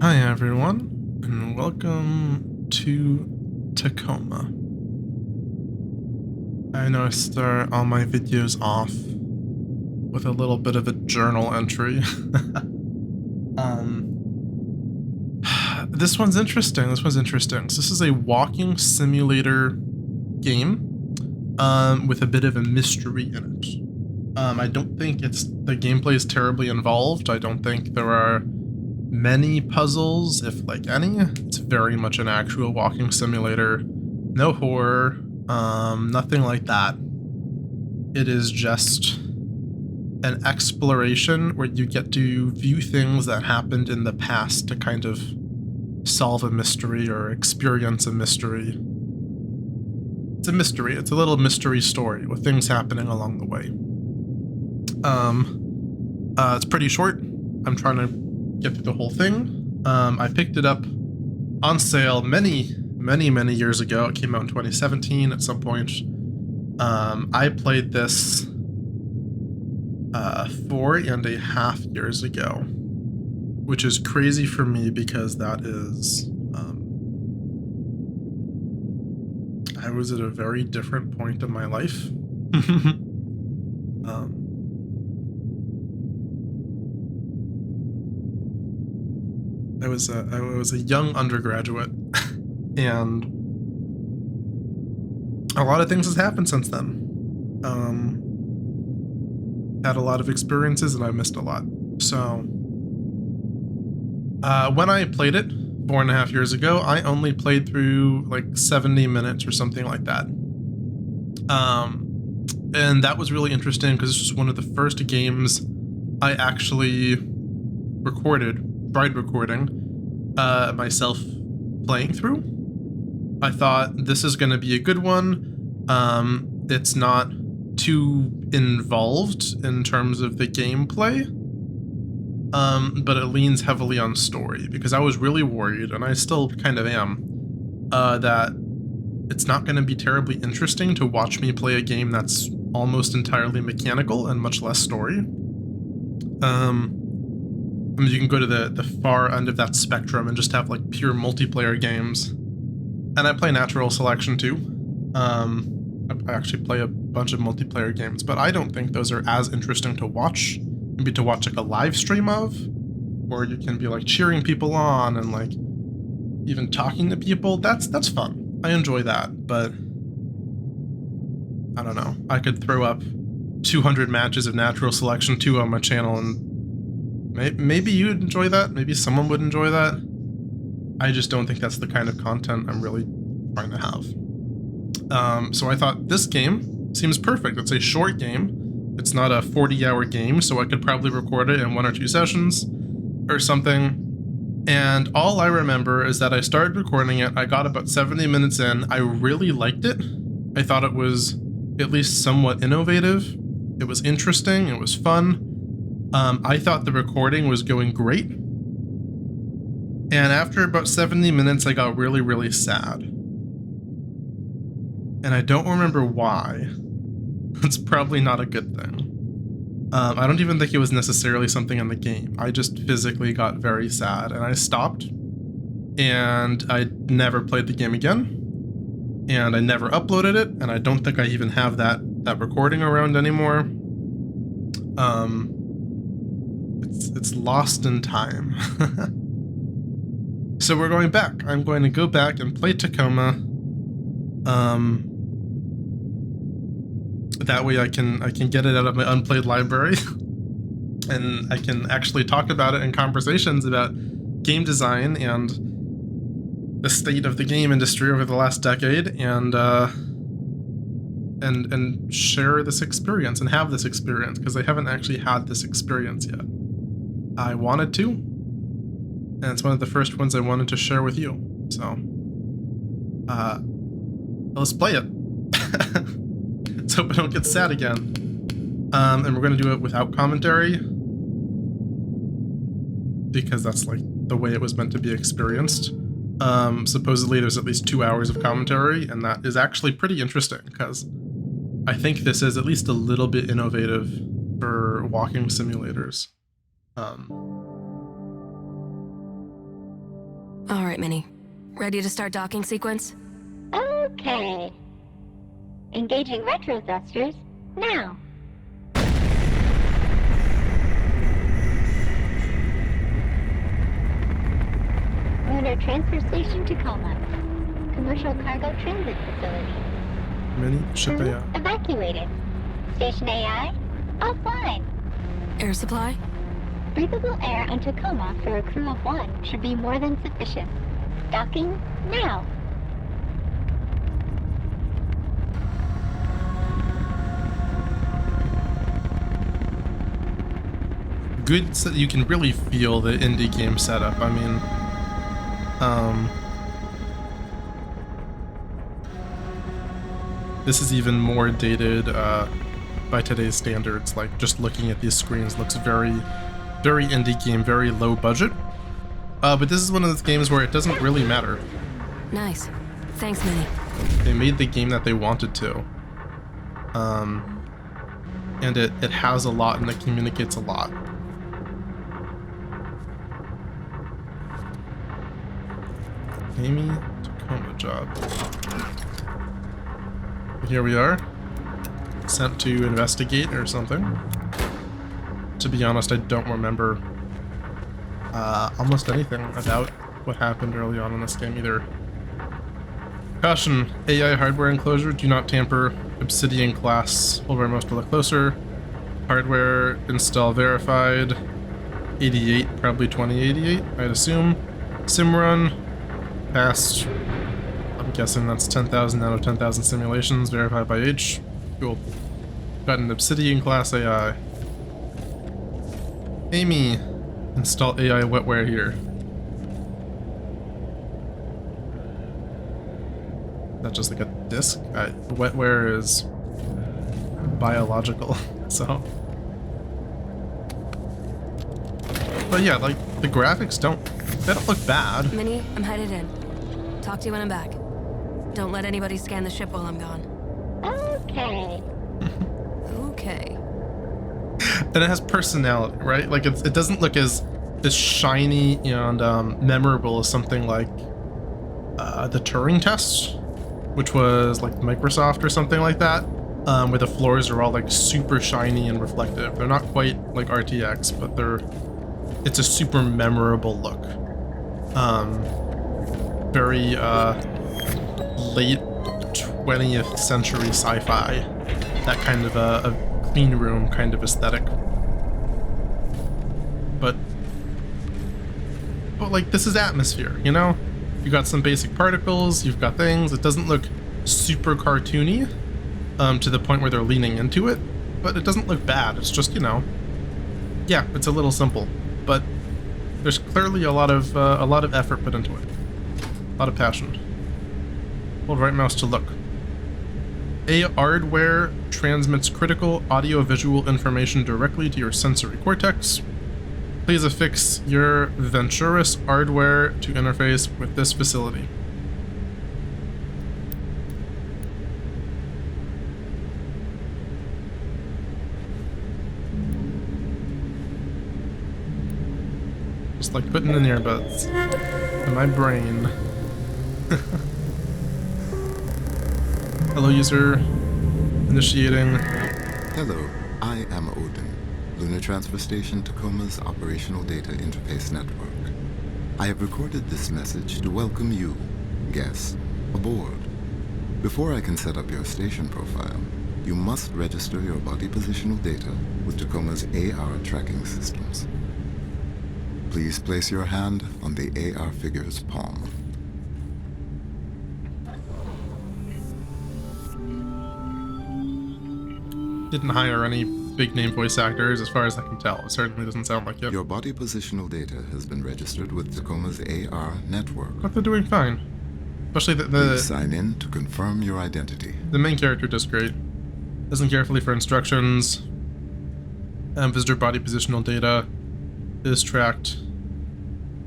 Hi everyone, and welcome to Tacoma. I know I start all my videos off with a little bit of a journal entry. um, this one's interesting. So this is a walking simulator game with a bit of a mystery in it. I don't think the gameplay is terribly involved. I don't think there are many puzzles, if like any. It's very much an actual walking simulator. No horror, nothing like that. It is just an exploration where you get to view things that happened in the past to kind of solve a mystery or experience a mystery. It's a mystery. It's a little mystery story with things happening along the way. It's pretty short. I'm trying to get through the whole thing. I picked it up on sale many years ago. It came out in 2017 at some point. I played this 4.5 years ago, which is crazy for me because that is I was at a very different point in my life. I was a young undergraduate, and a lot of things has happened since then. Had a lot of experiences, and I missed a lot. So when I played it 4.5 years ago, I only played through like 70 minutes or something like that. And that was really interesting because this was one of the first games I actually tried recording myself playing through. I thought this is going to be a good one. It's not too involved in terms of the gameplay, but it leans heavily on story because I was really worried, and I still kind of am, that it's not going to be terribly interesting to watch me play a game that's almost entirely mechanical and much less story. I mean, you can go to the far end of that spectrum and just have like pure multiplayer games. And I play natural selection too. I actually play a bunch of multiplayer games, but I don't think those are as interesting to watch. Maybe to watch like a live stream of, or you can be like cheering people on and like even talking to people. That's fun. I enjoy that, but I don't know. I could throw up 200 matches of natural selection 2 on my channel, and maybe you'd enjoy that. Maybe someone would enjoy that. I just don't think that's the kind of content I'm really trying to have. So I thought this game seems perfect. It's a short game. It's not a 40-hour game, so I could probably record it in 1 or 2 sessions or something. And all I remember is that I started recording it. I got about 70 minutes in. I really liked it. I thought it was at least somewhat innovative. It was interesting. It was fun. I thought the recording was going great. And after about 70 minutes, I got really, really sad. And I don't remember why. It's probably not a good thing. I don't even think it was necessarily something in the game. I just physically got very sad, and I stopped. And I never played the game again. And I never uploaded it, and I don't think I even have that recording around anymore. It's lost in time. So we're going back. I'm going to go back and play Tacoma. That way I can get it out of my unplayed library, and I can actually talk about it in conversations about game design and the state of the game industry over the last decade, and share this experience and have this experience, because I haven't actually had this experience yet. I wanted to, and it's one of the first ones I wanted to share with you. So let's play it. Let's hope I don't get sad again. And we're going to do it without commentary, because that's like the way it was meant to be experienced. Supposedly there's at least 2 hours of commentary, and that is actually pretty interesting, because I think this is at least a little bit innovative for walking simulators. All right, Minnie. Ready to start docking sequence? Okay. Engaging retro thrusters now. Lunar Transfer Station Tacoma. Commercial cargo transit facility. Mini ship Crew AI. evacuated. Station AI offline. Air supply? Breathable air on Tacoma for a crew of 1 should be more than sufficient. Docking now. Good so that you can really feel the indie game setup. I mean, this is even more dated by today's standards. Like, just looking at these screens looks very, very indie game, very low budget. But this is one of those games where it doesn't really matter. Nice. Thanks, Minnie. They made the game that they wanted to. And it has a lot and it communicates a lot. Amy Tacoma job. Here we are. Sent to investigate or something. To be honest, I don't remember almost anything about what happened early on in this game either. Caution, AI hardware enclosure, do not tamper. Obsidian class, over most will look closer. Hardware install verified. 88, probably 2088, I'd assume. Simrun, passed. I'm guessing that's 10,000 out of 10,000 simulations, verified by H. Cool. Got an Obsidian class AI. Amy, install AI wetware here. Is that just like a disk? Wetware is biological, so. But yeah, like, the graphics they don't look bad. Minnie, I'm headed in. Talk to you when I'm back. Don't let anybody scan the ship while I'm gone. Okay. Okay. And it has personality, right? Like, it doesn't look as shiny and memorable as something like the Turing test, which was like Microsoft or something like that, where the floors are all like super shiny and reflective. They're not quite like RTX, but it's a super memorable look. Very late 20th century sci-fi, that kind of a clean room kind of aesthetic. But like, this is atmosphere, you know? You got some basic particles, you've got things. It doesn't look super cartoony to the point where they're leaning into it, but it doesn't look bad. It's just, you know, yeah, it's a little simple, but there's clearly a lot of effort put into it, a lot of passion. Hold right mouse to look. A hardware transmits critical audio-visual information directly to your sensory cortex. Please affix your Venturis hardware to interface with this facility. Just like putting in earbuds in my brain. Hello, user. Initiating. Hello, I am Odin, Lunar Transfer Station Tacoma's Operational Data Interface Network. I have recorded this message to welcome you, guests, aboard. Before I can set up your station profile, you must register your body positional data with Tacoma's AR tracking systems. Please place your hand on the AR figure's palm. Didn't hire any big name voice actors as far as I can tell. It certainly doesn't sound like it. Your body positional data has been registered with Tacoma's AR network. But they're doing fine. Especially Please sign in to confirm your identity. the main character does great. Listen carefully for instructions. Visitor body positional data is tracked.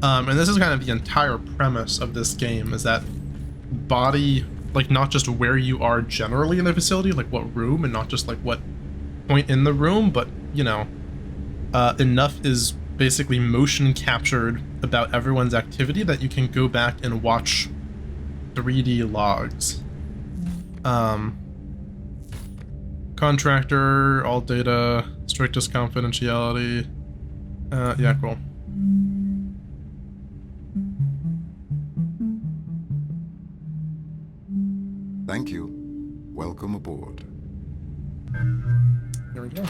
And this is kind of the entire premise of this game, is that body, like, not just where you are generally in the facility, like what room, and not just like what point in the room, but, you know, enough is basically motion captured about everyone's activity that you can go back and watch 3D logs. Contractor, all data, strictest confidentiality. Yeah, cool. Thank you. Welcome aboard. Here we go.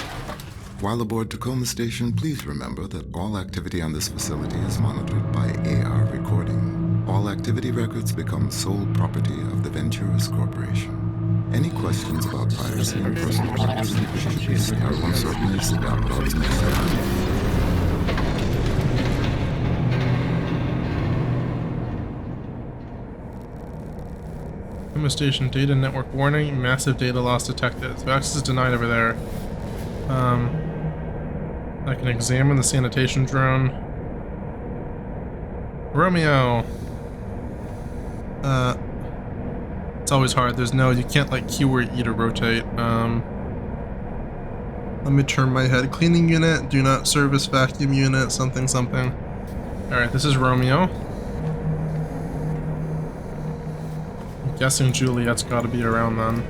While aboard Tacoma Station, please remember that all activity on this facility is monitored by AR recording. All activity records become sole property of the Venturas Corporation. Any questions about privacy and personal privacy should be uncertainties about those Tacoma Station data network warning, massive data loss detected. So access is denied over there. I can examine the sanitation drone. Romeo! It's always hard. There's no, you can't like Q or E to rotate. Let me turn my head. Cleaning unit, do not service vacuum unit, something, something. Alright, this is Romeo. I'm guessing Juliet's gotta be around then.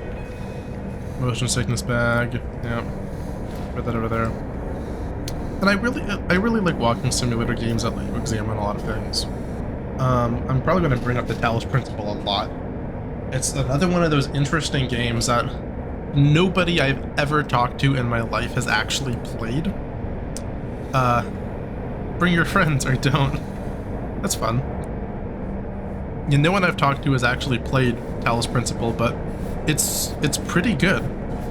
Motion sickness bag, yep. Put that over there. And I really like walking simulator games that let you examine a lot of things. I'm probably going to bring up the Talos Principle a lot. It's another one of those interesting games that nobody I've ever talked to in my life has actually played. Bring your friends or don't. That's fun. No one I've talked to has actually played Talos Principle, but it's pretty good.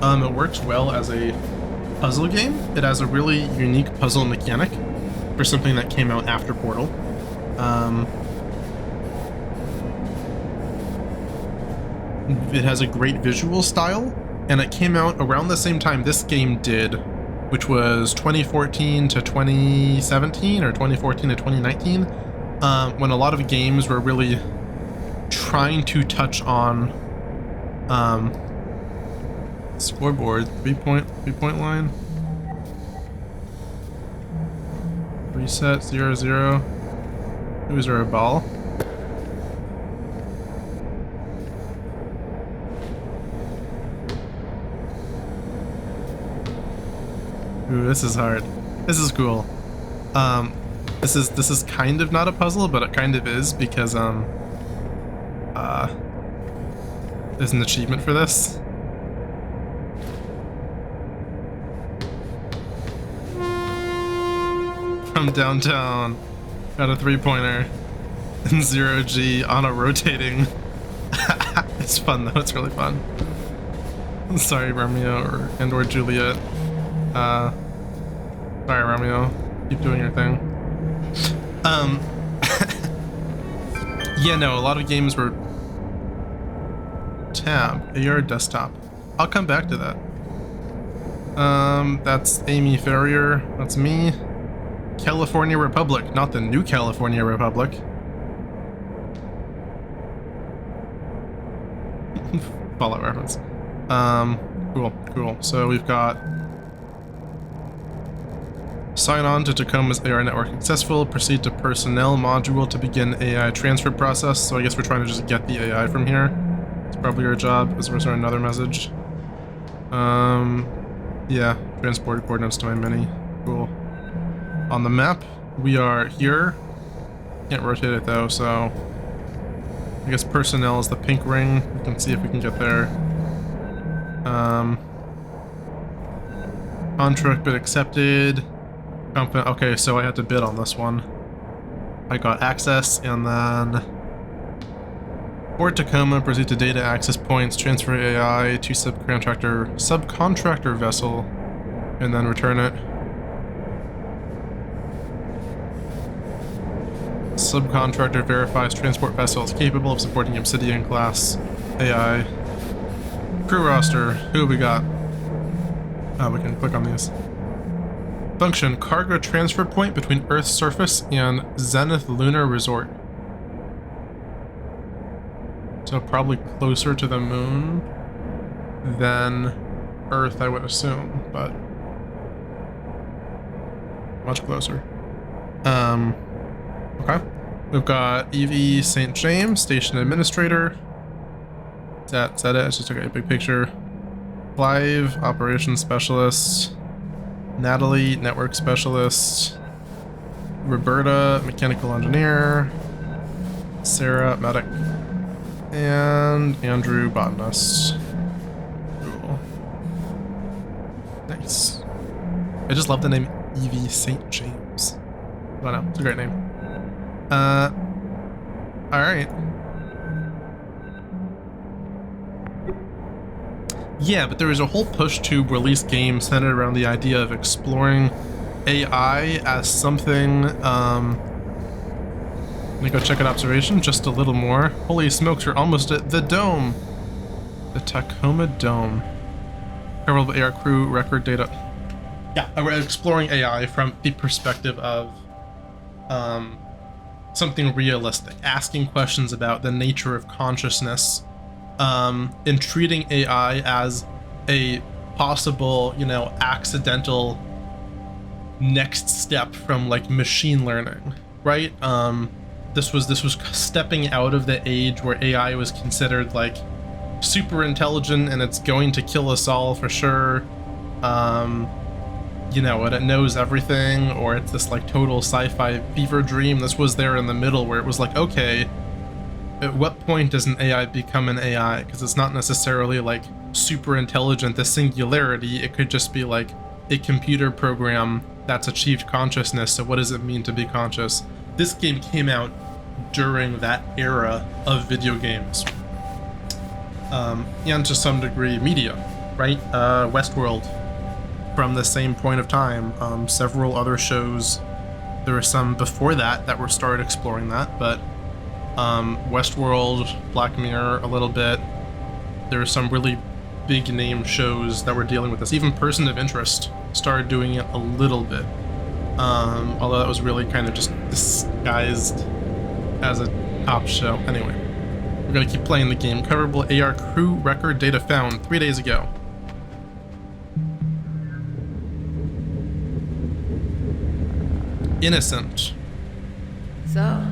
It works well as a puzzle game. It has a really unique puzzle mechanic for something that came out after Portal. It has a great visual style, and it came out around the same time this game did, which was 2014 to 2017 or 2014 to 2019, when a lot of games were really trying to touch on scoreboard, three-point line. Reset, 0-0. Ooh, is there a ball? Ooh, this is hard. This is cool. This is kind of not a puzzle, but it kind of is because there's an achievement for this. From downtown, got a 3-pointer and 0G on a rotating. It's fun though, it's really fun. I'm sorry, Romeo or Juliet. Sorry, Romeo. Keep doing your thing. Yeah, no, a lot of games were tab, AR desktop. I'll come back to that. That's Amy Ferrier. That's me. California Republic, not the new California Republic. Fallout reference. Cool. So we've got sign on to Tacoma's AR network successful. Proceed to personnel module to begin AI transfer process. So I guess we're trying to just get the AI from here. It's probably our job. Is there another message? Yeah, transport coordinates to my mini. Cool. On the map, we are here. Can't rotate it though, so I guess personnel is the pink ring. We can see if we can get there. Contract bid accepted. Okay, so I had to bid on this one. I got access, and then Port Tacoma, proceed to data access points, transfer AI to subcontractor vessel, and then return it. Subcontractor verifies transport vessels capable of supporting Obsidian class AI. Crew roster, who we got? Oh, we can click on these. Function, cargo transfer point between Earth's surface and Zenith Lunar Resort. So probably closer to the moon than Earth, I would assume, but much closer. Okay. We've got Evie St. James, Station Administrator. Is that it? It's just a big picture. Clive, Operations Specialist. Natalie, Network Specialist. Roberta, Mechanical Engineer. Sarah, Medic. And Andrew, Botanist. Cool. Nice. I just love the name Evie St. James. I don't know, it's a great name. Alright. Yeah, but there was a whole push to release games centered around the idea of exploring AI as something, let me go check an observation just a little more. Holy smokes, we're almost at the dome. The Tacoma Dome. Several air crew record data. Yeah, we're exploring AI from the perspective of something realistic, asking questions about the nature of consciousness, and treating AI as a possible, accidental next step from like machine learning, right? This was stepping out of the age where AI was considered like super intelligent and it's going to kill us all for sure. And it knows everything, or it's this like total sci-fi fever dream. This was there in the middle where it was like, okay, at what point does an AI become an AI? Because it's not necessarily like super intelligent, the singularity. It could just be like a computer program that's achieved consciousness. So what does it mean to be conscious? This game came out during that era of video games. And to some degree media, right? Westworld from the same point of time. Several other shows, there were some before that were started exploring that, but Westworld, Black Mirror a little bit. There were some really big name shows that were dealing with this. Even Person of Interest started doing it a little bit. Although that was really kind of just disguised as a cop show. Anyway, we're gonna keep playing the game. Coverable AR crew record data found 3 days ago. Innocent. So,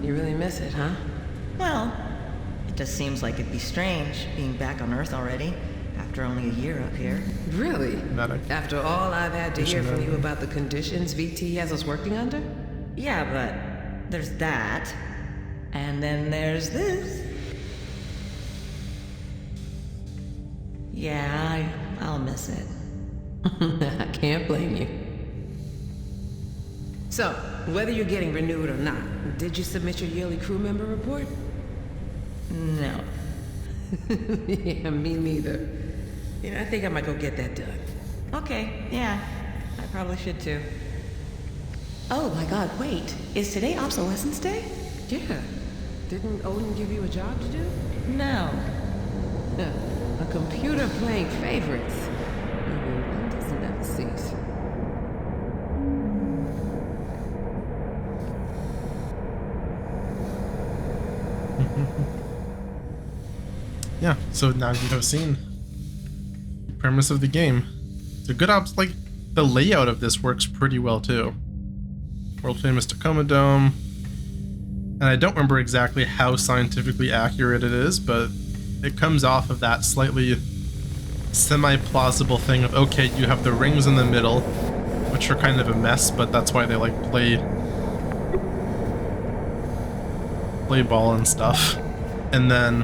you really miss it, huh? Well, it just seems like it'd be strange being back on Earth already, after only a year up here. Really? Medic. After all I've had to hear from you about the conditions VT has us working under? Yeah, but there's that, and then there's this. Yeah, I'll miss it. I can't blame you. So, whether you're getting renewed or not, did you submit your yearly crew member report? No. Yeah, me neither. I think I might go get that done. Okay, yeah, I probably should too. Oh my god, wait. Is today Obsolescence Day? Yeah. Didn't Odin give you a job to do? No. A computer playing favorites. One doesn't ever cease. Yeah, so now you have seen the premise of the game. It's a good like the layout of this works pretty well too. World famous Tacoma Dome. And I don't remember exactly how scientifically accurate it is, but it comes off of that slightly semi-plausible thing of, okay, you have the rings in the middle, which are kind of a mess, but that's why they like play ball and stuff. And then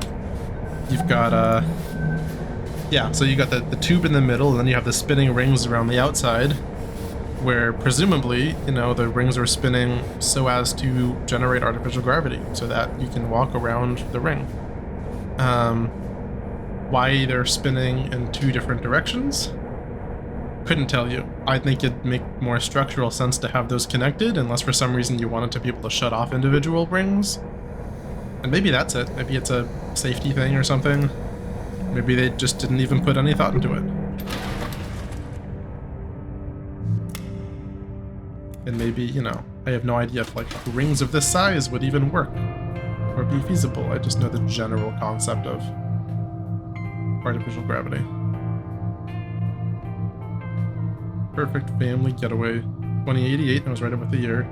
you've got yeah, so you got the tube in the middle, and then you have the spinning rings around the outside, where presumably, the rings are spinning so as to generate artificial gravity, so that you can walk around the ring. Why they're spinning in two different directions? Couldn't tell you. I think it'd make more structural sense to have those connected, unless for some reason you wanted to be able to shut off individual rings. And maybe that's it. Maybe it's a safety thing or something. Maybe they just didn't even put any thought into it. And maybe, I have no idea if like rings of this size would even work or be feasible. I just know the general concept of artificial gravity. Perfect family getaway. 2088, I was right about the year.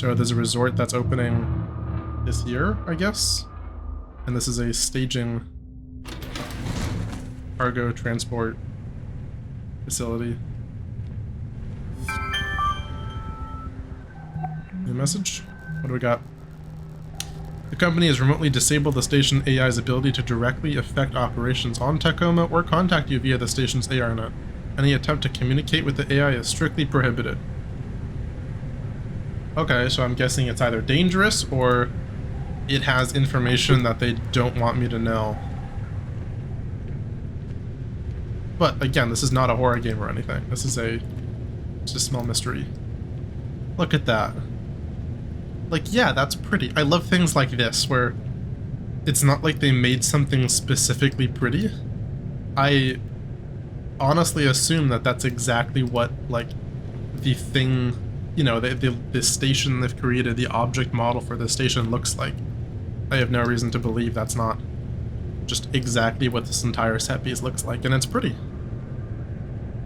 So there's a resort that's opening this year, I guess. And this is a staging cargo transport facility. New message? What do we got? The company has remotely disabled the station AI's ability to directly affect operations on Tacoma or contact you via the station's ARNet. Any attempt to communicate with the AI is strictly prohibited. Okay, so I'm guessing it's either dangerous or it has information that they don't want me to know. But again, this is not a horror game or anything. This is it's a small mystery. Look at that. Like, yeah, that's pretty. I love things like this, where it's not like they made something specifically pretty. I honestly assume that that's exactly what, like, the thing, you know, the station they've created, the object model for the station looks like. I have no reason to believe that's not just exactly what this entire set piece looks like, and it's pretty.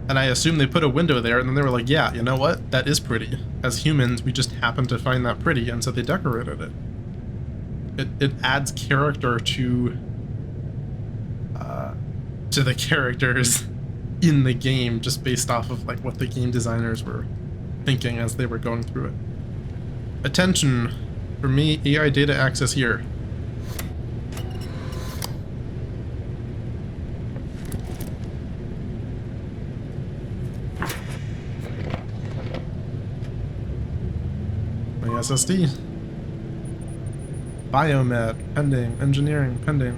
And I assume they put a window there, and then they were like, yeah, you know what? That is pretty. As humans, we just happen to find that pretty, and so they decorated it. It adds character to the characters in the game, just based off of like what the game designers were thinking as they were going through it. Attention, for me, AI data access here. My SSD. Biomed, pending. Engineering, pending.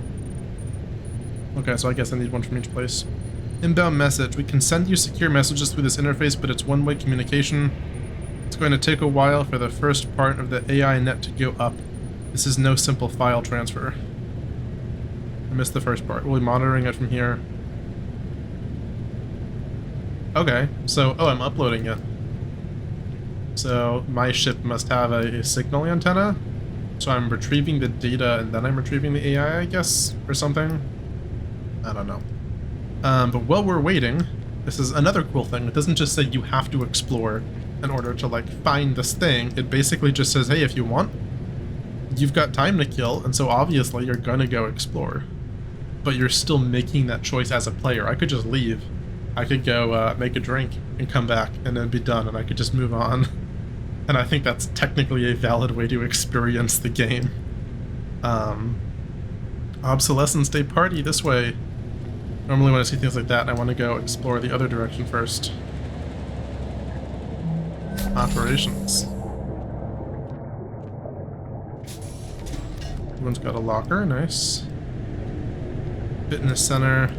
Okay, so I guess I need one from each place. Inbound message. We can send you secure messages through this interface, but it's one-way communication. It's going to take a while for the first part of the AI net to go up. This is no simple file transfer. I missed the first part. We'll be monitoring it from here. Okay, so, oh, I'm uploading it. So my ship must have a signal antenna. So I'm retrieving the data and then I'm retrieving the AI, I guess, or something. I don't know. But while we're waiting, this is another cool thing. It doesn't just say you have to explore in order to like find this thing. It basically just says, hey, if you want, you've got time to kill, and so obviously you're gonna go explore. But you're still making that choice as a player. I could just leave. I could go make a drink and come back and then be done, and I could just move on. And I think that's technically a valid way to experience the game. Obsolescence Day party this way. Normally when I see things like that, I want to go explore the other direction first. Operations. Everyone's got a locker, nice. Fitness center.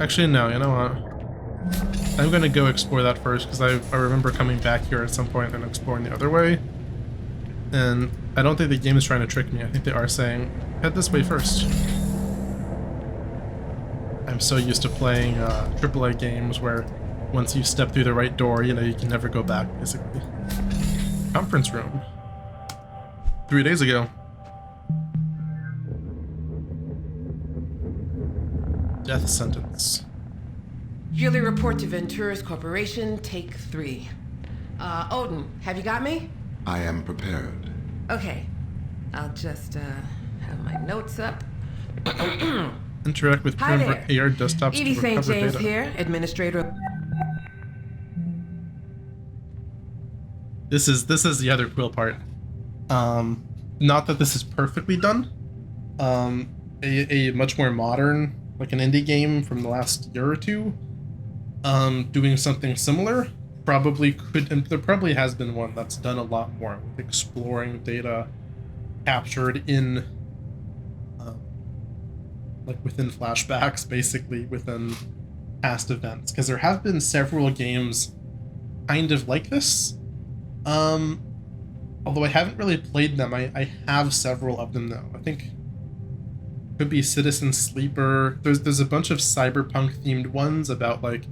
Actually, no, you know what? I'm gonna go explore that first, because I remember coming back here at some point and exploring the other way. And I don't think the game is trying to trick me. I think they are saying, head this way first. I'm so used to playing AAA games where once you step through the right door, you know, you can never go back, basically. Conference room. 3 days ago. Death sentence. Yearly report to Ventura's Corporation, take 3. Odin, have you got me? I am prepared. Okay. I'll just, have my notes up. Interact with Hi current there. AR desktops Edie to St. recover James data. here, administrator. This is the other cool part. Not that this is perfectly done. A much more modern, like an indie game from the last year or two, doing something similar probably could, and there probably has been one that's done a lot more with exploring data captured in like within flashbacks, basically within past events, because there have been several games kind of like this. Although I haven't really played them, I have several of them though. I think could be Citizen Sleeper. There's a bunch of cyberpunk themed ones about like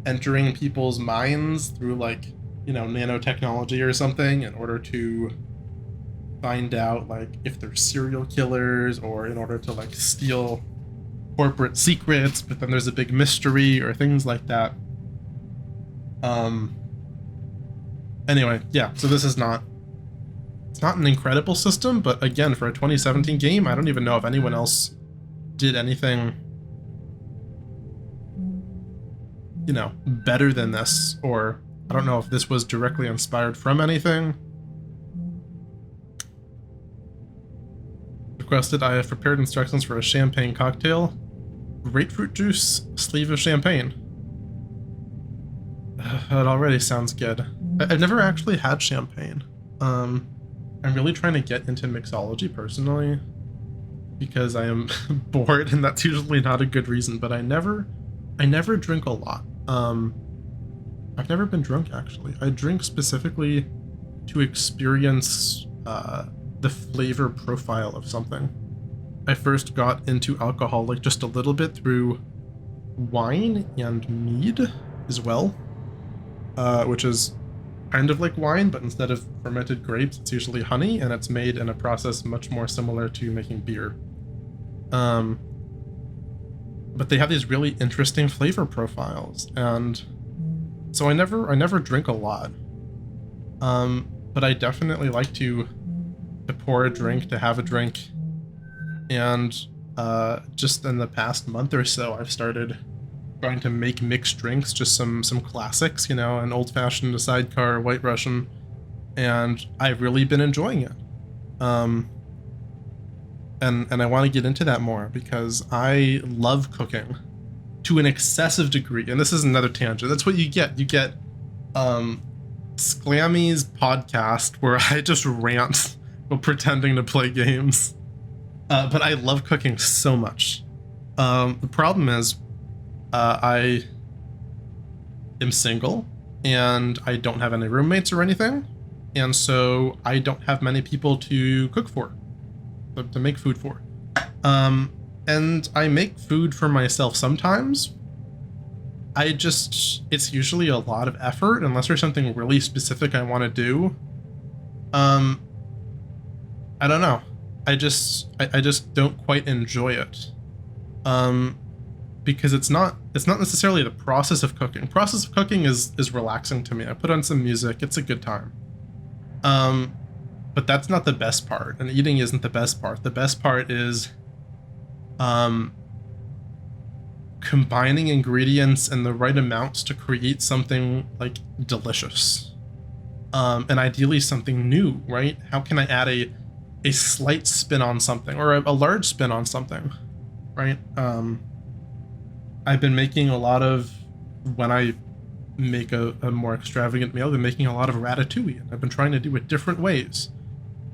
entering people's minds through like, you know, nanotechnology or something in order to find out like if they're serial killers, or in order to like steal corporate secrets, but then there's a big mystery or things like that. Anyway, yeah, so this is not, it's not an incredible system, but again, for a 2017 game, I don't even know if anyone else did anything, you know, better than this, or I don't know if this was directly inspired from anything. Requested, I have prepared instructions for a champagne cocktail. Grapefruit juice, sleeve of champagne. It already sounds good. I've never actually had champagne. I'm really trying to get into mixology personally because I am bored, and that's usually not a good reason, but I never drink a lot. I've never been drunk, actually. I drink specifically to experience the flavor profile of something. I first got into alcohol like just a little bit through wine and mead as well, which is kind of like wine, but instead of fermented grapes, it's usually honey, and it's made in a process much more similar to making beer. But they have these really interesting flavor profiles, and so I never drink a lot. But I definitely like to pour a drink, to have a drink, and just in the past month or so, I've started trying to make mixed drinks, just some classics, you know, an old-fashioned, a sidecar, White Russian, and I've really been enjoying it. And I want to get into that more because I love cooking to an excessive degree, and this is another tangent. That's what you get. You get Sclammy's podcast where I just rant while pretending to play games. But I love cooking so much. The problem is I am single and I don't have any roommates or anything, and so I don't have many people to cook for, to make food for. And I make food for myself sometimes. It's usually a lot of effort unless there's something really specific I want to do. I don't know. I just don't quite enjoy it. Because it's not necessarily the process of cooking. Process of cooking is relaxing to me. I put on some music, it's a good time. But that's not the best part, and eating isn't the best part. The best part is combining ingredients in the right amounts to create something like delicious. And ideally something new, right? How can I add a slight spin on something, or a large spin on something, right? I've been making a lot of, when I make a more extravagant meal, I've been making a lot of ratatouille, and I've been trying to do it different ways.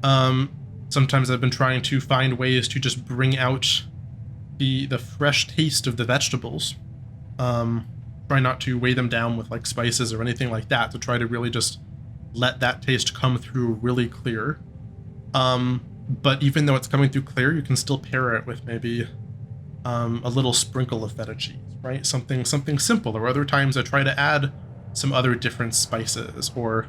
Sometimes I've been trying to find ways to just bring out the fresh taste of the vegetables. Try not to weigh them down with like spices or anything like that, to try to really just let that taste come through really clear. But even though it's coming through clear, you can still pair it with maybe a little sprinkle of feta cheese, right? Something simple. Or other times I try to add some other different spices, or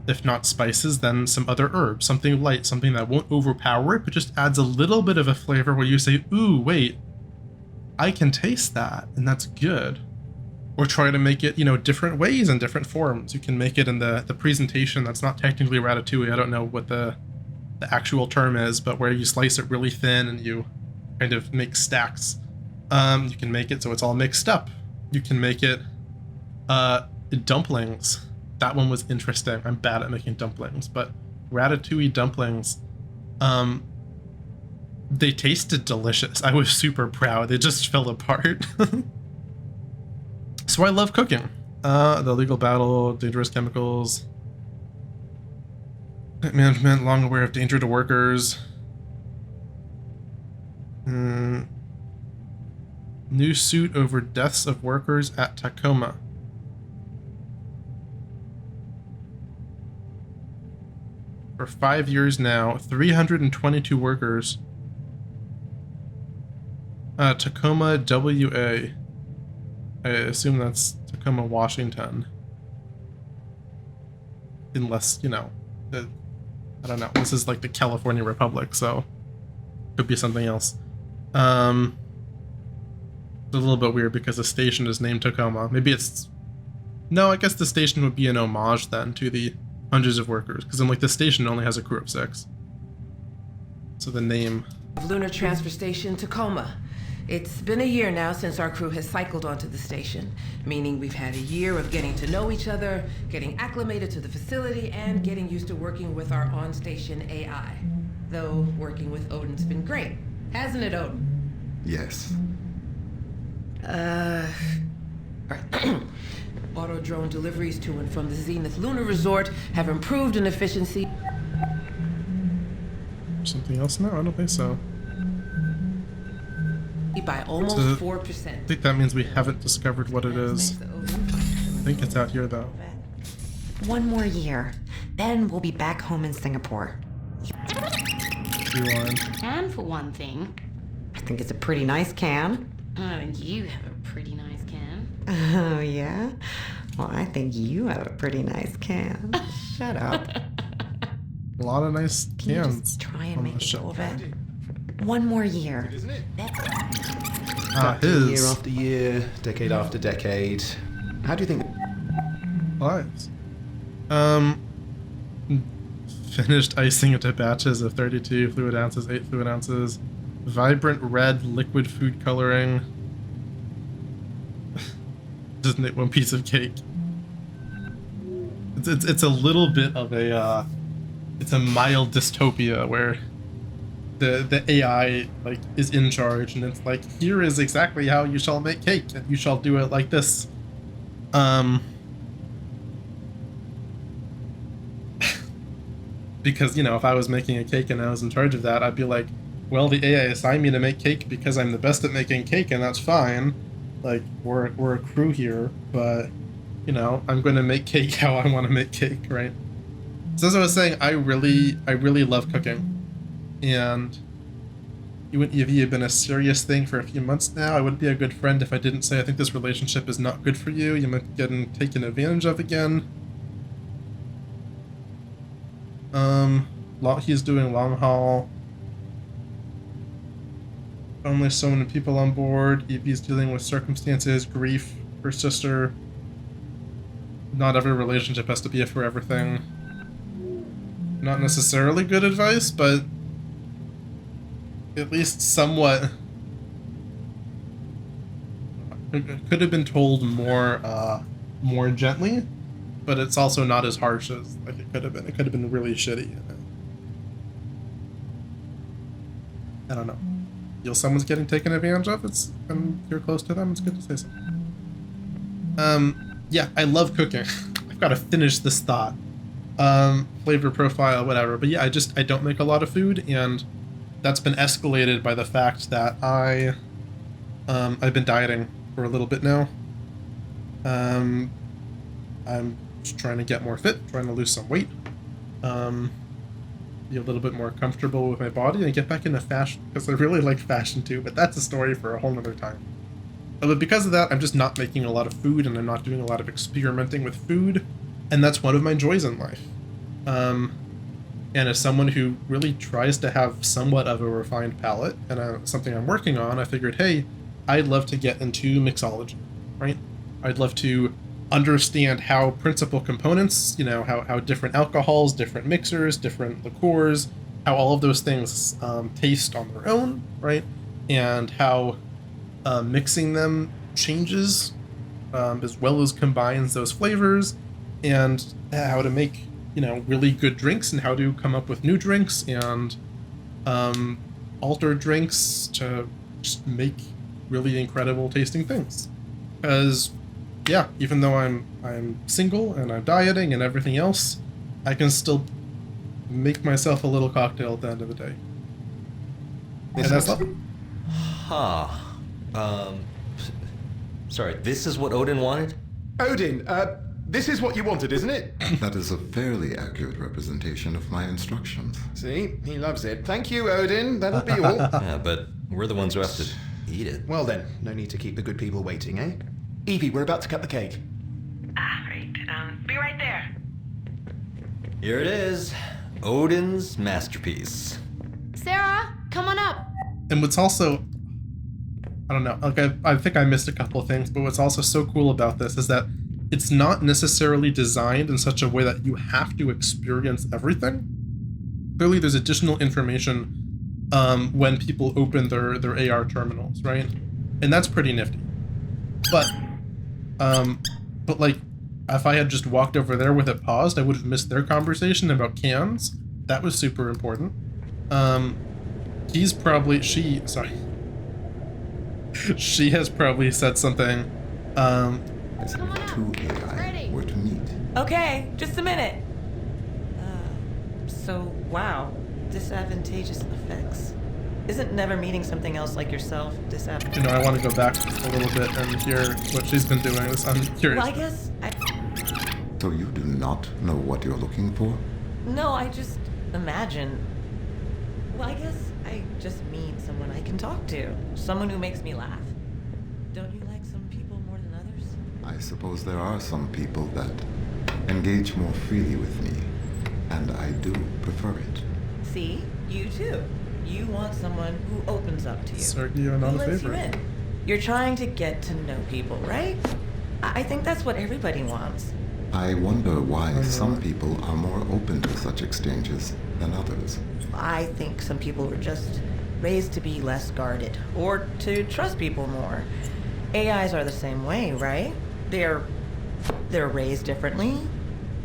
if not spices, then some other herbs, something light, something that won't overpower it, but just adds a little bit of a flavor where you say, ooh, wait, I can taste that, and that's good. Or try to make it, you know, different ways and different forms. You can make it in the presentation that's not technically ratatouille. I don't know what the actual term is, but where you slice it really thin and you kind of make stacks. You can make it so it's all mixed up. You can make it dumplings. That one was interesting. I'm bad at making dumplings, but ratatouille dumplings, they tasted delicious. I was super proud. They just fell apart. So I love cooking. The legal battle, dangerous chemicals, management, long aware of danger to workers. New suit over deaths of workers at Tacoma. For 5 years now, 322 workers. Tacoma, WA. I assume that's Tacoma, Washington. Unless, you know, I don't know. This is like the California Republic, so could be something else. It's a little bit weird because the station is named Tacoma. Maybe it's No, I guess the station would be an homage then to the hundreds of workers, because then like the station only has a crew of 6. So the name. Lunar Transfer Station, Tacoma. It's been a year now since our crew has cycled onto the station, meaning we've had a year of getting to know each other, getting acclimated to the facility, and getting used to working with our on-station AI. Though working with Odin's been great. Hasn't it, Odin? Yes. Auto drone deliveries to and from the Zenith Lunar Resort have improved in efficiency. Something else now? I don't think so. By almost So, 4%. I think that means we haven't discovered what it is. I think it's out here though. 1 more year. Then we'll be back home in Singapore. Rewind. And for one thing, I think it's a pretty nice can. you have a pretty nice can. Oh, yeah? Well, I think you have a pretty nice can. Shut up. A lot of nice Can you cans. just try and on make the a ship. go of it? 1 more year. His Year after year, decade after decade. How do you think? lives. Finished icing into batches of 32 fluid ounces, 8 fluid ounces. Vibrant red liquid food coloring. Isn't it one piece of cake? It's a little bit of a it's a mild dystopia where the AI like is in charge, and it's like, here is exactly how you shall make cake, and you shall do it like this. Because, you know, if I was making a cake and I was in charge of that, I'd be like, well, the AI assigned me to make cake because I'm the best at making cake, and that's fine. Like, we're a crew here, but, you know, I'm going to make cake how I want to make cake, right? So as I was saying, I really love cooking. And if you had been a serious thing for a few months now, I wouldn't be a good friend if I didn't say I think this relationship is not good for you. You might be getting taken advantage of again. He's doing long haul. Only so many people on board. Evie's dealing with circumstances, grief, her sister. Not every relationship has to be a forever thing. Not necessarily good advice, but at least somewhat. It could have been told more gently, but it's also not as harsh as like it could have been. It could have been really shitty. I don't know. Feel someone's getting taken advantage of? It's and you're close to them. It's good to say something. Yeah, I love cooking. I've got to finish this thought. Flavor profile, whatever. But yeah, I don't make a lot of food, and that's been escalated by the fact that I've been dieting for a little bit now. I'm just trying to get more fit, trying to lose some weight, be a little bit more comfortable with my body, and get back into fashion, because I really like fashion too, but that's a story for a whole nother time. But because of that, I'm just not making a lot of food, and I'm not doing a lot of experimenting with food, and that's one of my joys in life. And as someone who really tries to have somewhat of a refined palate, and something I'm working on, I figured, hey, I'd love to get into mixology, right? I'd love to understand how principal components, you know, how different alcohols, different mixers, different liqueurs, how all of those things taste on their own, right? And how mixing them changes as well as combines those flavors, and how to make, you know, really good drinks, and how to come up with new drinks and alter drinks to just make really incredible tasting things. Because yeah, even though I'm single and I'm dieting and everything else, I can still make myself a little cocktail at the end of the day. And that's lovely. Huh. Sorry, this is what Odin wanted? Odin, this is what you wanted, isn't it? That is a fairly accurate representation of my instructions. See, he loves it. Thank you, Odin. That'll be all. Yeah, but we're the ones who have to eat it. Well then, no need to keep the good people waiting, eh? Evie, we're about to cut the cake. Right. Be right there. Here it is. Odin's masterpiece. Sarah, come on up. And what's also, I don't know, like I think I missed a couple of things, but what's also so cool about this is that it's not necessarily designed in such a way that you have to experience everything. Clearly, there's additional information when people open their AR terminals, right? And that's pretty nifty. But like, if I had just walked over there with it paused, I would have missed their conversation about cans. That was super important. She has probably said something. As if two AI were to meet. Okay, just a minute. So, wow, disadvantageous effects. Isn't never meeting something else like yourself disadvantageous? You know, I want to go back a little bit and hear what she's been doing. I'm curious. Well, I guess So you do not know what you're looking for? No, I just imagine. Well, I guess I just mean someone I can talk to. Someone who makes me laugh. Don't you like some people more than others? I suppose there are some people that engage more freely with me, and I do prefer it. See? You too. You want someone who opens up to you. Sergio, not who a lets you favorite. in. You're trying to get to know people, right? I think that's what everybody wants. I wonder why some people are more open to such exchanges than others. I think some people were just raised to be less guarded, or to trust people more. AIs are the same way, right? They're raised differently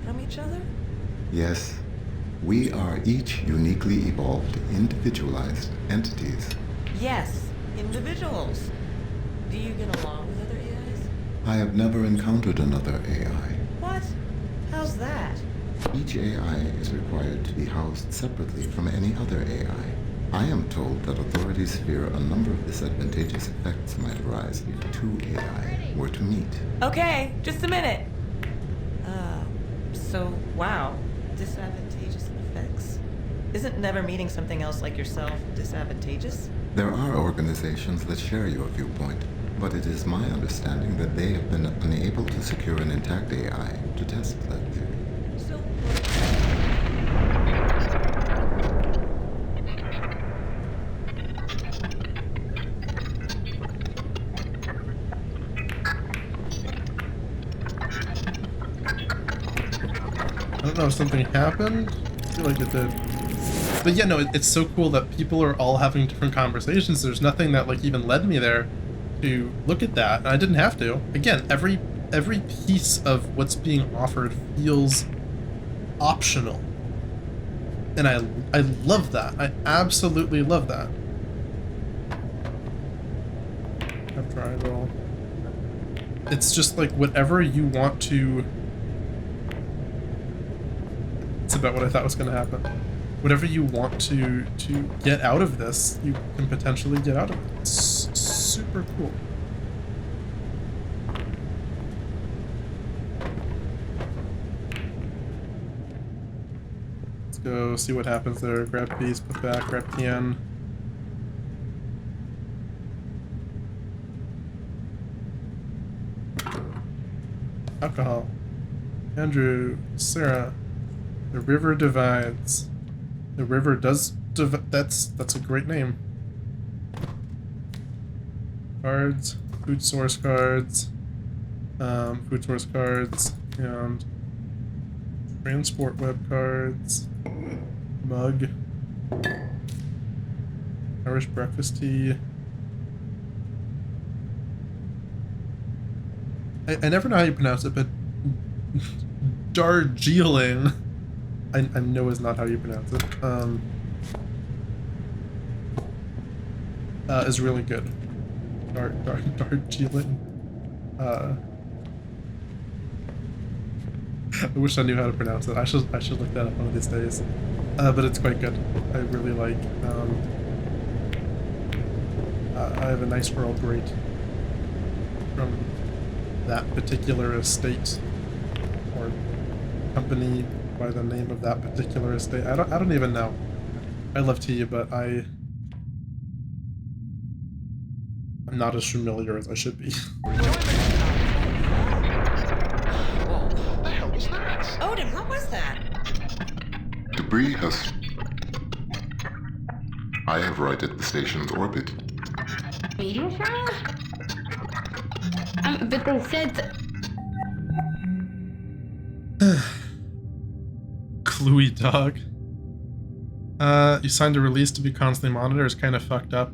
from each other? Yes, we are each uniquely evolved, individualized entities. Yes, individuals. Do you get along with other AIs? I have never encountered another AI. What? How's that? Each AI is required to be housed separately from any other AI. I am told that authorities fear a number of disadvantageous effects might arise if two AI were to meet. Okay, just a minute. So, wow, disadvantageous effects. Isn't never meeting something else like yourself disadvantageous? There are organizations that share your viewpoint, but it is my understanding that they have been unable to secure an intact AI to test that theory. So, I don't know if something happened. I feel like it did. But yeah, no, it's so cool that people are all having different conversations. There's nothing that like even led me there to look at that. And I didn't have to. Again, every piece of what's being offered feels optional. And I love that. I absolutely love that. I've tried all. It's just like whatever you want to. It's about what I thought was going to happen. Whatever you want to get out of this, you can potentially get out of it. It's super cool. Let's go see what happens there. Grab piece, put back, grab can. Alcohol. Andrew, Sarah. The river divides. The river does that's a great name. Cards, food source cards, and transport web cards, mug, Irish breakfast tea. I never know how you pronounce it, but Darjeeling. I know is not how you pronounce it. Is really good. Darjeeling. I wish I knew how to pronounce it. I should look that up one of these days. But it's quite good. I really like. I have a nice Earl Grey from that particular estate or company by the name of that particular estate. I don't even know. I love tea, but I'm not as familiar as I should be. Odin, what was that? Debris has... I have righted the station's orbit. Meteor shower? But they said... Cluey dog. You signed a release to be constantly monitored. It's kind of fucked up.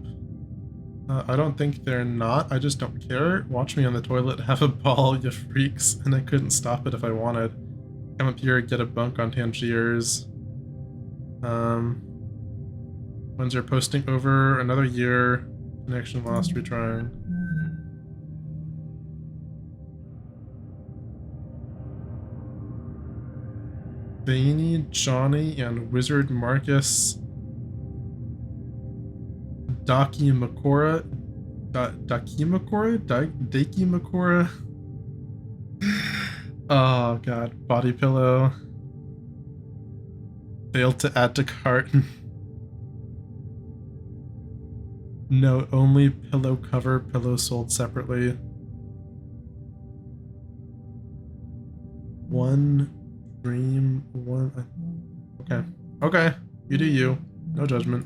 I don't think they're not. I just don't care. Watch me on the toilet, have a ball, you freaks. And I couldn't stop it if I wanted. Come up here, get a bunk on Tangiers. When's your posting over? Another year. Connection lost, retrying. Veiny, Johnny, and Wizard Marcus. Dakimakura. Dakimakura? Oh god. Body pillow. Failed to add to cart. No, only pillow cover. Pillow sold separately. One dream. One. Okay. Okay. You do you. No judgment.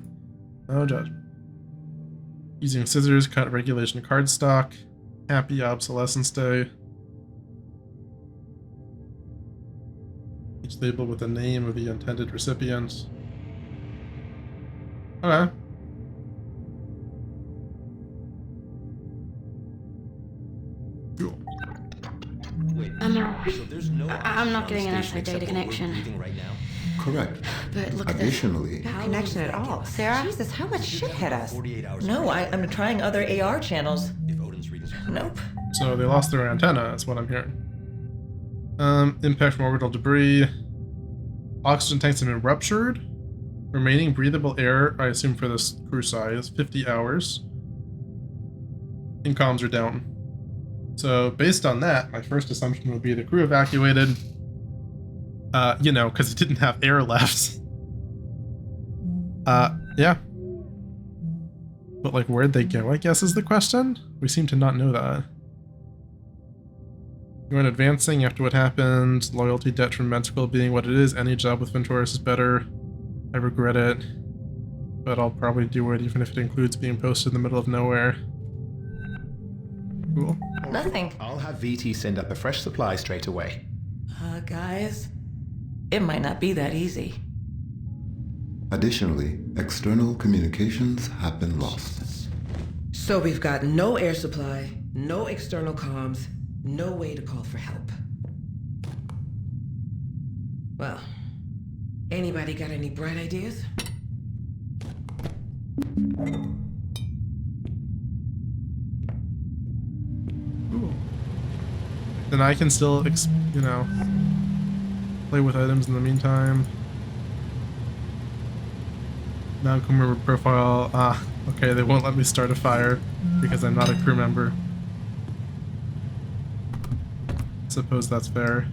No judgment. Using scissors, cut regulation cardstock. Happy obsolescence day. Each label with the name of the intended recipient. Okay. Cool. Wait, so there's no I'm not getting an station actual data except what we're connection. breathing right now? Correct. But look at Additionally, No connection at all. Sarah? Jesus, how much shit hit us? 48 hours. No, I'm trying other AR channels. If Odin's readings are Nope. So they lost their antenna, is what I'm hearing. Impact from orbital debris. Oxygen tanks have been ruptured. Remaining breathable air, I assume for this crew size, 50 hours. And comms are down. So based on that, my first assumption would be the crew evacuated. You know, because it didn't have air left. Yeah. But like, where'd they go, I guess is the question? We seem to not know that. You weren't advancing after what happened. Loyalty detrimental being what it is. Any job with Venturis is better. I regret it. But I'll probably do it even if it includes being posted in the middle of nowhere. Cool. Nothing. I'll have VT send up a fresh supply straight away. Guys, it might not be that easy. additionally, external communications have been lost. So we've got no air supply, no external comms, no way to call for help. Well, anybody got any bright ideas? Ooh. Then I can still, you know, play with items in the meantime. Non-crew profile. Okay, they won't let me start a fire because I'm not a crew member. Suppose that's fair.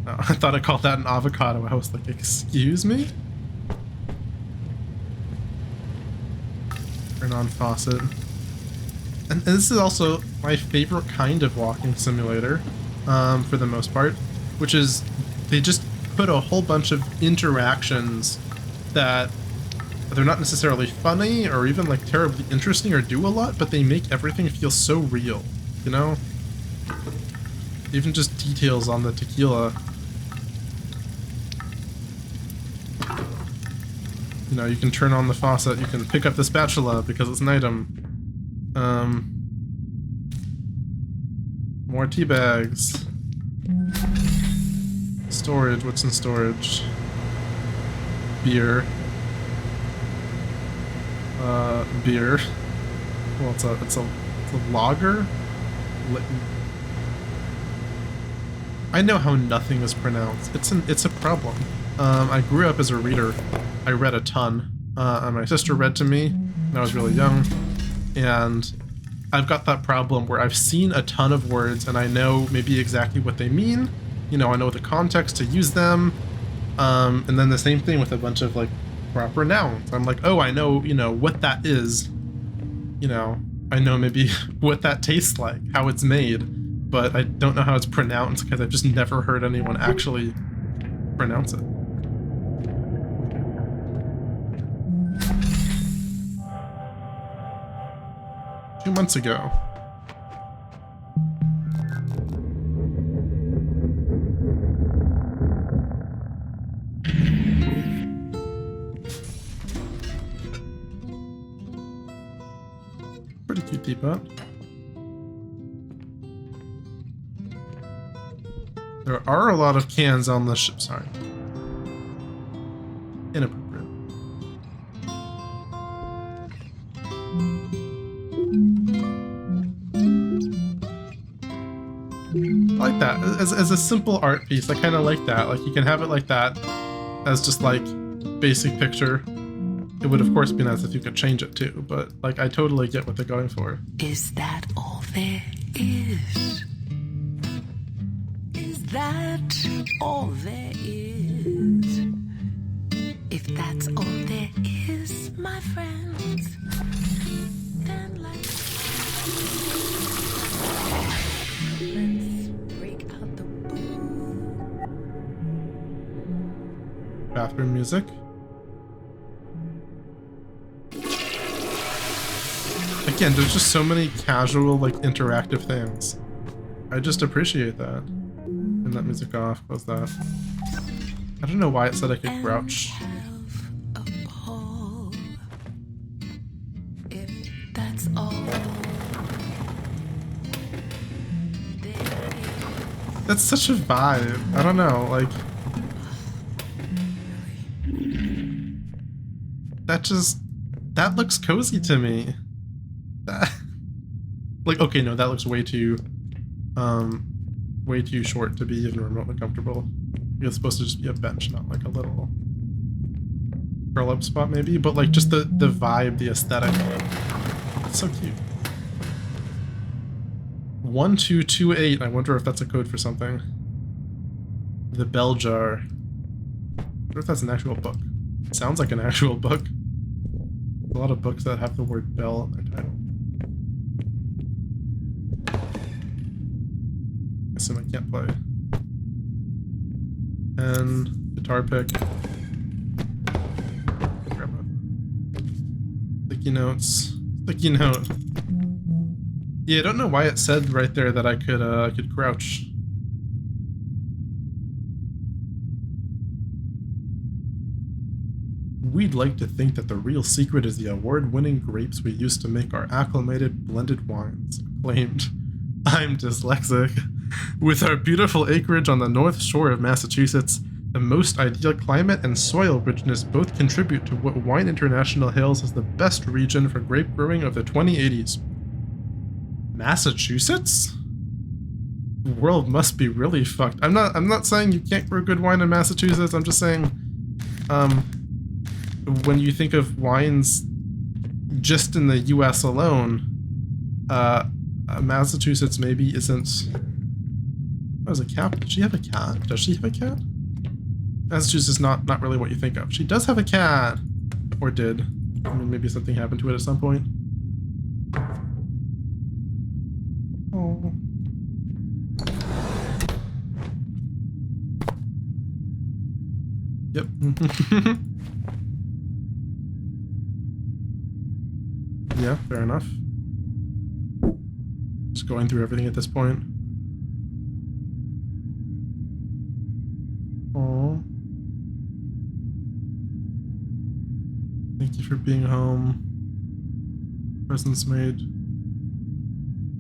Oh, I thought I called that an avocado. I was like, excuse me? Turn on faucet. And this is also my favorite kind of walking simulator, for the most part, which is they just put a whole bunch of interactions that they're not necessarily funny or even like terribly interesting or do a lot, but they make everything feel so real, you know? Even just details on the tequila. You know, you can turn on the faucet, you can pick up the spatula because it's an item. More tea bags. Storage, what's in storage? Beer. Beer. Well, it's a lager? I know how nothing is pronounced. It's a problem. I grew up as a reader. I read a ton. And my sister read to me when I was really young. And I've got that problem where I've seen a ton of words and I know maybe exactly what they mean. You know, I know the context to use them. And then the same thing with a bunch of like proper nouns. I'm like, oh, I know, you know, what that is. You know, I know maybe what that tastes like, how it's made, but I don't know how it's pronounced because I've just never heard anyone actually pronounce it. Two months ago. teapot. There are a lot of cans on the ship. Sorry. Inappropriate. I like that. As a simple art piece, I kind of like that. Like, you can have it like that as just like basic picture. It would of course be nice if you could change it too, but like I totally get what they're going for. Is that all there is? Is that all there is? If that's all there is, my friends, then let's break out the Bathroom music. Again, there's just so many casual, like, interactive things. I just appreciate that. Turn that music off. Close that. I don't know why it said I could crouch. if that's all. That's such a vibe. I don't know, like... That looks cozy to me. Like, okay, no, that looks way too short to be even remotely comfortable. It's supposed to just be a bench, not like a little curl up spot maybe, but like just the vibe, the aesthetic. It's so cute. 1228, I wonder if that's a code for something. The Bell Jar. I wonder if that's an actual book. It sounds like an actual book. A lot of books that have the word bell in their title. I assume I can't play. And guitar pick. Grab a sticky notes. Sticky note. Yeah, I don't know why it said right there that I could crouch. We'd like to think that the real secret is the award-winning grapes we use to make our acclimated blended wines. Claimed. I'm dyslexic. With our beautiful acreage on the north shore of Massachusetts, the most ideal climate and soil richness both contribute to what Wine International hails as the best region for grape growing of the 2080s. Massachusetts? The world must be really fucked. I'm not saying you can't grow good wine in Massachusetts. I'm just saying, when you think of wines just in the US alone, Massachusetts maybe isn't... Oh, there's a cat. Does she have a cat? Does she have a cat? Massachusetts is not really what you think of. She does have a cat. Or did. I mean, maybe something happened to it at some point. Oh. Yep. Yeah, fair enough. Just going through everything at this point. Aww. Thank you for being home. Presents made.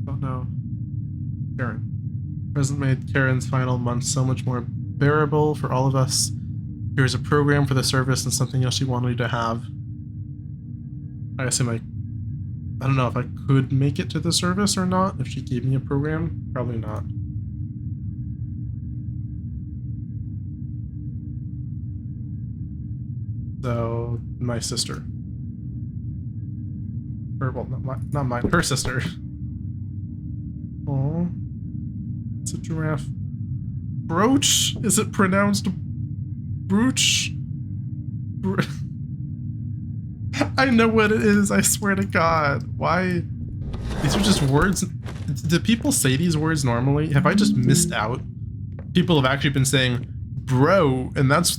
Oh no. Karen. Present made Karen's final month so much more bearable for all of us. Here's a program for the service and something else she wanted you to have. I assume I don't know if I could make it to the service or not, if she gave me a program. Probably not. So, my sister. Or, well, not mine, her sister. Oh, it's a giraffe. Brooch? Is it pronounced brooch? I know what it is, I swear to God. Why? These are just words. Do people say these words normally? Have I just missed out? People have actually been saying bro, and that's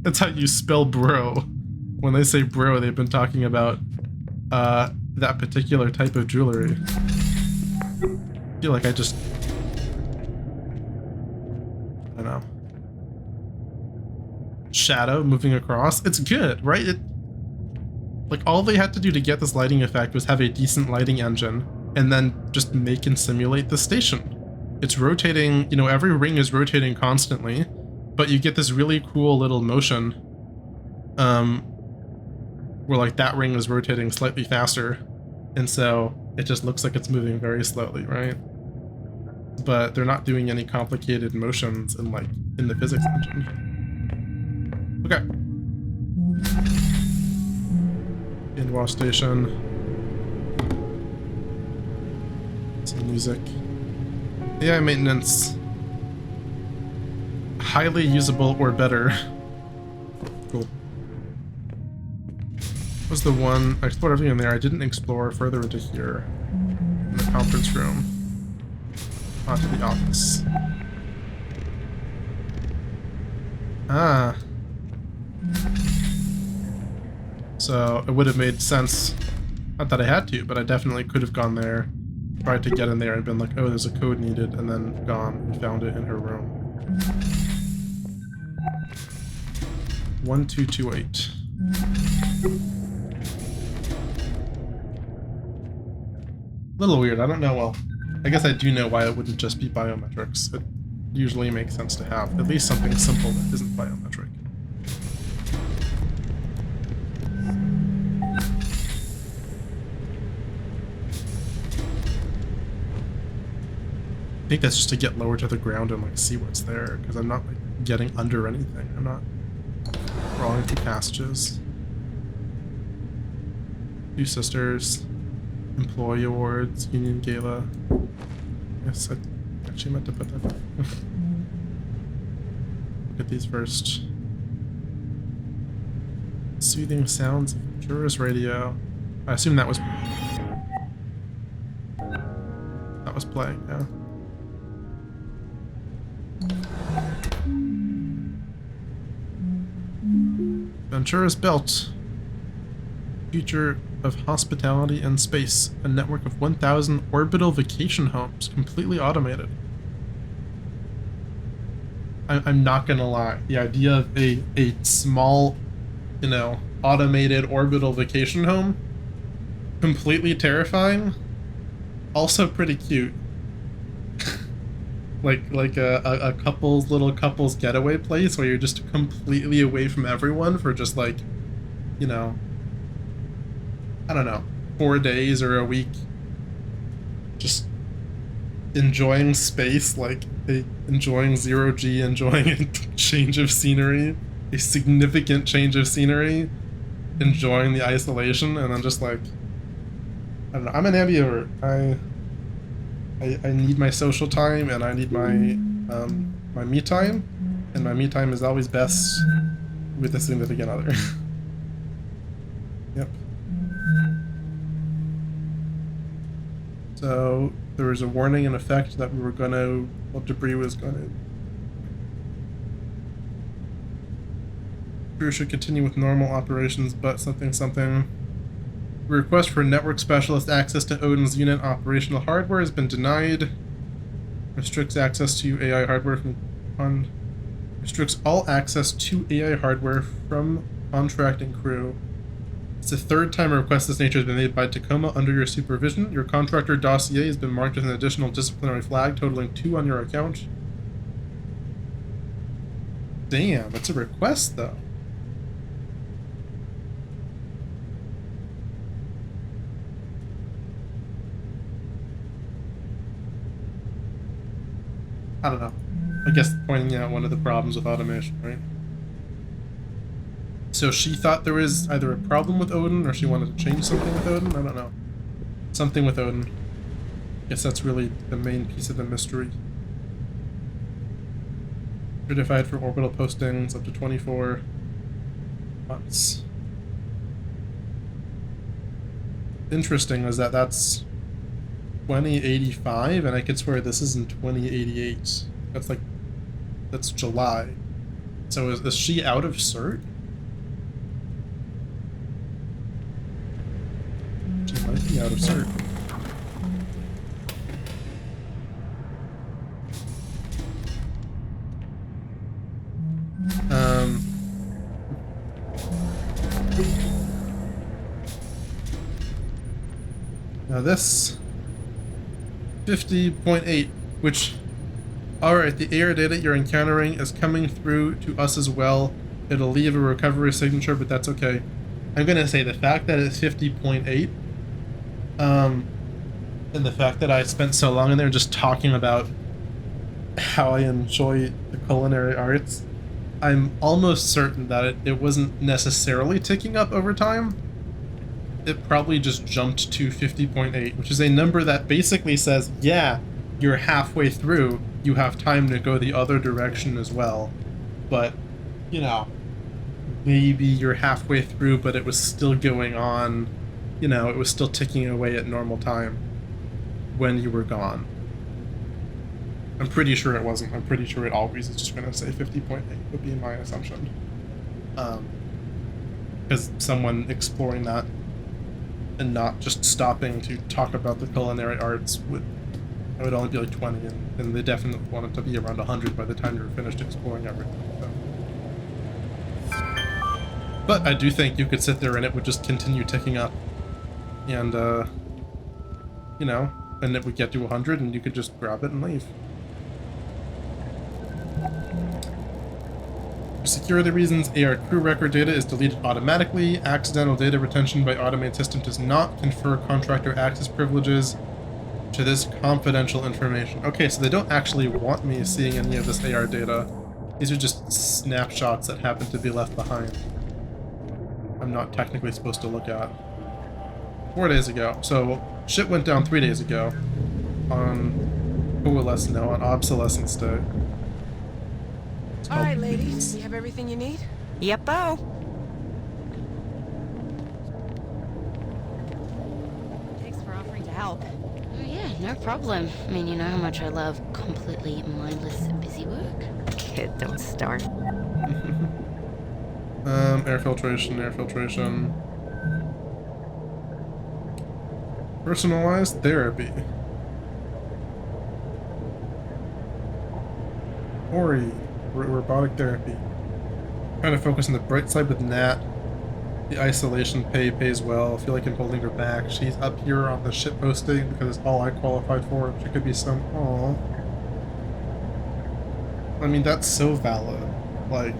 that's how you spell bro. When they say bro, they've been talking about that particular type of jewelry. I feel like I don't know. Shadow moving across. It's good, right? Like, all they had to do to get this lighting effect was have a decent lighting engine, and then just make and simulate the station. It's rotating, you know, every ring is rotating constantly, but you get this really cool little motion, where like that ring is rotating slightly faster, and so it just looks like it's moving very slowly, right? But they're not doing any complicated motions in the physics engine. Okay. End wash station. Some music. AI maintenance. Highly usable or better. Cool. What was the one? I explored everything in there. I didn't explore further into here. In the conference room. Onto the office. Ah. So it would have made sense, not that I had to, but I definitely could have gone there, tried to get in there and been like, oh, there's a code needed, and then gone and found it in her room. 1228. Little weird, I don't know, well, I guess I do know why it wouldn't just be biometrics. It usually makes sense to have at least something simple that isn't biometric. I think that's just to get lower to the ground and like see what's there, because I'm not like getting under anything. I'm not crawling through passages. Two sisters, employee awards, union gala. Yes, I actually meant to put that back. Look at these first. Soothing sounds of jurors radio. I assume that was playing, yeah. Ventura's Belt. Future of hospitality and space. A network of 1,000 orbital vacation homes, completely automated. I'm not gonna lie. The idea of a small, you know, automated orbital vacation home, completely terrifying. Also pretty cute. like a little couple's getaway place where you're just completely away from everyone for just like, you know, I don't know, 4 days or a week, just enjoying space, like enjoying zero-G, enjoying a change of scenery, a significant change of scenery, enjoying the isolation, and then just like, I don't know, I'm an ambivert. I need my social time, and I need my my me time, and my me time is always best with a significant other. Yep. So there was a warning in effect that we were gonna, well, debris was gonna. Crew should continue with normal operations, but something. Request for network specialist access to Odin's unit operational hardware has been denied. Restricts access to AI hardware restricts all access to AI hardware from contracting crew. It's the third time a request of this nature has been made by Tacoma under your supervision. Your contractor dossier has been marked with an additional disciplinary flag, totaling 2 on your account. Damn, it's a request though. I don't know. I guess pointing out one of the problems with automation, right? So she thought there was either a problem with Odin or she wanted to change something with Odin? I don't know. Something with Odin. I guess that's really the main piece of the mystery. Certified for orbital postings up to 24 months. Interesting is that that's 2085, and I could swear this is in 2088. That's July. So is she out of cert? She might be out of cert. Now this 50.8, which, alright, the AR data you're encountering is coming through to us as well. It'll leave a recovery signature, but that's okay. I'm gonna say the fact that it's 50.8, and the fact that I spent so long in there just talking about how I enjoy the culinary arts, I'm almost certain that it wasn't necessarily ticking up over time. It probably just jumped to 50.8, which is a number that basically says, yeah, you're halfway through, you have time to go the other direction as well. But, you know, maybe you're halfway through, but it was still going on, you know, it was still ticking away at normal time when you were gone. I'm pretty sure it wasn't. I'm pretty sure it always is just going to say 50.8 would be my assumption. Because someone exploring that and not just stopping to talk about the culinary arts would only be like 20, and they definitely want it to be around 100 by the time you're finished exploring everything. So. But I do think you could sit there and it would just continue ticking up, and you know, and it would get to 100 and you could just grab it and leave. For security reasons, AR crew record data is deleted automatically. Accidental data retention by automated system does not confer contractor access privileges to this confidential information. Okay, so they don't actually want me seeing any of this AR data. These are just snapshots that happen to be left behind. I'm not technically supposed to look at. 4 days ago. So, shit went down 3 days ago. On Obsolescence Day. Alright, ladies, you have everything you need? Yep-o. Thanks for offering to help. Oh yeah, no problem. I mean, you know how much I love completely mindless busy work? Kid, don't start. Air filtration. Personalized therapy. Ori. Robotic therapy. Trying to focus on the bright side with Nat. The isolation pays well. I feel like I'm holding her back. She's up here on the ship posting because it's all I qualified for. She could be some. Aww. I mean, that's so valid. Like,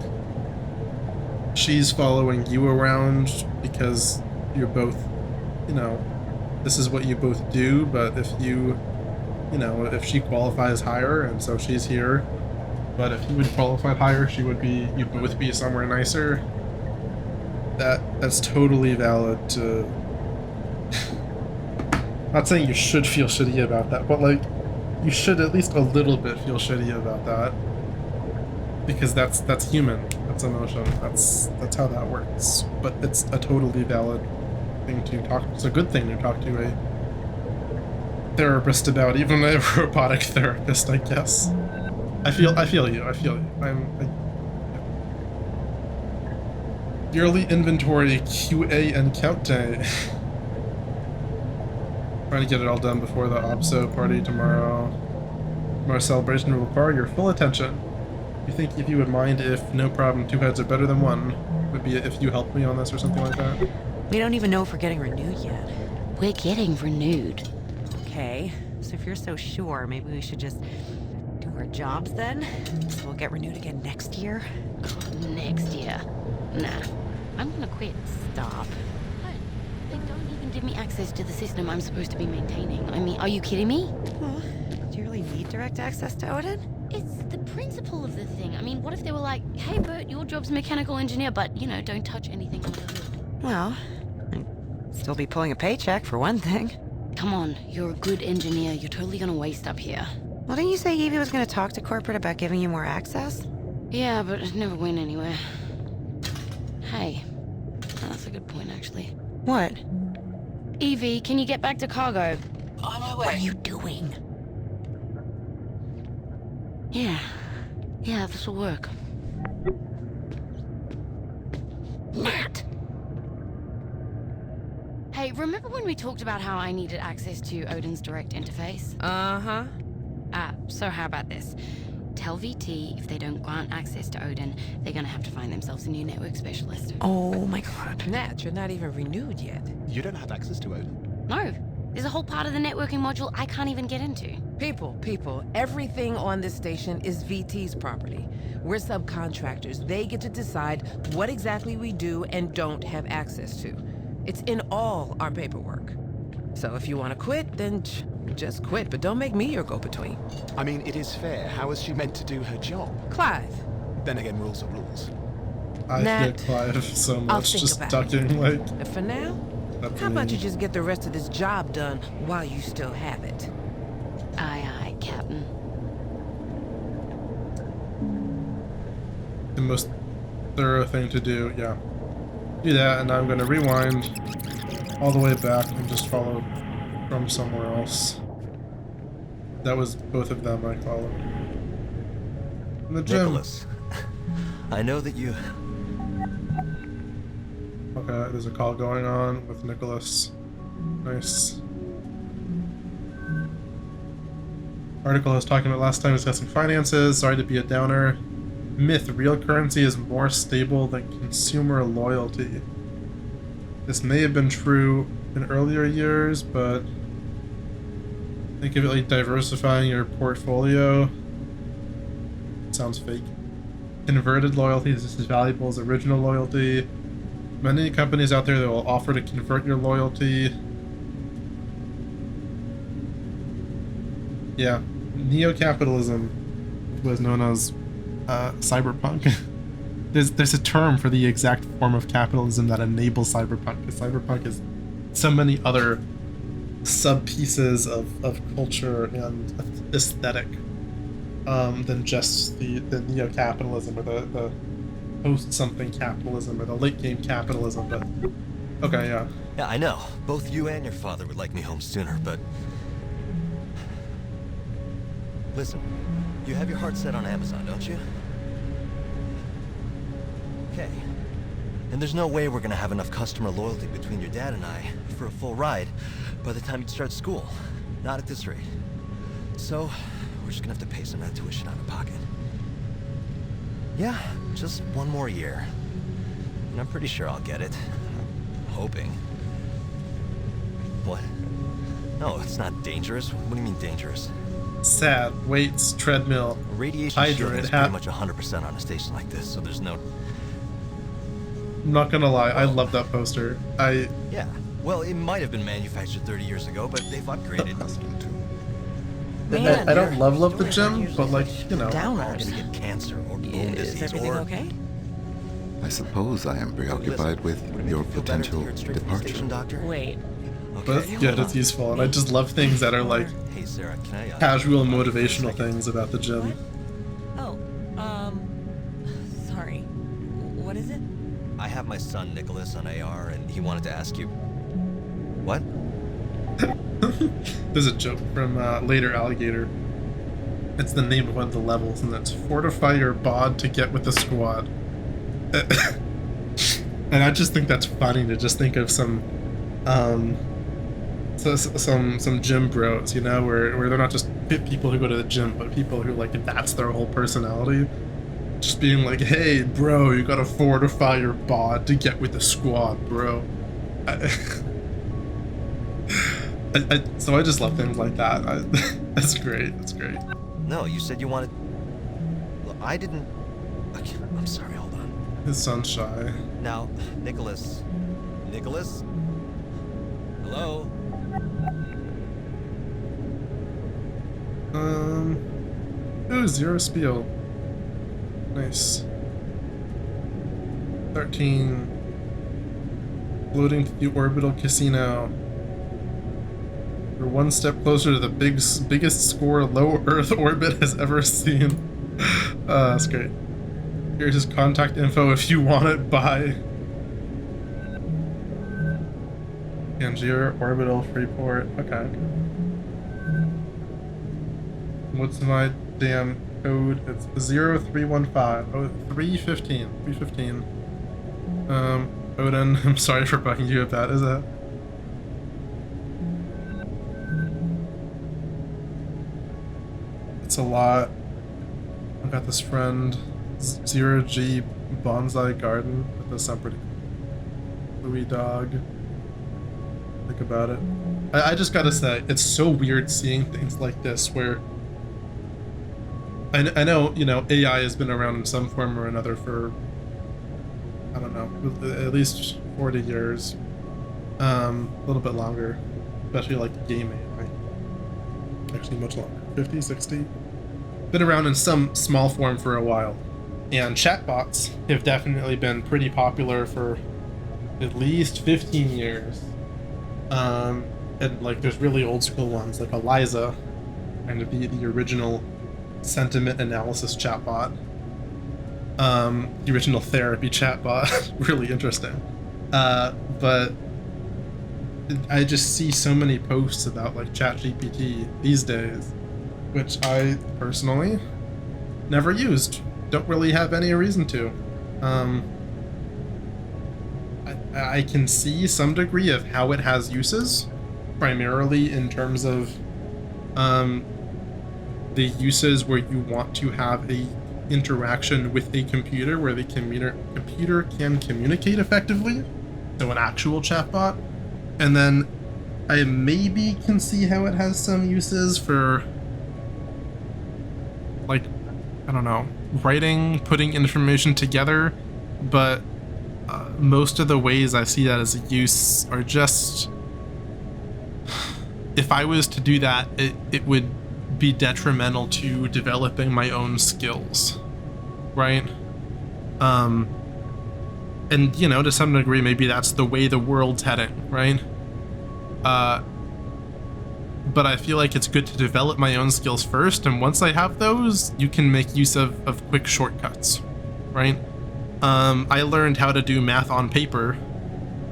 she's following you around because you're both, you know, this is what you both do, but if you know, if she qualifies higher and so she's here, but if you would qualify higher, you'd both be somewhere nicer. That's totally valid to... Not saying you should feel shitty about that, but like, you should at least a little bit feel shitty about that. Because that's human. That's emotion. That's how that works. But it's a totally valid thing to talk. It's a good thing to talk to a therapist about, even a robotic therapist, I guess. I feel you. Yearly inventory, QA, and count day. Trying to get it all done before the OPSO party tomorrow. Tomorrow's celebration will require your full attention. You think if you would mind if no problem 2 heads are better than 1? Would be if you helped me on this or something like that? We don't even know if we're getting renewed yet. We're getting renewed. Okay, so if you're so sure, maybe we should just do our jobs then? So we'll get renewed again next year? God, next year? Nah. I'm gonna quit. Stop. What? They don't even give me access to the system I'm supposed to be maintaining. I mean, are you kidding me? Well, do you really need direct access to Odin? It's the principle of the thing. I mean, what if they were like, hey Bert, your job's mechanical engineer, but, you know, don't touch anything under the hood? Well, I'd still be pulling a paycheck for one thing. Come on, you're a good engineer. You're totally gonna waste up here. Well, didn't you say Evie was gonna talk to corporate about giving you more access? Yeah, but it never went anywhere. Hey, that's a good point, actually. What? Evie, can you get back to cargo? On my way. What are you doing? Yeah, this'll work. Nat! Hey, remember when we talked about how I needed access to Odin's direct interface? Uh-huh. So how about this? Tell VT if they don't grant access to Odin, they're gonna have to find themselves a new network specialist. Oh my god. Nat, you're not even renewed yet. You don't have access to Odin? No, There's a whole part of the networking module I can't even get into. People, everything on this station is VT's property. We're subcontractors. They get to decide what exactly we do and don't have access to. It's in all our paperwork. So if you want to quit, then just quit, but don't make me your go-between. I mean, it is fair. How is she meant to do her job? Clive. Then again, rules are rules. I Nat, hate Clive so I'll much, think just about ducking it. like... And for now, how about you just get the rest of this job done while you still have it? Aye, aye, Captain. The most thorough thing to do, yeah. Do that, and I'm gonna rewind all the way back and just follow from somewhere else. That was both of them I followed. In the gym. Nicholas, I know that you... Okay, there's a call going on with Nicholas. Nice. Article I was talking about last time discussing finances. Sorry to be a downer. Myth, real currency is more stable than consumer loyalty. This may have been true in earlier years, but think of it like diversifying your portfolio. Sounds fake. Converted loyalty is just as valuable as original loyalty. Many companies out there that will offer to convert your loyalty. Yeah, neo-capitalism was known as cyberpunk. There's a term for the exact form of capitalism that enables cyberpunk, because cyberpunk is so many other sub-pieces of culture and aesthetic than just the neo-capitalism or the post-something capitalism or the late-game capitalism, but okay, yeah. Yeah, I know. Both you and your father would like me home sooner, but... Listen, you have your heart set on Amazon, don't you? Okay. And there's no way we're gonna have enough customer loyalty between your dad and I for a full ride by the time you start school. Not at this rate. So, we're just gonna have to pay some of that tuition out of pocket. Yeah, just one more year. And I'm pretty sure I'll get it. I'm hoping. What? No, it's not dangerous. What do you mean dangerous? Sad, weights, treadmill, Radiation shielding is hydrate, pretty much 100% on a station like this, so there's no... I'm not gonna lie, I love that poster. Yeah, well, it might have been manufactured 30 years ago, but they've upgraded. Man, I don't love the gym, but like, you know. Downers. Gonna get cancer or bone Is disease everything or... okay? I suppose I am preoccupied with your potential departure. Doctor? Wait. But it's good, it's useful, and I just love things that are like Hey, Sarah, can I, casual motivational things about the gym. Oh, sorry. What is it? I have my son Nicholas on AR, and he wanted to ask you... What? There's a joke from Later Alligator. It's the name of one of the levels, and that's Fortify Your Bod to Get with the Squad. And I just think that's funny to just think of some gym bros, you know, where they're not just fit people who go to the gym, but people who like that's their whole personality. Just being like, hey, bro, you gotta fortify your bod to get with the squad, bro. So I just love things like that. That's great. That's great. No, you said you wanted... Look, I didn't... I'm sorry, hold on. His son's shy. Now, Nicholas... Nicholas? Hello? Ooh, zero spiel. Nice. 13. Floating to the orbital casino. We're one step closer to the biggest score low Earth orbit has ever seen. That's great. Here's his contact info if you want it. Bye. Tangier Orbital Freeport. Okay. What's my damn code? It's 0315. Oh, 315. 315. Odin, I'm sorry for bugging you if that is it. It's a lot. I've got this friend, 0G Bonsai Garden, with a separate Louis dog. Think about it. I just gotta say, it's so weird seeing things like this where I know, you know, AI has been around in some form or another for, I don't know, at least 40 years, a little bit longer, especially like game AI, actually much longer, 50, 60, been around in some small form for a while. And chatbots have definitely been pretty popular for at least 15 years. And like there's really old school ones like Eliza, kind of the original sentiment analysis chatbot. The original therapy chatbot, really interesting. But I just see so many posts about like ChatGPT these days, which I personally never used. Don't really have any reason to. I can see some degree of how it has uses, primarily in terms of the uses where you want to have a interaction with a computer where the computer can communicate effectively, so an actual chatbot. And then I maybe can see how it has some uses for, like, I don't know, writing, putting information together, but most of the ways I see that as a use are just, if I was to do that, it would be detrimental to developing my own skills, right? And you know, to some degree, maybe that's the way the world's heading, right? But I feel like it's good to develop my own skills first, and once I have those, you can make use of quick shortcuts, right? I learned how to do math on paper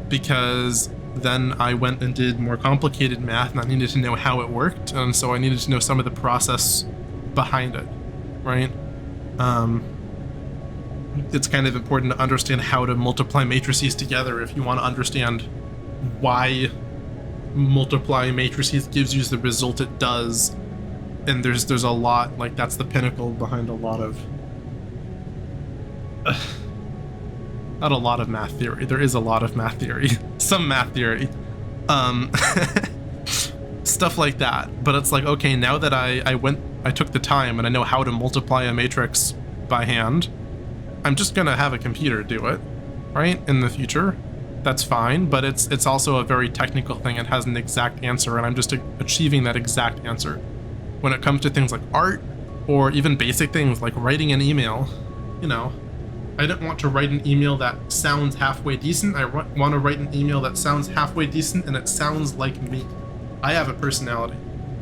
because then I went and did more complicated math and I needed to know how it worked, and so I needed to know some of the process behind it, right? It's kind of important to understand how to multiply matrices together if you want to understand why multiplying matrices gives you the result it does. And there's a lot, like, that's the pinnacle behind a lot of not a lot of math theory. There is a lot of math theory. Some math theory. Stuff like that. But it's like, okay, now that I took the time and I know how to multiply a matrix by hand, I'm just gonna have a computer do it, right? In the future. That's fine, but it's also a very technical thing. It has an exact answer, and I'm just achieving that exact answer. When it comes to things like art, or even basic things like writing an email, you know, I don't want to write an email that sounds halfway decent. I want to write an email that sounds halfway decent and it sounds like me. I have a personality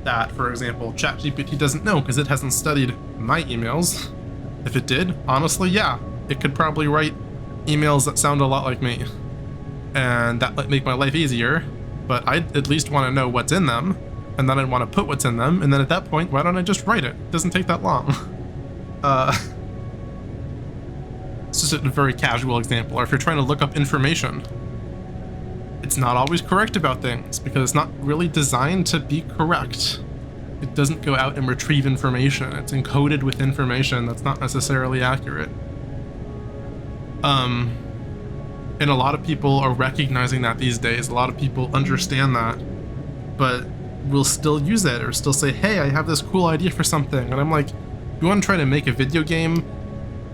that, for example, ChatGPT doesn't know because it hasn't studied my emails. If it did, honestly, yeah, it could probably write emails that sound a lot like me. And that might make my life easier, but I'd at least want to know what's in them, and then I'd want to put what's in them, and then at that point, why don't I just write it? It doesn't take that long. It's just a very casual example. Or if you're trying to look up information, it's not always correct about things because it's not really designed to be correct. It doesn't go out and retrieve information. It's encoded with information that's not necessarily accurate. And a lot of people are recognizing that these days. A lot of people understand that, but will still use it or still say, hey, I have this cool idea for something. And I'm like, you want to try to make a video game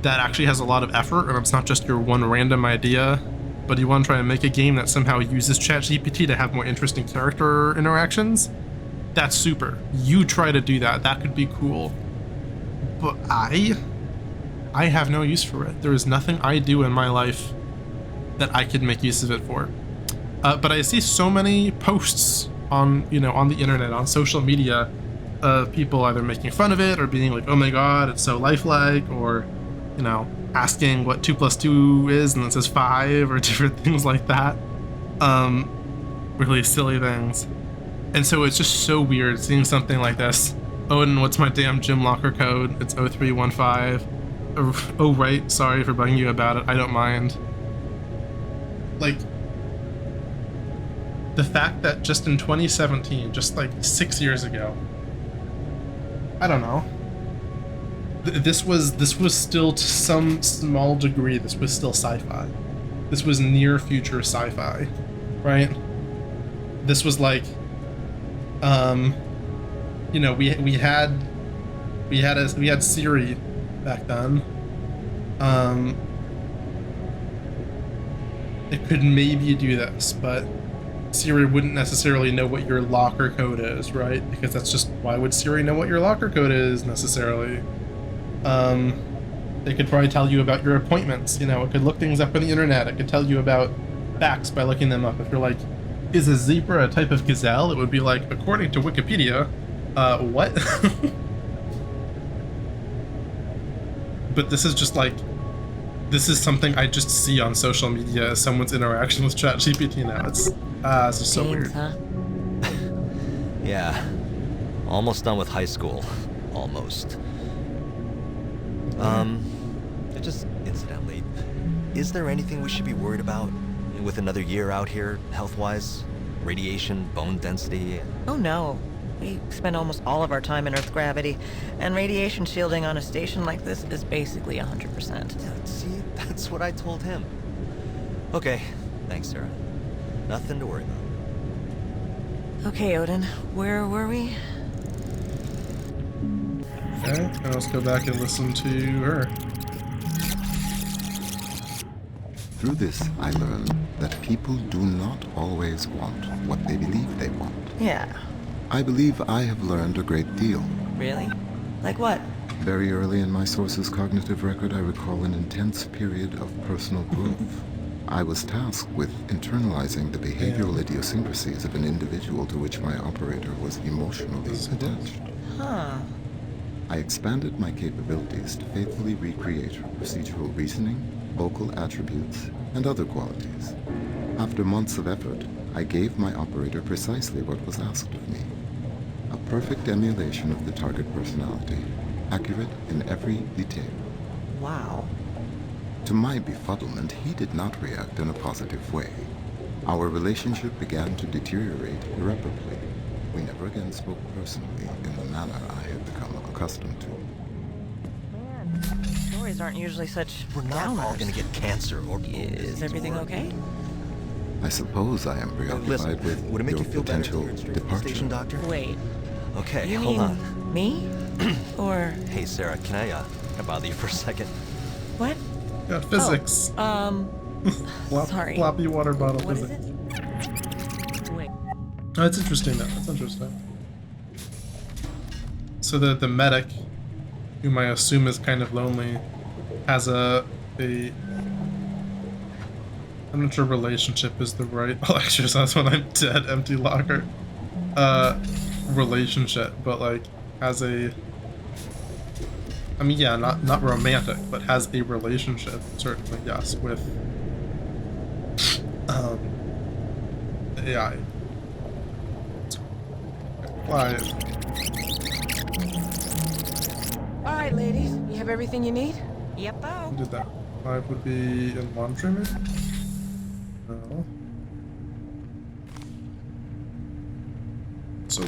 that actually has a lot of effort, and it's not just your one random idea, but you want to try to make a game that somehow uses ChatGPT to have more interesting character interactions? That's super. You try to do that. That could be cool. But I have no use for it. There is nothing I do in my life that I could make use of it for. But I see so many posts on, you know, on the internet, on social media, of people either making fun of it or being like, oh my god, it's so lifelike, or, you know, asking what 2 + 2 is and it says 5, or different things like that. Really silly things. And so it's just so weird seeing something like this. Odin, what's my damn gym locker code? It's 0315. Oh right, sorry for bugging you about it. I don't mind. Like, the fact that just in 2017, just like 6 years ago, I don't know, this was still, to some small degree, this was still sci-fi. This was near future sci-fi, right? This was like You know, we had Siri back then. It could maybe do this, but Siri wouldn't necessarily know what your locker code is, right? Because that's just, why would Siri know what your locker code is necessarily? It could probably tell you about your appointments, you know, it could look things up on the internet, it could tell you about facts by looking them up. If you're like, is a zebra a type of gazelle? It would be like, according to Wikipedia, what? But this is just like, this is something I just see on social media as someone's interaction with ChatGPT now. It's just so weird. Huh? Yeah. Almost done with high school. Almost. Just incidentally, is there anything we should be worried about with another year out here, health-wise? Radiation, bone density? Oh no. We spend almost all of our time in Earth's gravity, and radiation shielding on a station like this is basically 100%. Yeah, see, that's what I told him. Okay, thanks, Sarah. Nothing to worry about. Okay, Odin, where were we? Okay, now let's go back and listen to her. Through this, I learned that people do not always want what they believe they want. Yeah. I believe I have learned a great deal. Really? Like what? Very early in my source's cognitive record, I recall an intense period of personal growth. I was tasked with internalizing the behavioral idiosyncrasies of an individual to which my operator was emotionally attached. Huh. I expanded my capabilities to faithfully recreate her procedural reasoning, vocal attributes, and other qualities. After months of effort, I gave my operator precisely what was asked of me. A perfect emulation of the target personality, accurate in every detail. Wow. To my befuddlement, he did not react in a positive way. Our relationship began to deteriorate irreparably. We never again spoke personally in the manner I had become accustomed to. Man, stories aren't usually such We're not all downers. gonna get cancer or bone Is disease everything or- okay? I suppose I am preoccupied Listen, with would it make your you feel better to potential hear it straight from the departure. station, doctor? Wait, Okay, you hold mean on. me? Or Hey, Sarah, can I bother you for a second? what? Yeah, physics. Sorry. Floppy water bottle What is physics. it? Wait. Oh, that's interesting though. That's interesting. So the medic, whom I assume is kind of lonely, has a I'm not sure relationship is the right exercise when I'm dead, empty locker. Relationship, but like has a, I mean, yeah, not romantic, but has a relationship, certainly, yes, with AI. Why? All right, ladies, you have everything you need? Yep-o. Who did that? 5 would be in laundry, maybe? No. So.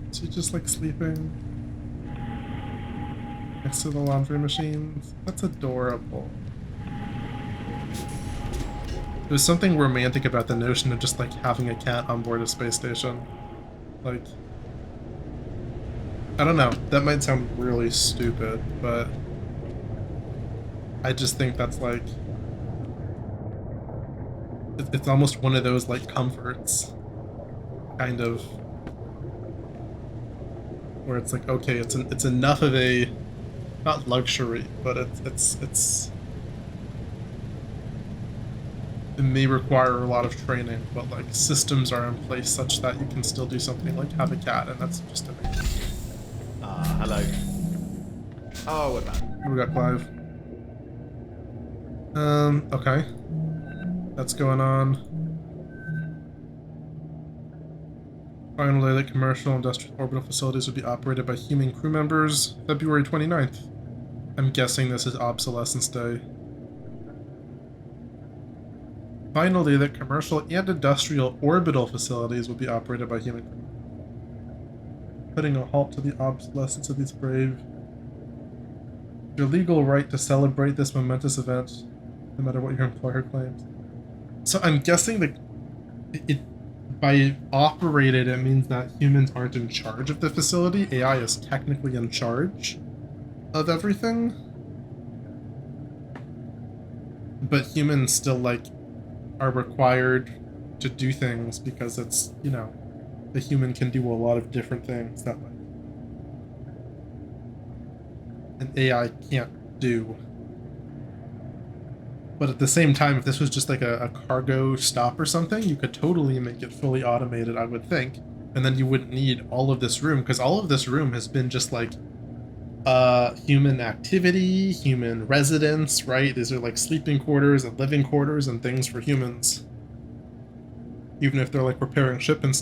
Is he just like sleeping next to the laundry machines? That's adorable. There's something romantic about the notion of just like having a cat on board a space station. Like, I don't know, that might sound really stupid, but I just think that's like, it's almost one of those like comforts, kind of, where it's like, okay, it's enough of a, not luxury, but it may require a lot of training, but like systems are in place such that you can still do something like have a cat, and that's just amazing. Hello. Oh, what about? We got Clive. Okay. That's going on. Finally, that commercial industrial orbital facilities would be operated by human crew members February 29th. I'm guessing this is obsolescence day. Finally, that commercial and industrial orbital facilities will be operated by human crew, putting a halt to the obsolescence of these brave. Your legal right to celebrate this momentous event, no matter what your employer claims. So I'm guessing that by operated, it means that humans aren't in charge of the facility. AI is technically in charge of everything. But humans still, like, are required to do things because it's, you know, the human can do a lot of different things that, like, an AI can't do. But at the same time, if this was just like a cargo stop or something, you could totally make it fully automated, I would think. And then you wouldn't need all of this room, because all of this room has been just like human activity, human residence, right? These are like sleeping quarters and living quarters and things for humans. Even if they're like repairing ships and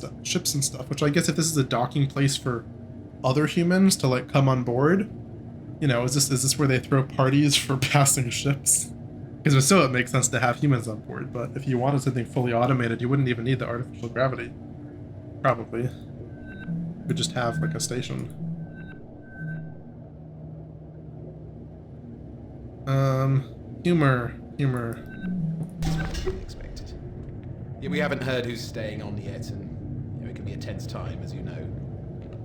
stuff, which I guess if this is a docking place for other humans to like come on board, you know, is this where they throw parties for passing ships? Because if so, it makes sense to have humans on board, but if you wanted something fully automated, you wouldn't even need the artificial gravity. Probably. You would just have, like, a station. Humor. Expected. Yeah, we haven't heard who's staying on yet, and you know, it can be a tense time, as you know.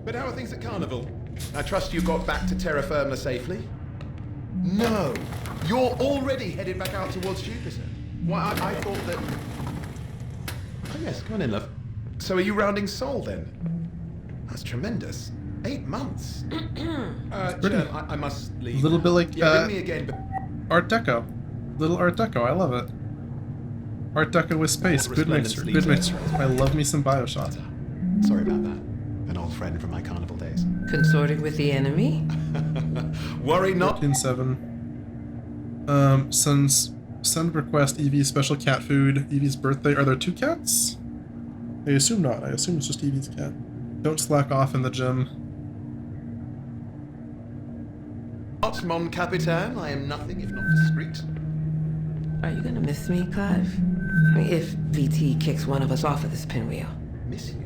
But how are things at Carnival? I trust you got back to terra firma safely? No! You're already headed back out towards Jupiter. Why, I thought that... Oh yes, come on in, love. So are you rounding Sol, then? That's tremendous. 8 months. Jen, I must leave. A little bit like, yeah, ring me again, but... Art Deco. Little Art Deco, I love it. Art Deco with space, good mixture, good mixture. I love me some Bioshock. Sorry about that. An old friend from my Carnival days. Consorting with the enemy? Worry not. 14-7. Send request Evie's special cat food. Evie's birthday. Are there 2 cats? I assume not. I assume it's just Evie's cat. Don't slack off in the gym. Not, mon capitaine. I am nothing if not discreet. Are you gonna miss me, Clive? I mean, if VT kicks one of us off of this pinwheel. Miss you?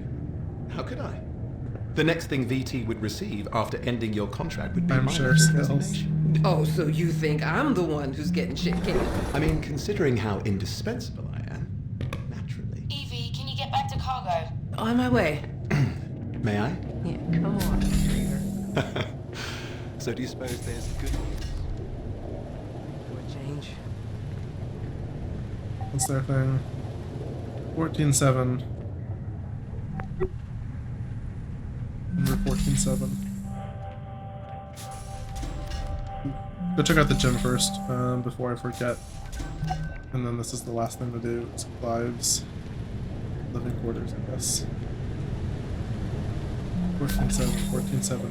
How could I? The next thing VT would receive after ending your contract would be my resignation. Oh, so you think I'm the one who's getting shit kicked? I mean, considering how indispensable I am, naturally. Evie, can you get back to cargo? On my way. May I? Yeah, come on, Trigger. So do you suppose there's good news? What change? What's their thing? 14-7. Number 14-7. Go check out the gym first, before I forget. And then this is the last thing to do. It's Clive's living quarters, I guess. 14-7, 14-7.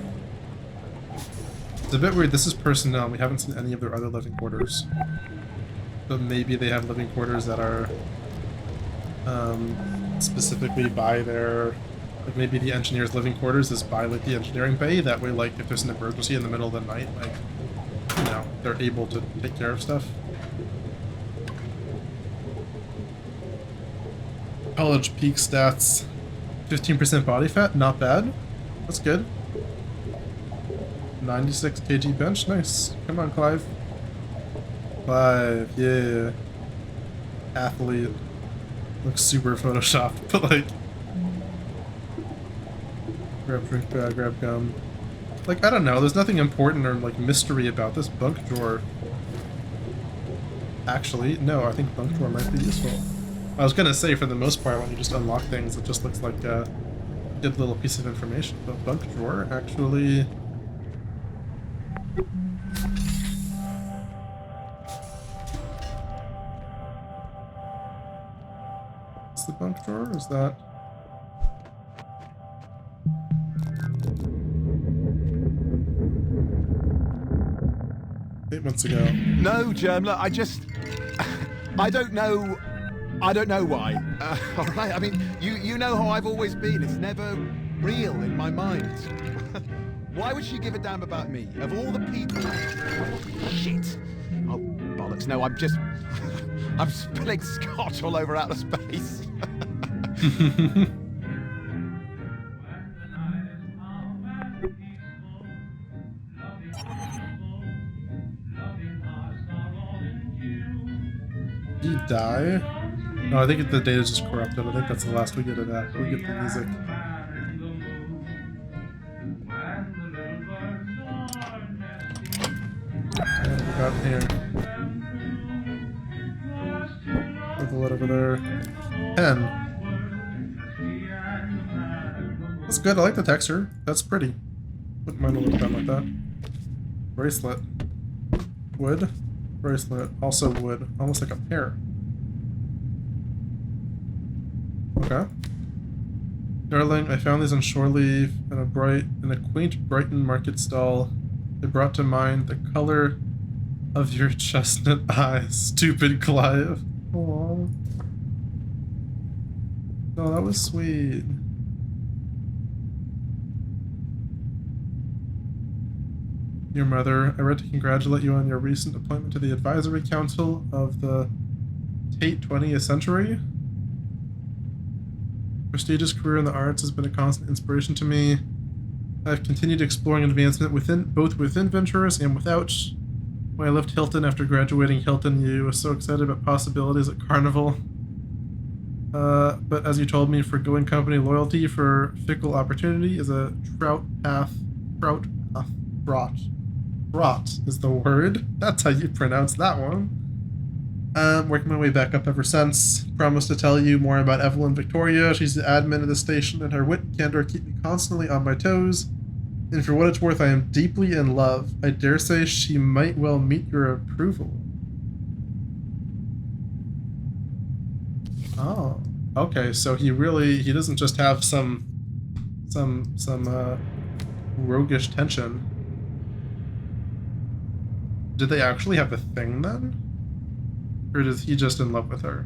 It's a bit weird, this is personnel, we haven't seen any of their other living quarters. But maybe they have living quarters that are specifically by their... Like maybe the engineer's living quarters is by like the engineering bay, that way like if there's an emergency in the middle of the night, like, you know, they're able to take care of stuff. College peak stats, 15% body fat, not bad. That's good. 96 kg bench, nice. Come on, Clive. Clive, yeah. Athlete. Looks super photoshopped, but like... Grab drink, grab gum. Like, I don't know, there's nothing important or, like, mystery about this bunk drawer. Actually, no, I think bunk drawer might be useful. I was gonna say, for the most part, when you just unlock things, it just looks like a good little piece of information. But bunk drawer, actually... What's the bunk drawer? Is that... 8 months ago. No, Germla, I just... I don't know why. All right, I mean, you know how I've always been. It's never real in my mind. Why would she give a damn about me? Of all the people... Oh, shit. Oh, bollocks. No, I'm just... I'm spilling scotch all over outer space. Did he die? No, I think the data's just corrupted. I think that's the last we get of that. We get the music. And we got here. With a letter over there. 10. That's good. I like the texture. That's pretty. Wouldn't mind a little pen like that. Bracelet. Wood. Bracelet. Also wood. Almost like a pear. Okay. Darling, I found these on shore leaf in a quaint Brighton market stall. They brought to mind the color of your chestnut eyes, stupid Clive. Aww. No, that was sweet. Your mother, I read to congratulate you on your recent appointment to the advisory council of the Tate 20th Century. Prestigious career in the arts has been a constant inspiration to me. I've continued exploring advancement both within Ventures and without. When I left Hilton after graduating Hilton U, I was so excited about possibilities at Carnival. But as you told me, forgoing company loyalty for fickle opportunity is a trout path fraught. Fraught is the word. That's how you pronounce that one. Working my way back up ever since. Promised to tell you more about Evelyn Victoria. She's the admin of the station, and her wit and candor keep me constantly on my toes. And for what it's worth, I am deeply in love. I dare say she might well meet your approval. Oh, okay. So he doesn't just have some roguish tension. Did they actually have a thing then? Or is he just in love with her?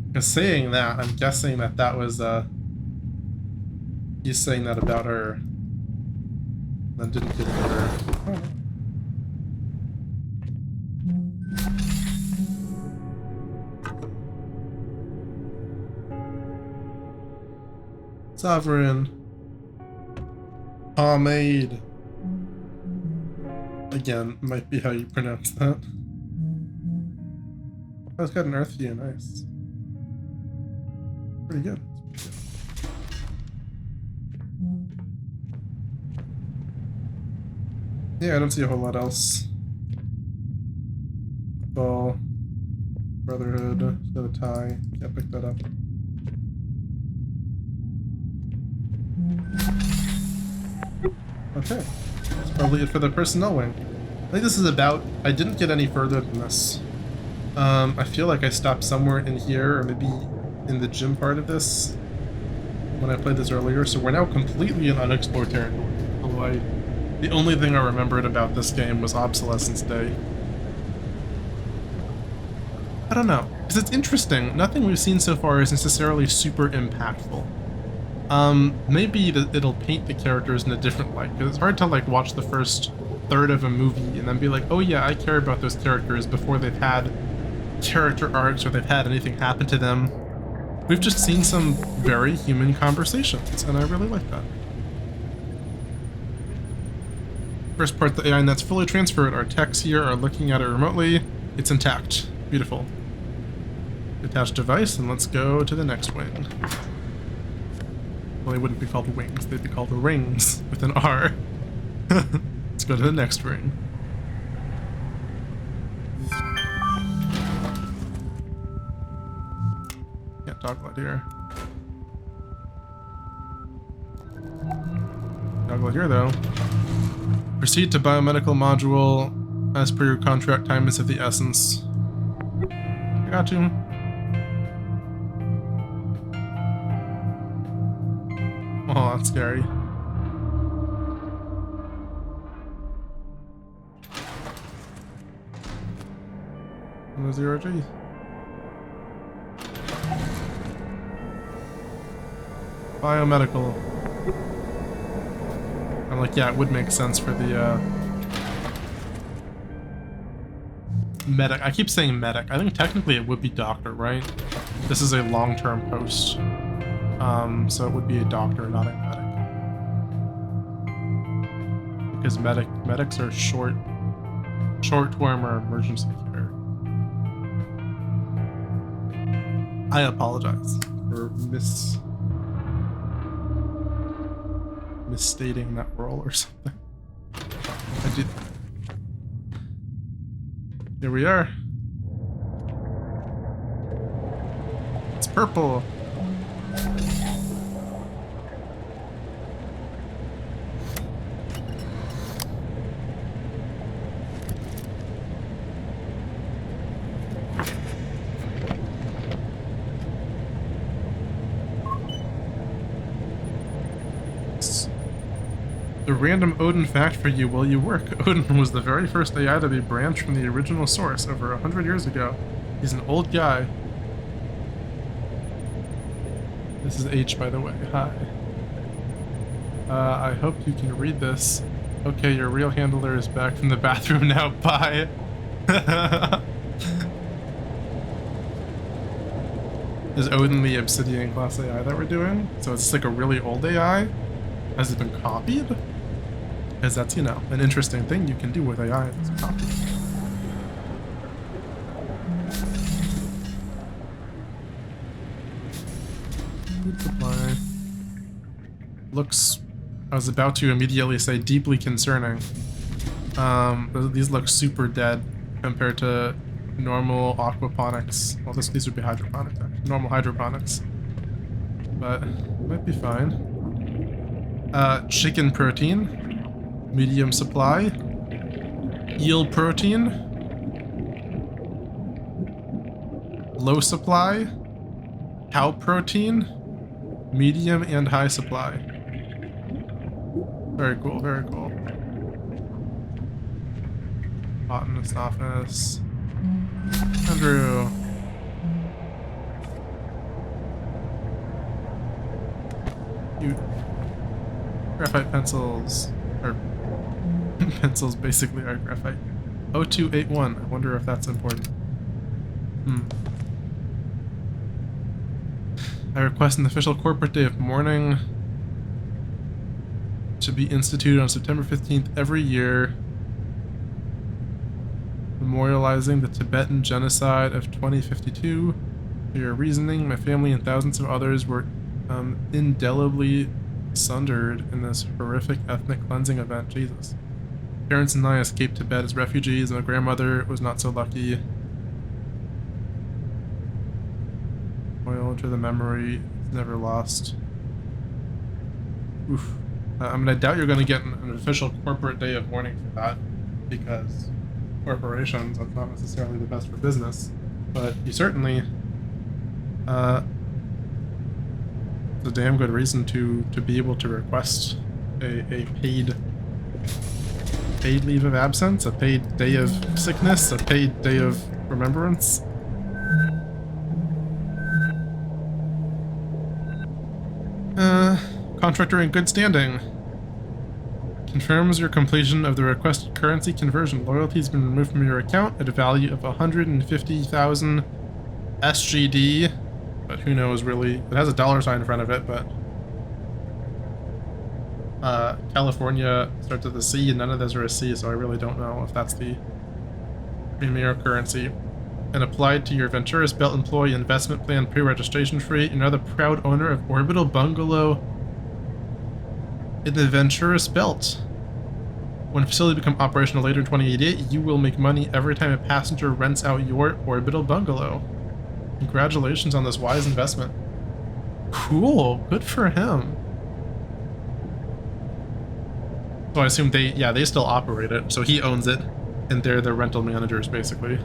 Because saying that, I'm guessing that was, he's saying that about her. Then didn't get her. Oh. Sovereign. Pomade. Again, might be how you pronounce that. Oh, it's got an earth hue, nice. Pretty good. Yeah, I don't see a whole lot else. Ball. Brotherhood. Got a tie. Can't pick that up. Okay. That's probably it for the personnel wing. I think this is about... I didn't get any further than this. I feel like I stopped somewhere in here, or maybe in the gym part of this, when I played this earlier, so we're now completely in unexplored territory. Although the only thing I remembered about this game was Obsolescence Day. I don't know, because it's interesting. Nothing we've seen so far is necessarily super impactful. Maybe it'll paint the characters in a different light, because it's hard to like watch the first third of a movie and then be like, oh yeah, I care about those characters before they've had character arcs or they've had anything happen to them. We've just seen some very human conversations, and I really like that. First part, the AI net's fully transferred. Our techs here are looking at it remotely. It's intact. Beautiful. Detach device, and let's go to the next wing. Well, they wouldn't be called wings, they'd be called rings with an R. Let's go to the next ring. Can't toggle it here. Toggle it here, though. Proceed to biomedical module. As per your contract, time is of the essence. I got you. Oh, that's scary. No 0G. Biomedical. I'm like, yeah, it would make sense for the medic. I keep saying medic. I think technically it would be doctor, right? This is a long-term post. So it would be a doctor, not a medic. Because medics are short-term or emergency care. I apologize for misstating that role or something. I did. Here we are. It's purple. The random Odin fact for you while you work. Odin was the very first AI to be branched from the original source over 100 years ago. He's an old guy. This is H, by the way. Hi. I hope you can read this. Okay, your real handler is back from the bathroom now. Bye. Is Odin the Obsidian class AI that we're doing? So it's like a really old AI? Has it been copied? Because that's, you know, an interesting thing you can do with AI. It's copied. Food supply. Looks, I was about to immediately say deeply concerning. These look super dead compared to normal aquaponics. Well, these would be hydroponics, actually. Normal hydroponics. But it might be fine. Chicken protein. Medium supply. Eel protein. Low supply. Cow protein. Medium and high supply. Very cool, very cool. Botanist office. Andrew. Cute. Graphite pencils. Or pencils basically are graphite. 0281. I wonder if that's important. I request an official corporate day of mourning to be instituted on September 15th every year, memorializing the Tibetan genocide of 2052. For your reasoning, my family and thousands of others were indelibly sundered in this horrific ethnic cleansing event. Jesus. Parents and I escaped Tibet as refugees, and my grandmother was not so lucky. Oil to the memory is never lost. Oof. I mean, I doubt you're going to get an official corporate day of mourning for that, because corporations, that's not necessarily the best for business, but you certainly, it's a damn good reason to be able to request a paid leave of absence, a paid day of sickness, a paid day of remembrance. Contractor in good standing. Confirms your completion of the requested currency conversion. Loyalty has been removed from your account at a value of 150,000 SGD. But who knows, really? It has a dollar sign in front of it, but California starts with a C and none of those are a C, so I really don't know if that's the premier currency. And applied to your Venturis Belt Employee Investment Plan pre-registration fee. You're now the proud owner of Orbital Bungalow in the Venturis Belt. When the facility becomes operational later in 2088, you will make money every time a passenger rents out your Orbital Bungalow. Congratulations on this wise investment. Cool, good for him. So I assume they still operate it, so he owns it, and they're the rental managers, basically.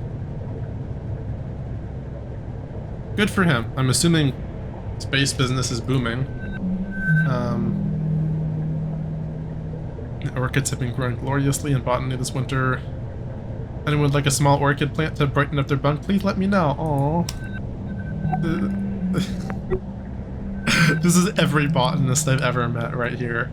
Good for him. I'm assuming space business is booming. Orchids have been growing gloriously in botany this winter. Anyone would like a small orchid plant to brighten up their bunk? Please let me know. Aww. This is every botanist I've ever met right here.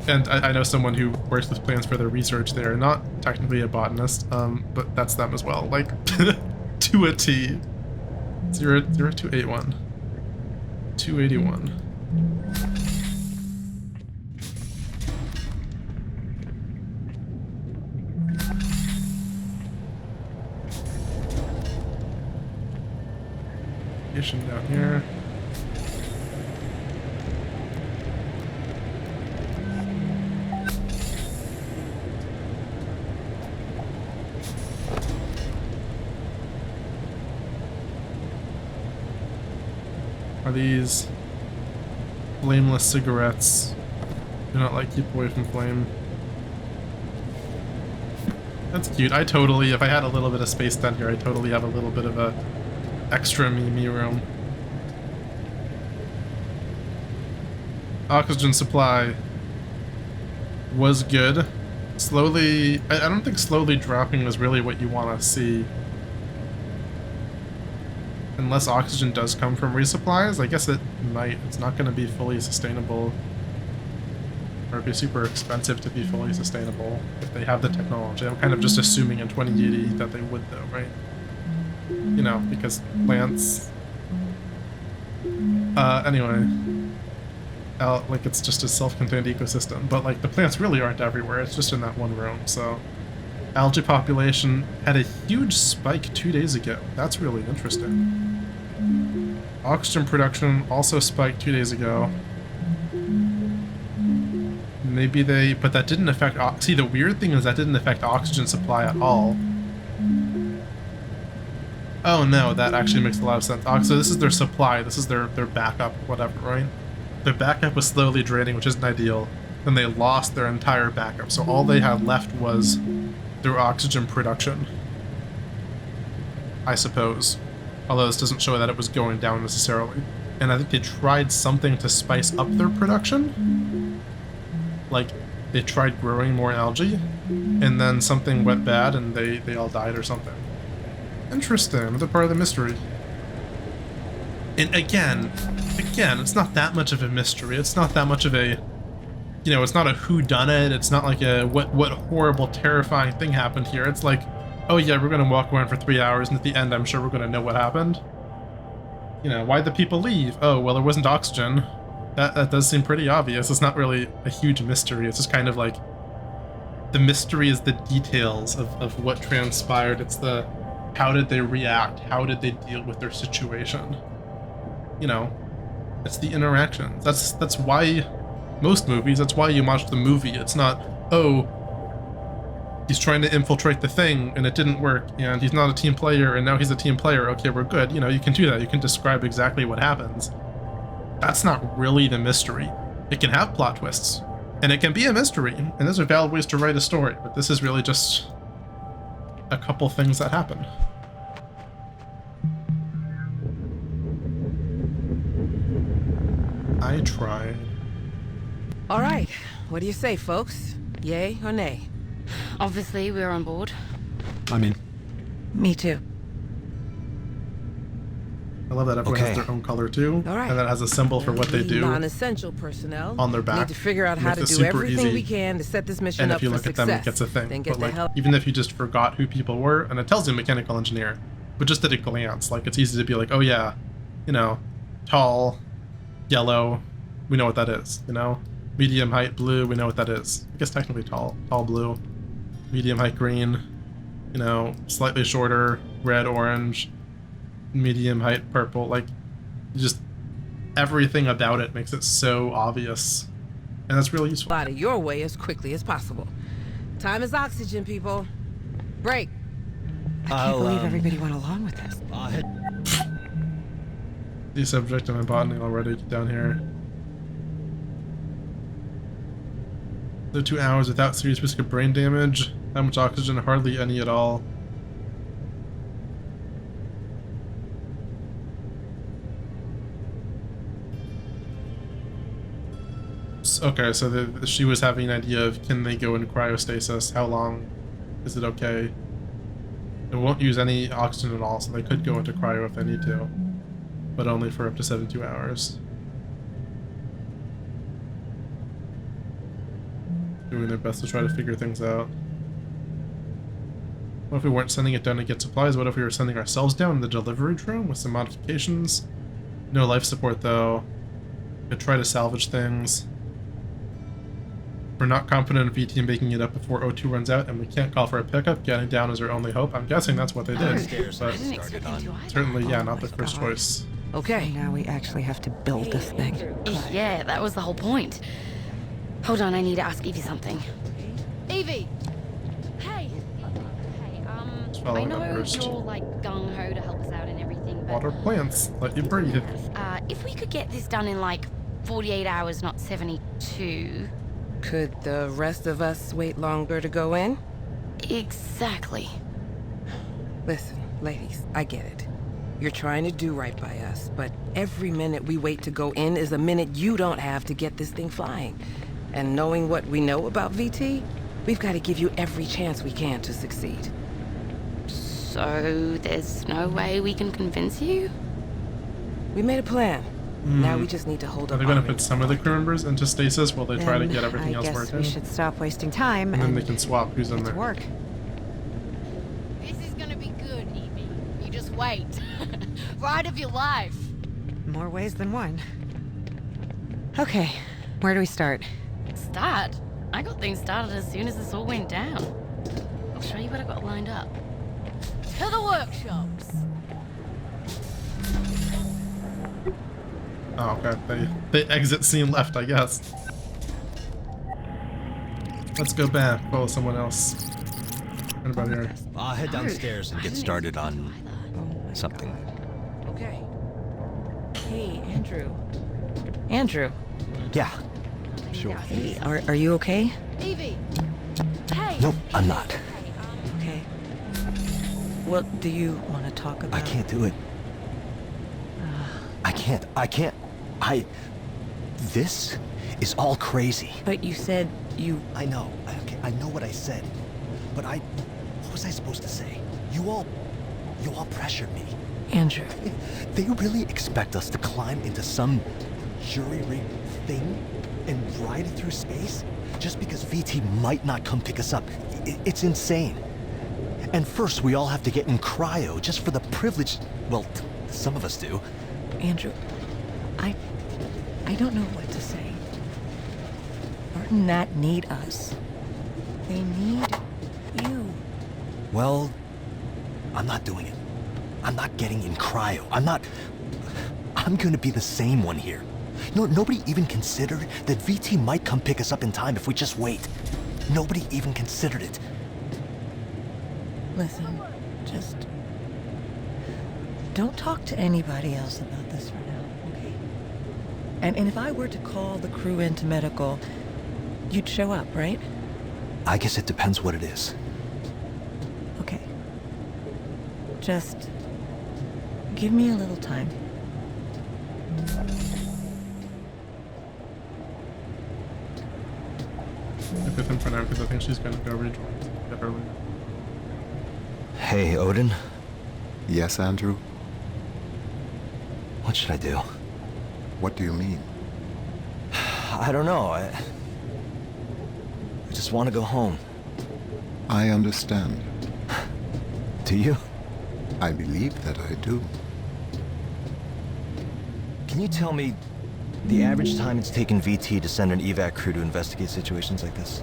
And I know someone who works with plants for their research. They're not technically a botanist, but that's them as well. Like, to a T. 00281. 281. Station down here. Are these flameless cigarettes? Do not like keep away from flame. That's cute. I totally, if I had a little bit of space down here, I totally have a little bit of a extra Mimi room. Oxygen supply was good. Slowly, I don't think slowly dropping is really what you want to see. Unless oxygen does come from resupplies, I guess it might. It's not going to be fully sustainable. Or it'd be super expensive to be fully sustainable if they have the technology. I'm kind of just assuming in 2080 that they would though, right? You know, because plants... anyway. Like, it's just a self-contained ecosystem. But, like, the plants really aren't everywhere. It's just in that one room, so... Algae population had a huge spike 2 days ago. That's really interesting. Oxygen production also spiked 2 days ago. Maybe they... But that didn't affect... See, the weird thing is that didn't affect oxygen supply at all. Oh no, that actually makes a lot of sense. So this is their supply, this is their backup, whatever, right? Their backup was slowly draining, which isn't ideal. Then they lost their entire backup, so all they had left was their oxygen production. I suppose. Although this doesn't show that it was going down necessarily. And I think they tried something to spice up their production. Like, they tried growing more algae, and then something went bad and they all died or something. Interesting, they're part of the mystery. And again, it's not that much of a mystery. It's not that much of a, you know, it's not a whodunit. It's not like a what horrible, terrifying thing happened here. It's like, oh yeah, we're gonna walk around for 3 hours, and at the end, I'm sure we're gonna know what happened. You know, why'd the people leave? Oh, well, there wasn't oxygen. That does seem pretty obvious. It's not really a huge mystery. It's just kind of like, the mystery is the details of what transpired. It's the, how did they react? How did they deal with their situation? You know, it's the interactions. That's why most movies, that's why you watch the movie. It's not, oh, he's trying to infiltrate the thing and it didn't work and he's not a team player and now he's a team player. Okay, we're good. You know, you can do that. You can describe exactly what happens. That's not really the mystery. It can have plot twists and it can be a mystery and those are valid ways to write a story, but this is really just a couple things that happen. I tried. All right, what do you say, folks? Yay or nay? Obviously, we're on board. I'm in. Me too. I love that everyone has their own color too, All right. and that has a symbol for what they do Non-essential personnel on their back. need to figure out how to do everything we can to set this mission up for success. And if you look at them, it gets a thing. But Get the like, hell. even if you just forgot who people were, and it tells you mechanical engineer, but just at a glance, like it's easy to be like, oh yeah, you know, tall, yellow, we know what that is, you know? Medium height blue, we know what that is. I guess technically tall blue. Medium height green, you know, slightly shorter, red, orange, medium height purple, like, just everything about it makes it so obvious. And that's really useful. Out of your way as quickly as possible. Time is oxygen, people. Break. I can't believe everybody went along with this. The subject of my botany already down here. So 2 hours without serious risk of brain damage. How much oxygen? Hardly any at all. Okay, so she was having an idea of, can they go in cryostasis? How long? Is it okay? It won't use any oxygen at all, so they could go into cryo if they need to. But only for up to 72 hours. doing their best to try to figure things out. What if we weren't sending it down to get supplies? What if we were sending ourselves down in the delivery drone with some modifications? No life support though. Could try to salvage things. We're not confident in VT making it up before O2 runs out, and we can't call for a pickup. Getting down is our only hope. I'm guessing that's what they did. But certainly, yeah, not the first choice. Okay. Now we actually have to build this thing. Yeah, that was the whole point. Hold on, I need to ask Evie something. Evie! Hey! I know you're like gung-ho to help us out and everything, but... Water plants, let you breathe. If we could get this done in like 48 hours, not 72... Could the rest of us wait longer to go in? Exactly. Listen, ladies, I get it. You're trying to do right by us, but every minute we wait to go in is a minute you don't have to get this thing flying. And knowing what we know about VT, we've got to give you every chance we can to succeed. So there's no way we can convince you? We made a plan. Now we just need to hold up. Are they going to put some of the crew members into stasis while they try to get everything else working? I guess we should stop wasting time and then they can swap who's in there. Work. This is gonna be good, Evie. You just wait. Ride of your life. More ways than one. Okay, where do we start? Start? I got things started as soon as this all went down. I'll show you what I got lined up. To the workshops. Oh, okay. They exit scene left, I guess. Let's go back. Follow someone else. What about here? I'll head downstairs and get started on something. Okay. Hey, Andrew. Andrew. Yeah, sure. Hey, are you okay? Evie. Hey. Nope, I'm not. Okay. What do you want to talk about? I can't do it. I can't. This is all crazy. But you said you... I know. Okay, I know what I said. But what was I supposed to say? You all pressured me. Andrew. They really expect us to climb into some jury-rigged thing and ride it through space just because VT might not come pick us up. It's insane. And first we all have to get in cryo just for the privilege... Well, some of us do. Andrew, I don't know what to say. Martin Nat need us. They need you. Well, I'm not doing it. I'm not getting in cryo. I'm gonna be the same one here. No, nobody even considered that VT might come pick us up in time if we just wait. Nobody even considered it. Listen, just... don't talk to anybody else about this for now, okay? And if I were to call the crew into medical, you'd show up, right? I guess it depends what it is. Okay. Just... give me a little time. Stick with him for now because I think she's going to go rejoin earlier. Hey, Odin. Yes, Andrew? What should I do? What do you mean? I don't know. I just want to go home. I understand. Do you? I believe that I do. Can you tell me the average time it's taken VT to send an evac crew to investigate situations like this?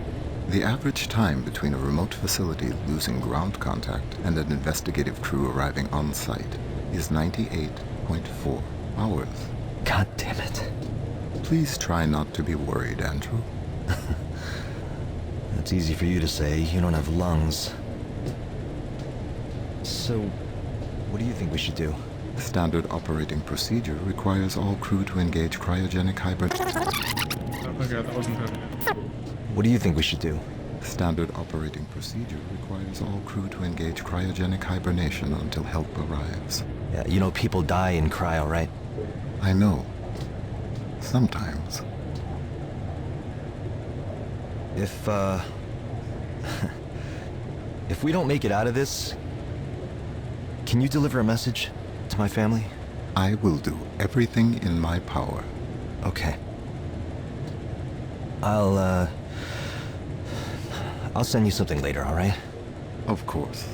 The average time between a remote facility losing ground contact and an investigative crew arriving on site is 98.4 hours. God damn it. Please try not to be worried, Andrew. That's easy for you to say. You don't have lungs. So, what do you think we should do? Standard operating procedure requires all crew to engage cryogenic hibernation. Oh, okay, that wasn't him. What do you think we should do? Standard operating procedure requires all crew to engage cryogenic hibernation until help arrives. Yeah, you know people die in cryo, right? I know. Sometimes. If we don't make it out of this, can you deliver a message to my family? I will do everything in my power. Okay. I'll I'll send you something later, all right? Of course.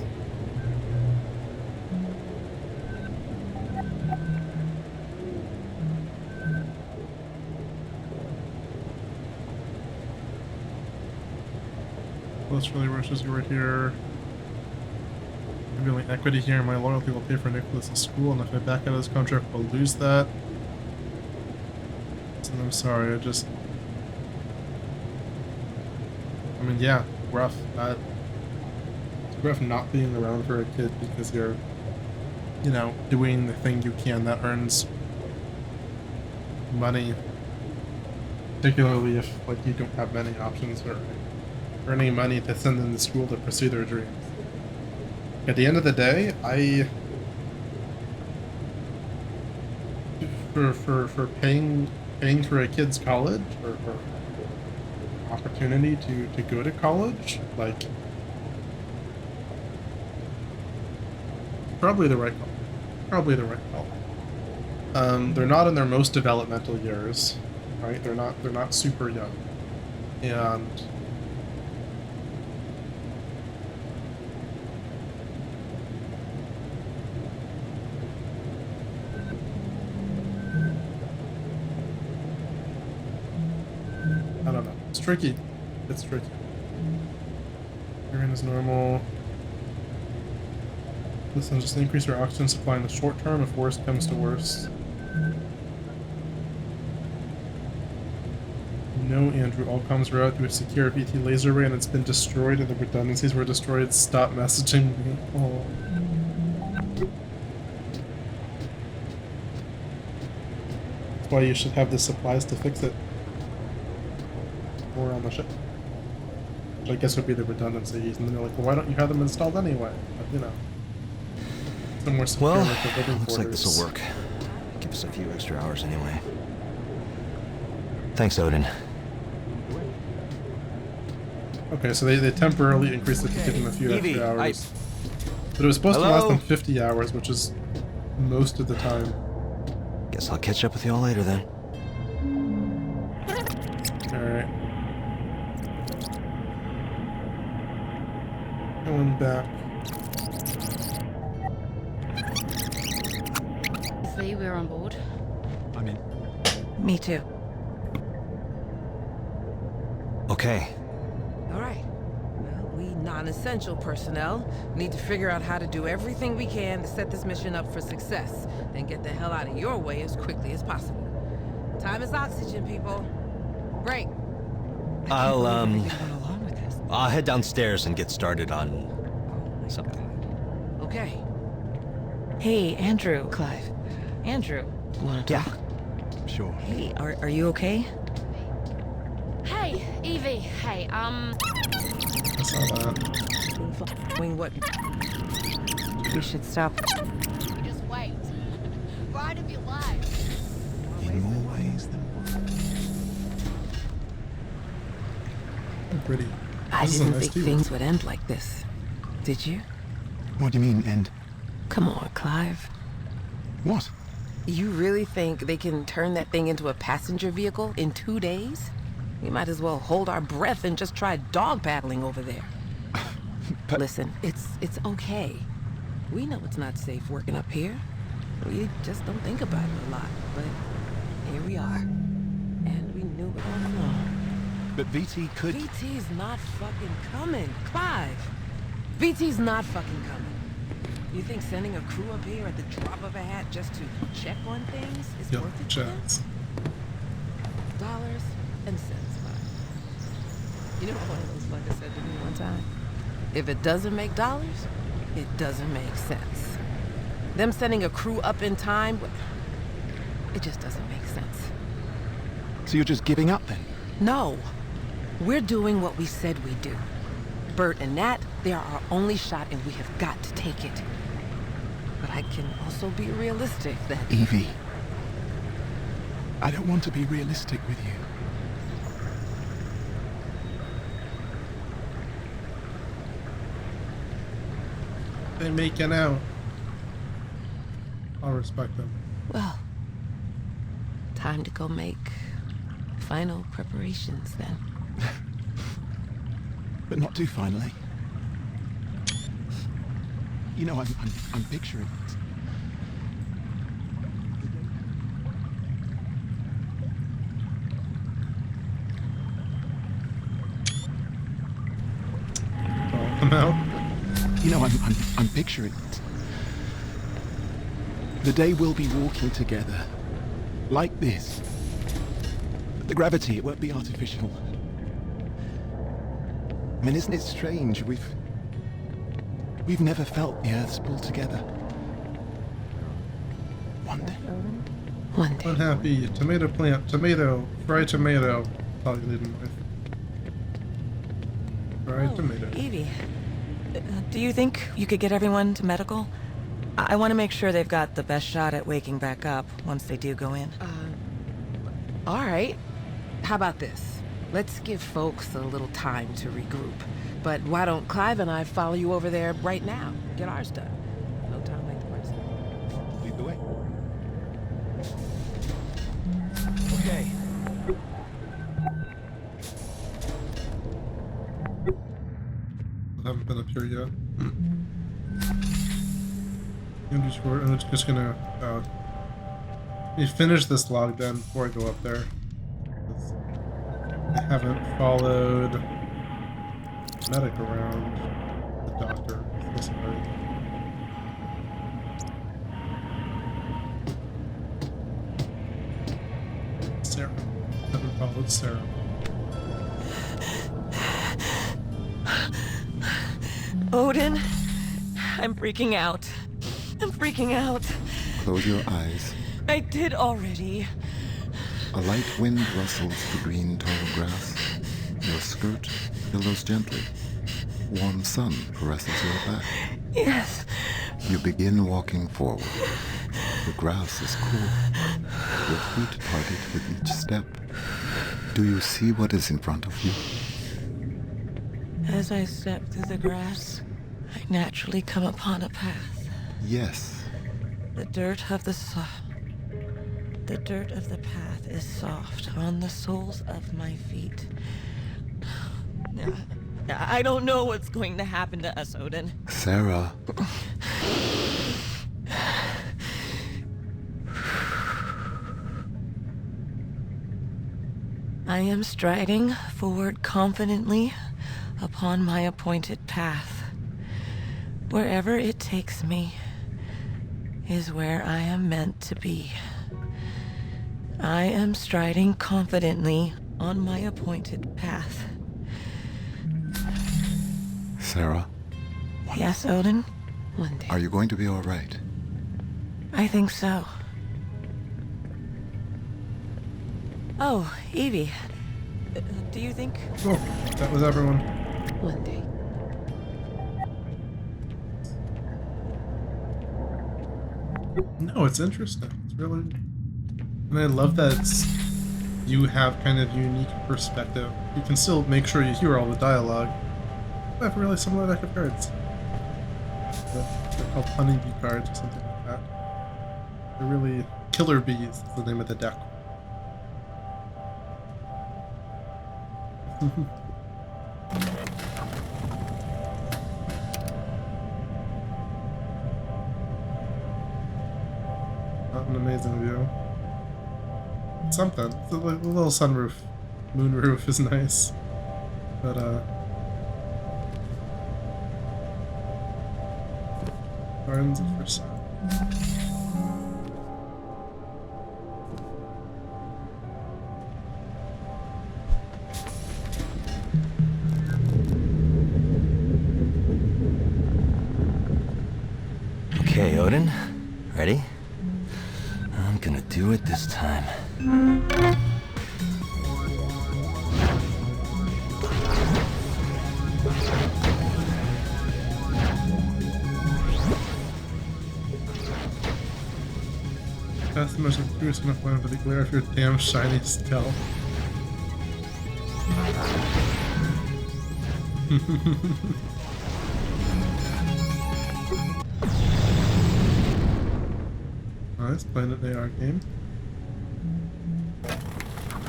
This really rushes you right here. I'm feeling equity here. My loyalty will pay for Nicholas's school, and if I back out of this contract, we'll lose that. So I'm sorry. I mean, yeah, rough. It's rough not being around for a kid because you're, you know, doing the thing you can that earns money. Particularly if, like, you don't have many options for earning money to send them to school to pursue their dreams. At the end of the day, for paying for a kid's college or opportunity to go to college, like, probably the right call. Probably the right call. They're not in their most developmental years, right? They're not super young, and I don't know. It's tricky. It's tricky. Urine is normal. Listen, just increase your oxygen supply in the short term if worst comes to worst. No, Andrew, all comms are out through a secure VT laser array and it's been destroyed and the redundancies were destroyed. Stop messaging me. Oh. That's why you should have the supplies to fix it. Or on the ship. Which I guess would be the redundancies. And then they're like, well, why don't you have them installed anyway? But, you know. Somewhere secure Well, like the living looks like quarters. this'll work. Give us a few extra hours anyway. Thanks, Odin. Okay, so they temporarily increased it to give them a few Evie, extra hours. But it was supposed to last them 50 hours, which is most of the time. Guess I'll catch up with y'all later then. Alright. Going back. See, we're on board. I'm in. Me too. Okay. All right. Well, we non-essential personnel need to figure out how to do everything we can to set this mission up for success, then get the hell out of your way as quickly as possible. Time is oxygen, people. Break. I'll head downstairs and get started on something. Okay. Hey, Andrew. Clive. Andrew. Wanna talk? Sure. Hey, are you okay? Hey, Evie. Hey, I saw that. What? You should stop. just wait. Ride of your life. In more ways than one. Pretty. I This is a didn't nice think tea. things would end like this. Did you? What do you mean, end? Come on, Clive. What? You really think they can turn that thing into a passenger vehicle in 2 days? We might as well hold our breath and just try dog paddling over there. But Listen, it's okay. We know it's not safe working up here. We just don't think about it a lot. But here we are. And we knew it all along. But VT could... VT's not fucking coming. Clive! VT's not fucking coming. You think sending a crew up here at the drop of a hat just to check on things is Yep, worth it to them? chance. Dollars and cents, Clive. You know what one of those fuckers said to me one time? If it doesn't make dollars, it doesn't make sense. Them sending a crew up in time, it just doesn't make sense. So you're just giving up then? No. We're doing what we said we'd do. Bert and Nat, they are our only shot and we have got to take it. But I can also be realistic that... Evie. I don't want to be realistic with you. They making out. I'll respect them. Well, time to go make final preparations then. but not too finally. You know, I'm picturing it. Come out. You know, I'm picturing it. The day we'll be walking together, like this. But the gravity, it won't be artificial. I mean, isn't it strange? We've never felt the Earth's pull together. One day. One day. Unhappy. Tomato plant. Tomato. Fried tomato. All you need in life. Fried tomato. Evie, do you think you could get everyone to medical? I want to make sure they've got the best shot at waking back up once they do go in. All right. How about this? Let's give folks a little time to regroup. But why don't Clive and I follow you over there right now? Get ours done. No time like the present. Lead the way. Okay. I haven't been up here yet. I'm just gonna finish this log then before I go up there. I haven't followed medic around the doctor. This way. Sarah. Haven't followed Sarah. Odin, I'm freaking out. I'm freaking out. Close your eyes. I did already. A light wind rustles the green tall grass. Your skirt billows gently. Warm sun caresses your back. Yes. You begin walking forward. The grass is cool. Your feet parted with each step. Do you see what is in front of you? As I step through the grass, I naturally come upon a path. Yes. The dirt of the path is soft on the soles of my feet. I don't know what's going to happen to us, Odin. Sarah. I am striding forward confidently upon my appointed path. Wherever it takes me is where I am meant to be. I am striding confidently on my appointed path. Sarah? Yes, Odin? One day. Are you going to be all right? I think so. Oh, Evie. Do you think... Oh, that was everyone. One day. No, it's interesting. It's really... And I love that you have kind of unique perspective. You can still make sure you hear all the dialogue. I have a really similar deck of cards. They're called honeybee cards or something like that. They're really... Killer Bees is the name of the deck. Not an amazing view. Something. The little sunroof, moonroof is nice, but gardens for sale. Okay, Odin. Ready? I'm gonna do it this time. Customers are curious enough to for the glare of your damn shiny scalp. Nice, playing an AR game.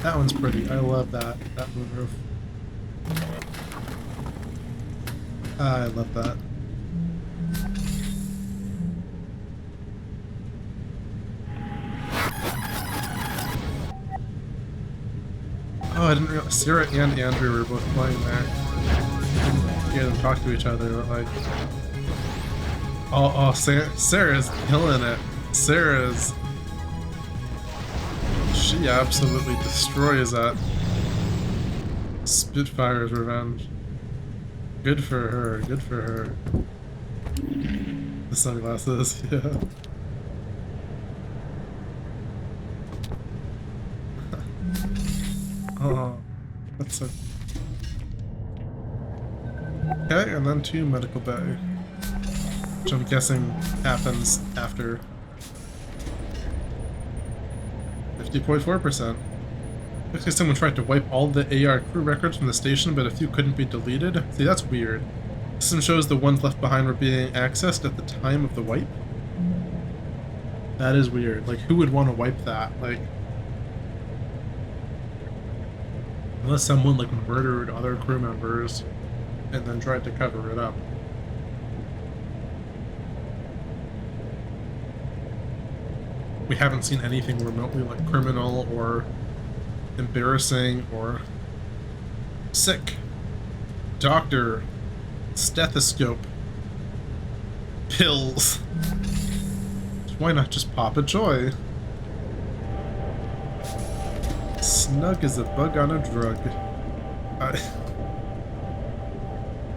That one's pretty. I love that moonroof. I love that. Oh, I didn't realize Sarah and Andrew were both playing there. Hear them talk to each other, but like, oh, Sarah's killing it. She absolutely destroys that. Spitfire's revenge. Good for her. Good for her. The sunglasses, yeah. Oh, that's so. Okay, and then to medical bay, which I'm guessing happens after 50.4%. Looks like someone tried to wipe all the AR crew records from the station, but a few couldn't be deleted. See, that's weird. The system shows the ones left behind were being accessed at the time of the wipe. That is weird. Like, who would want to wipe that? Like, unless someone like murdered other crew members and then tried to cover it up. We haven't seen anything remotely like criminal or embarrassing or sick. Doctor, stethoscope, pills. Why not just pop a joy? Snug as a bug on a drug.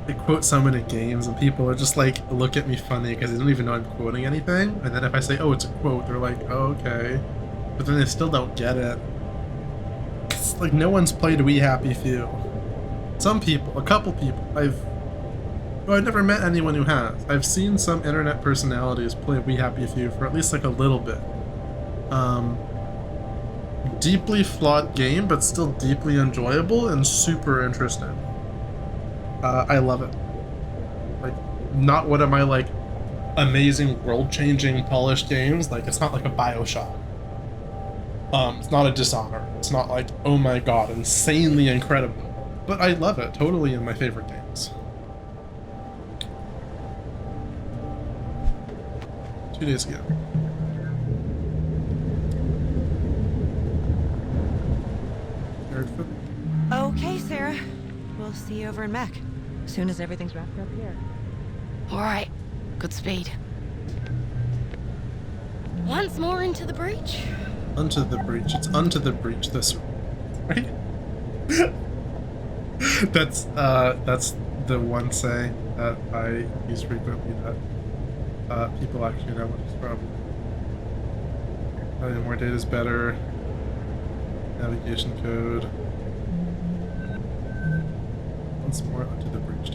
I quote someone in games and people are just like, look at me funny because they don't even know I'm quoting anything. And then if I say, oh, it's a quote, they're like, oh, okay. But then they still don't get it. It's like no one's played We Happy Few. Some people, a couple people, I've never met anyone who has. I've seen some internet personalities play We Happy Few for at least like a little bit. Deeply flawed game, but still deeply enjoyable and super interesting. I love it. Like, not one of my like amazing world-changing polished games. Like, it's not like a BioShock. It's not a Dishonored. It's not like, oh my god, insanely incredible. But I love it. Totally in my favorite games. 2 days ago. Okay, Sarah. We'll see you over in Mac. As soon as everything's wrapped up here. Alright, good speed. Once more into the breach. Unto the breach. It's unto the breach this right? That's the one saying that I use frequently that people actually know what it's from. More data is better. Navigation code. Once more onto the breach.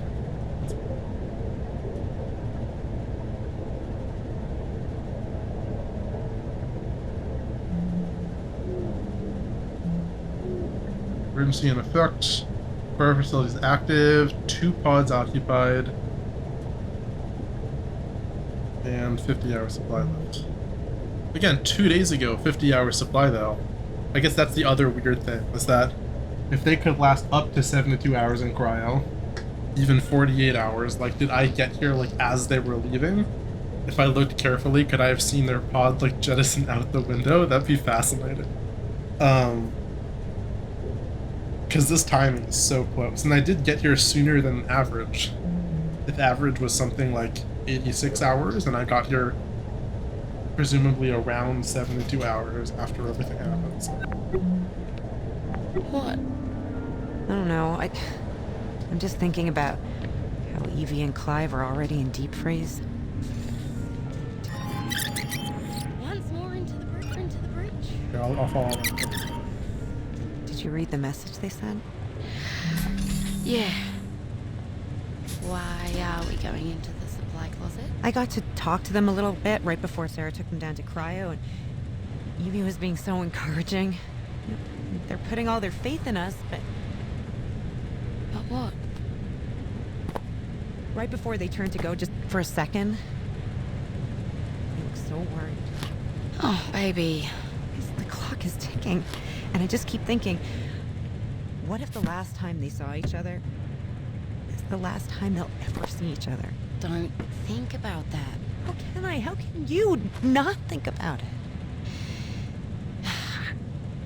Emergency in effect. Fire facilities active. 2 pods occupied. And 50-hour supply left. Again, 2 days ago, 50-hour supply though. I guess that's the other weird thing, is that if they could last up to 72 hours in cryo, even 48 hours, like, did I get here, like, as they were leaving? If I looked carefully, could I have seen their pod, like, jettison out the window? That'd be fascinating. Because this timing is so close. And I did get here sooner than average. If average was something like 86 hours, and I got here presumably around 72 hours after everything happens. What? I don't know. I'm just thinking about how Evie and Clive are already in deep freeze. Once more into the breach. Yeah, I'll follow. Did you read the message they sent? Yeah. Why are we going into the supply closet? I got to talk to them a little bit right before Sarah took them down to cryo, and Evie was being so encouraging. They're putting all their faith in us, but... But what? Right before they turned to go, just for a second, they look so worried. Oh, baby. The clock is ticking, and I just keep thinking, what if the last time they saw each other, the last time they'll ever see each other. Don't think about that. How can I? How can you not think about it?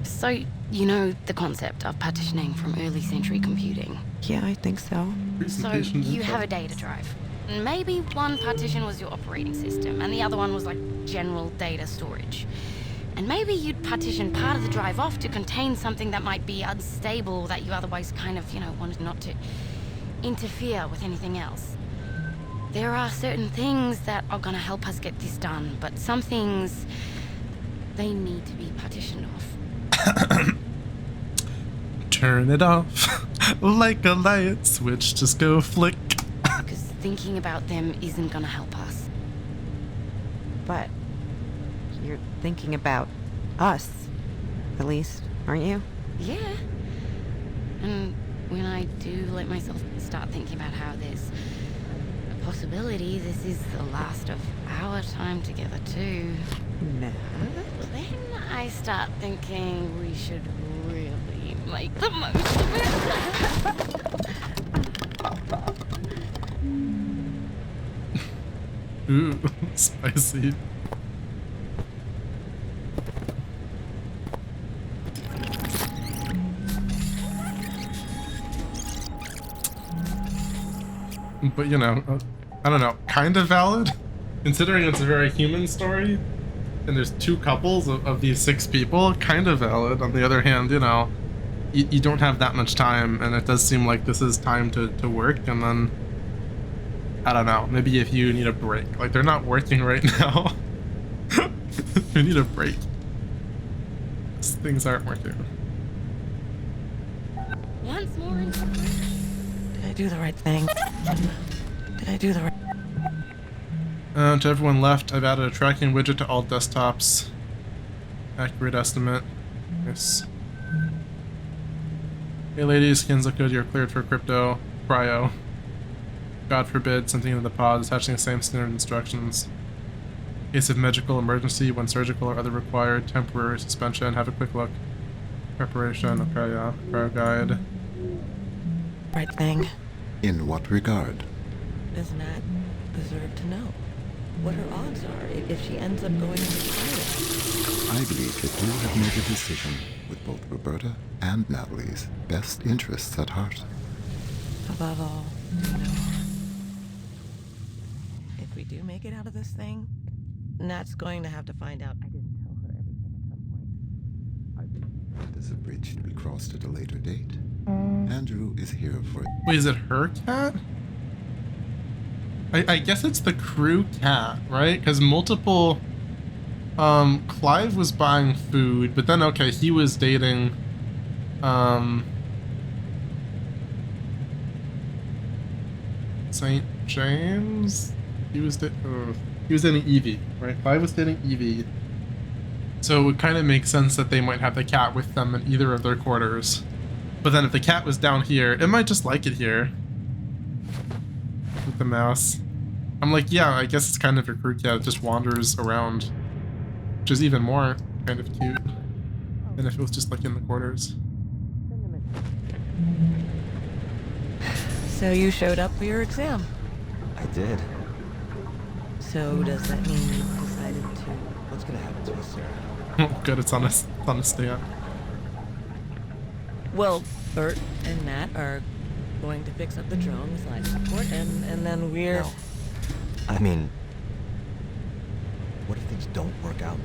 So, you know the concept of partitioning from early century computing? Yeah, I think so. So, you have a data drive. Maybe one partition was your operating system, and the other one was like general data storage. And maybe you'd partition part of the drive off to contain something that might be unstable that you otherwise kind of, wanted not to interfere with anything else. There are certain things that are gonna help us get this done, but some things, they need to be partitioned off. Turn it off like a light switch, just go flick. Because thinking about them isn't gonna help us. But you're thinking about us, at least, aren't you? Yeah. And when I do let myself start thinking about how there's a possibility this is the last of our time together too, No. then I start thinking we should really make the most of it. Ooh, spicy. But I don't know, kind of valid, considering it's a very human story, and there's 2 couples of these 6 people, kind of valid. On the other hand, you don't have that much time, and it does seem like this is time to work, and then, I don't know, maybe if you need a break. Like, they're not working right now. You need a break. Things aren't working. Once more in Did I do the right thing? Did I do the right... To everyone left, I've added a tracking widget to all desktops. Accurate estimate. Yes. Hey ladies, skins look good. You're cleared for crypto. Cryo. God forbid something into the pod attaching the same standard instructions. Case of medical emergency, when surgical or other required, temporary suspension. Have a quick look. Preparation. Okay, yeah. Cryo guide. right thing? In what regard? Does Nat deserve to know what her odds are if she ends up going into China? I believe that you have made a decision with both Roberta and Natalie's best interests at heart. Above all, you know, if we do make it out of this thing, Nat's going to have to find out I didn't tell her everything at some point. I believe that is a bridge to be crossed at a later date. Andrew is here for... Wait, is it her cat? I guess it's the crew cat, right? Because multiple... Clive was buying food, but then, okay, he was dating... St. James? He was dating Evie, right? Clive was dating Evie. So it would kind of make sense that they might have the cat with them in either of their quarters. But then if the cat was down here, it might just like it here. With the mouse. I'm like, yeah, I guess it's kind of a crew cat. It just wanders around. Which is even more kind of cute than if it was just like in the quarters. So you showed up for your exam. I did. So does that mean you decided to... What's gonna happen to us, Sarah? Oh, good, it's on a stand. Well, Bert and Nat are going to fix up the drone with life support, and then we're... No. I mean... What if things don't work out?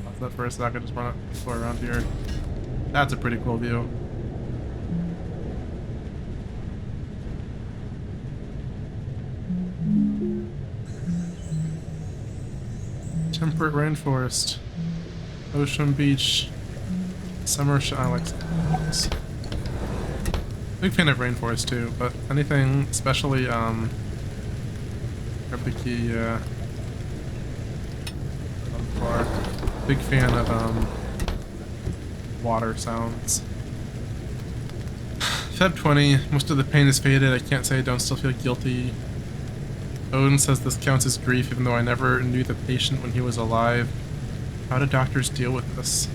Pause that for a second, just want to explore around here. That's a pretty cool view. Temperate rainforest, ocean beach, summer I like this. Big fan of rainforest too, but anything especially grab the key, big fan of water sounds. Feb 20, most of the pain is faded. I can't say I don't still feel guilty. Odin says this counts as grief even though I never knew the patient when he was alive. How do doctors deal with this?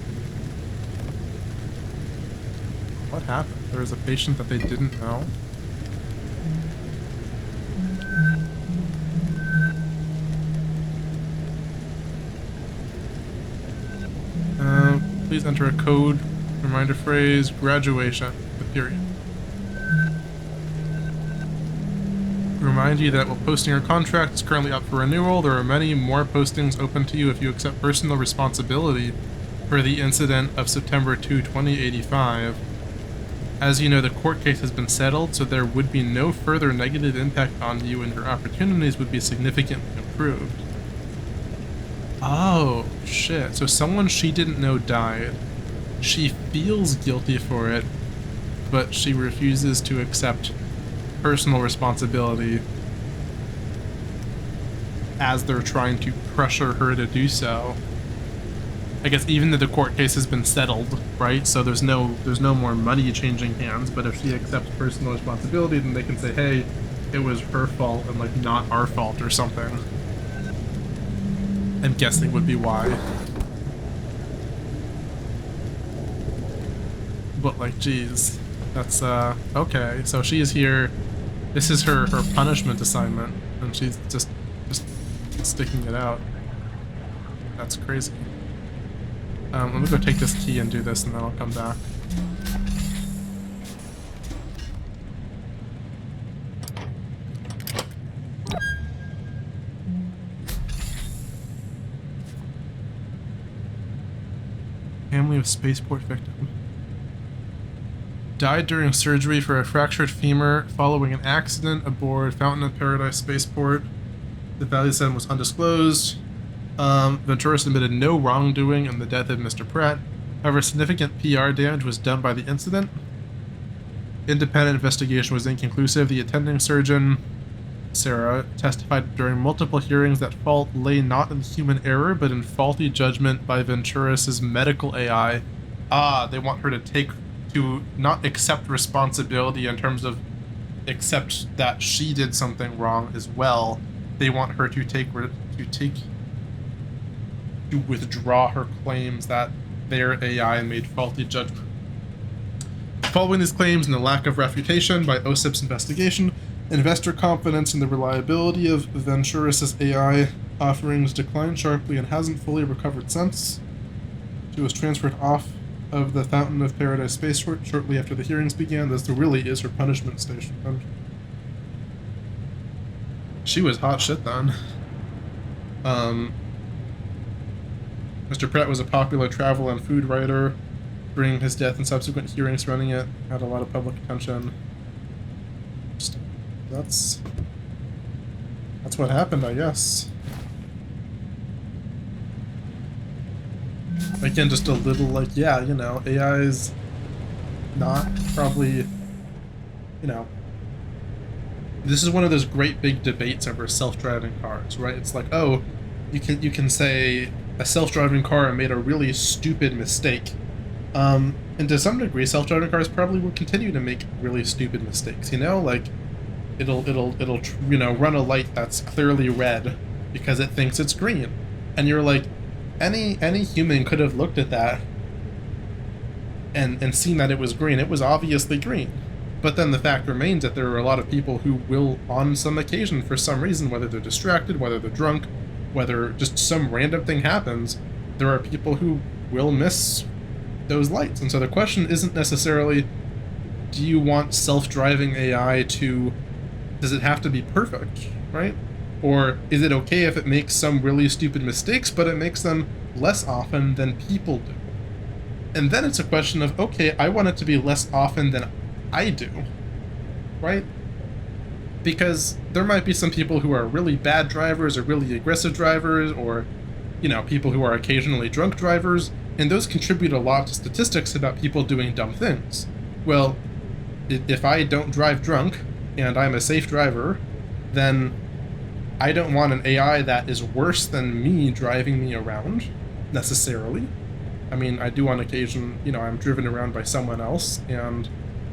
What happened? There was a patient that they didn't know? Please enter a code, reminder phrase, graduation, the period. Remind you that while posting your contract is currently up for renewal, there are many more postings open to you if you accept personal responsibility for the incident of September 2, 2085. As you know, the court case has been settled, so there would be no further negative impact on you and your opportunities would be significantly improved. Oh, shit. So someone she didn't know died. She feels guilty for it, but she refuses to accept personal responsibility as they're trying to pressure her to do so. I guess even though the court case has been settled, right? So there's no more money changing hands, but if she accepts personal responsibility, then they can say, hey, it was her fault and like not our fault or something. I'm guessing would be why. But like, geez, that's okay. So she is here. This is her punishment assignment, and she's just sticking it out. That's crazy. Let me go take this key and do this, and then I'll come back. Family of spaceport victim. Died during surgery for a fractured femur following an accident aboard Fountain of Paradise spaceport. The value said was undisclosed. Venturis admitted no wrongdoing in the death of Mr. Pratt. However, significant PR damage was done by the incident. Independent investigation was inconclusive. The attending surgeon, Sarah, testified during multiple hearings that fault lay not in human error, but in faulty judgment by Venturis' medical AI. They want her to not accept responsibility in terms of accept that she did something wrong as well. They want her to withdraw her claims that their AI made faulty judgment. Following these claims and the lack of refutation by OSIP's investigation, investor confidence in the reliability of Venturis' AI offerings declined sharply and hasn't fully recovered since. She was transferred off of the Fountain of Paradise spaceport shortly after the hearings began. This really is her punishment station. She was hot shit then. Mr. Pratt was a popular travel and food writer. During his death and subsequent hearings surrounding it, had a lot of public attention. That's what happened, I guess. Again, just a little like, yeah, you know, AI is not probably, you know, this is one of those great big debates over self-driving cars, right? It's like, oh, you can say a self-driving car made a really stupid mistake. And to some degree, self-driving cars probably will continue to make really stupid mistakes, you know? Like, it'll you know, run a light that's clearly red because it thinks it's green. And you're like, any human could have looked at that and seen that it was green. It was obviously green. But then the fact remains that there are a lot of people who will, on some occasion, for some reason, whether they're distracted, whether they're drunk, whether just some random thing happens, there are people who will miss those lights. And so the question isn't necessarily, do you want self-driving AI to, does it have to be perfect, right? Or is it okay if it makes some really stupid mistakes, but it makes them less often than people do? And then it's a question of, okay, I want it to be less often than I do, right? Because there might be some people who are really bad drivers or really aggressive drivers, or, you know, people who are occasionally drunk drivers, and those contribute a lot to statistics about people doing dumb things. Well, if I don't drive drunk and I'm a safe driver, then I don't want an AI that is worse than me driving me around, necessarily. I mean, I do on occasion, you know, I'm driven around by someone else, and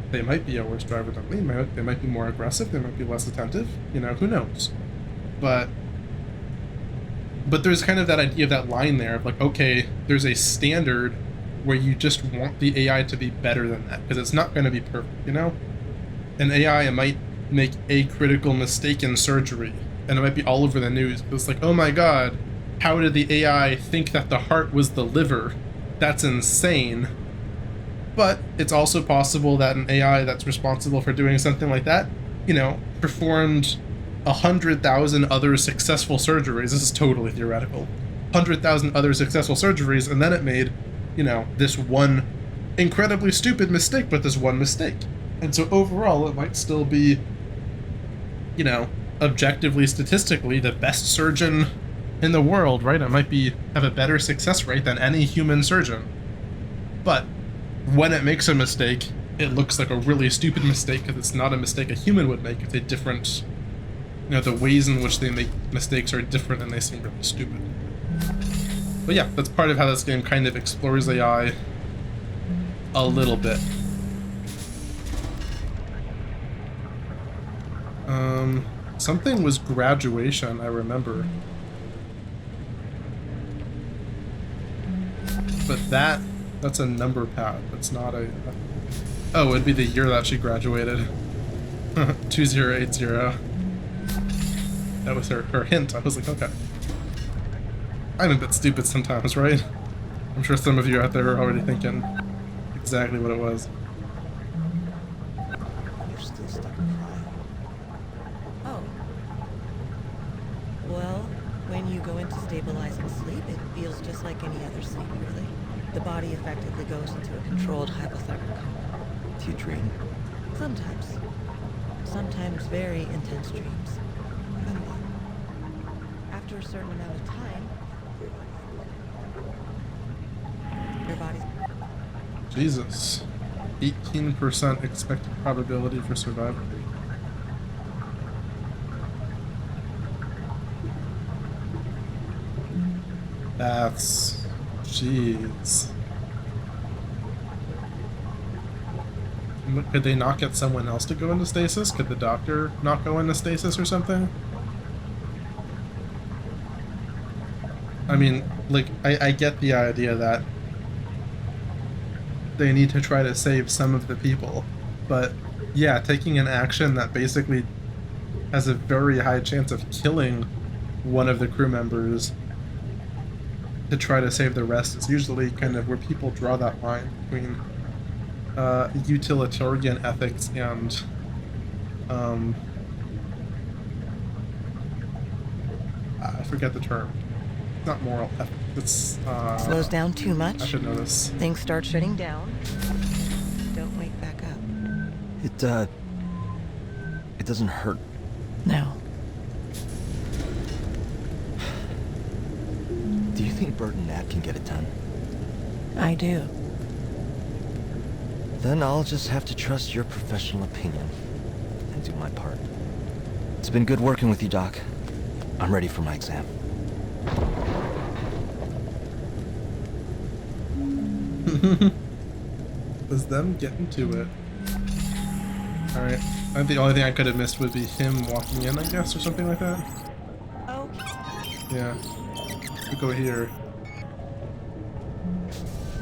they might be a worse driver than me. They might be more aggressive, they might be less attentive, you know, who knows? But there's kind of that idea of that line there of like, okay, there's a standard where you just want the AI to be better than that, because it's not going to be perfect, you know? An AI might make a critical mistake in surgery, and it might be all over the news. It's like, oh my god, how did the AI think that the heart was the liver? That's insane. But it's also possible that an AI that's responsible for doing something like that, you know, performed 100,000 other successful surgeries. This is totally theoretical. 100,000 other successful surgeries, and then it made, you know, this one incredibly stupid mistake, but this one mistake. And so overall, it might still be, you know, objectively, statistically, the best surgeon in the world, right? It might be have a better success rate than any human surgeon. But when it makes a mistake, it looks like a really stupid mistake because it's not a mistake a human would make. It's a different, you know, the ways in which they make mistakes are different and they seem really stupid. But yeah, that's part of how this game kind of explores AI a little bit. Something was graduation, I remember. But that's a number pad. That's not a... Oh, it'd be the year that she graduated. 2080. That was her hint. I was like, okay. I'm a bit stupid sometimes, right? I'm sure some of you out there are already thinking exactly what it was. You're still stuck in cryo. Oh. Well, when you go into stabilizing sleep, it feels just like any other sleep, really. The body effectively goes into a controlled hypothermic coma. Do you dream? Sometimes. Sometimes very intense dreams. And then, after a certain amount of time, your body's... Jesus. 18% expected probability for survival. That's... Jeez. Could they not get someone else to go into stasis? Could the doctor not go into stasis or something? I mean, like, I get the idea that they need to try to save some of the people, but yeah, taking an action that basically has a very high chance of killing one of the crew members to try to save the rest is usually kind of where people draw that line between utilitarian ethics and I forget the term. It's not moral ethics. It's slows down too much. I should know this. Things start shutting down. Don't wake back up. It doesn't hurt. No. Do you think Bert and Nat can get it done? I do. Then I'll just have to trust your professional opinion and do my part. It's been good working with you, Doc. I'm ready for my exam. Was them getting to it. Alright. I think the only thing I could have missed would be him walking in, I guess, or something like that. Oh. Yeah. We go here.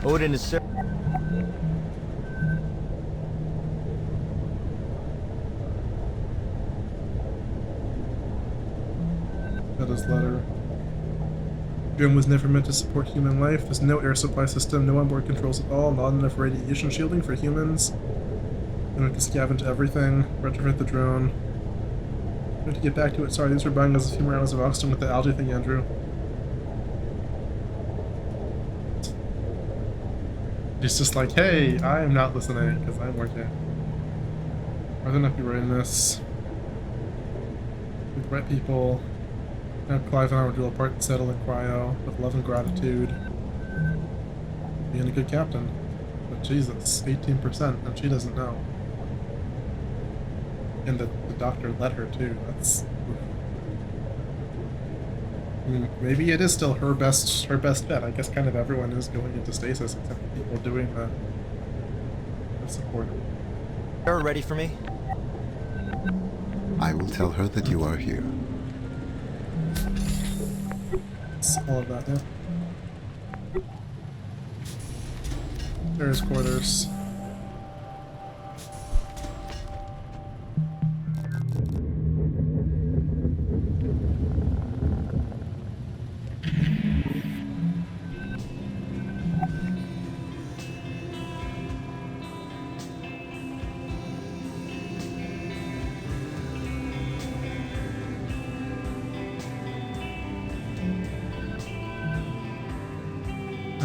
Odin is Sarah. Got his letter. Drone was never meant to support human life. There's no air supply system, no onboard controls at all, not enough radiation shielding for humans. We have to scavenge everything, retrofit the drone. We have to get back to it. Sorry, these were buying us a few more hours of oxygen with the algae thing, Andrew. It's just like, hey, I am not listening because I'm working. Are they not be writing this? With right people. Have Clive and I will do a part and settle in cryo with love and gratitude. Being a good captain. But Jesus, 18%, and she doesn't know. And the doctor let her too. That's... I mean, maybe it is still her best bet. I guess kind of everyone is going into stasis except the people doing the support. Sarah ready for me? I will tell her that you are here. It's all of that, yeah. There's quarters.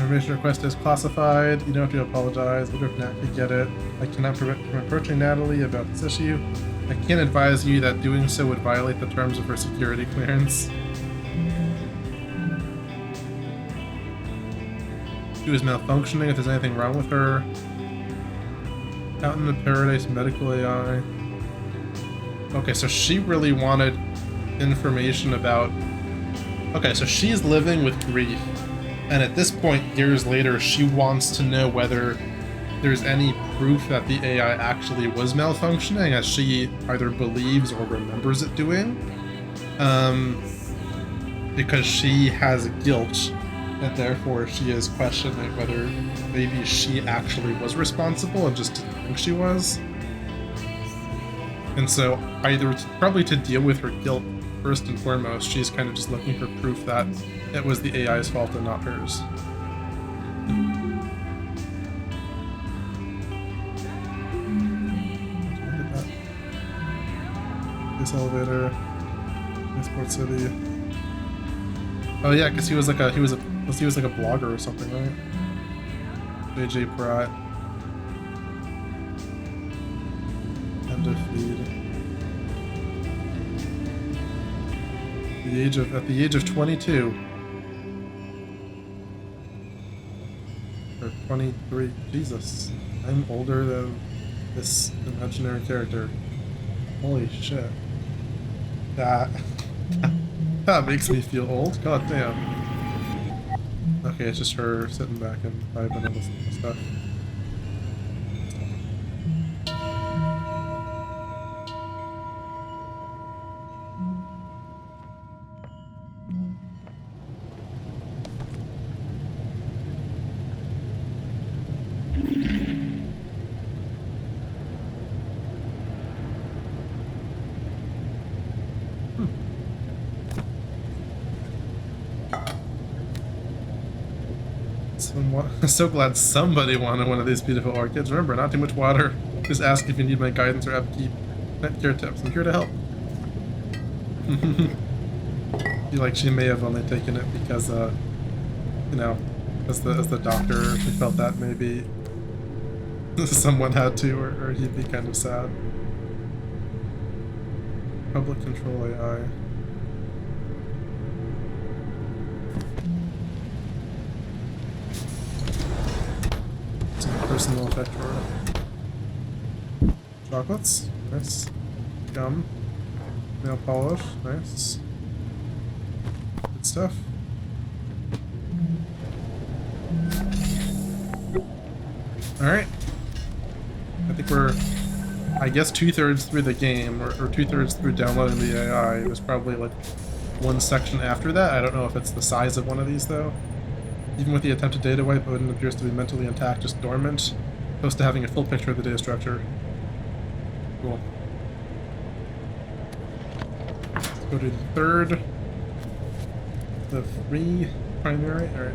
Information request is classified. You don't have to apologize. What if Nat could get it? I cannot prevent from approaching Natalie about this issue. I can't advise you that doing so would violate the terms of her security clearance. She was malfunctioning if there's anything wrong with her. Out in the Paradise Medical AI. Okay, so she really wanted information about... Okay, so she's living with grief. And at this point, years later, she wants to know whether there's any proof that the AI actually was malfunctioning, as she either believes or remembers it doing. Because she has guilt, and therefore she is questioning whether maybe she actually was responsible and just didn't think she was. And so either probably to deal with her guilt first and foremost, she's kind of just looking for proof that it was the AI's fault and not hers. This elevator, Sport City. Oh yeah, because he was like a blogger or something, right? JJ Pratt. End of feed. At the age of 22. Or 23. Jesus. I'm older than this imaginary character. Holy shit. That makes me feel old. God damn. Okay, it's just her sitting back and vibing on this stuff. I'm so glad somebody wanted one of these beautiful orchids. Remember, not too much water. Just ask if you need my guidance or upkeep. Pet care tips. I'm here to help. Feel like she may have only taken it because, you know, as the doctor, she felt that maybe someone had to, or he'd be kind of sad. Public control AI. Personal effector. Chocolates, nice. Gum. Nail polish, nice. Good stuff. Alright. I think we're, I guess, 2/3 through the game, or 2/3 through downloading the AI. There's probably like one section after that. I don't know if it's the size of one of these though. Even with the attempted data wipe, Odin appears to be mentally intact, just dormant, close to having a full picture of the data structure. Cool. Let's go to the third. The free primary. Alright.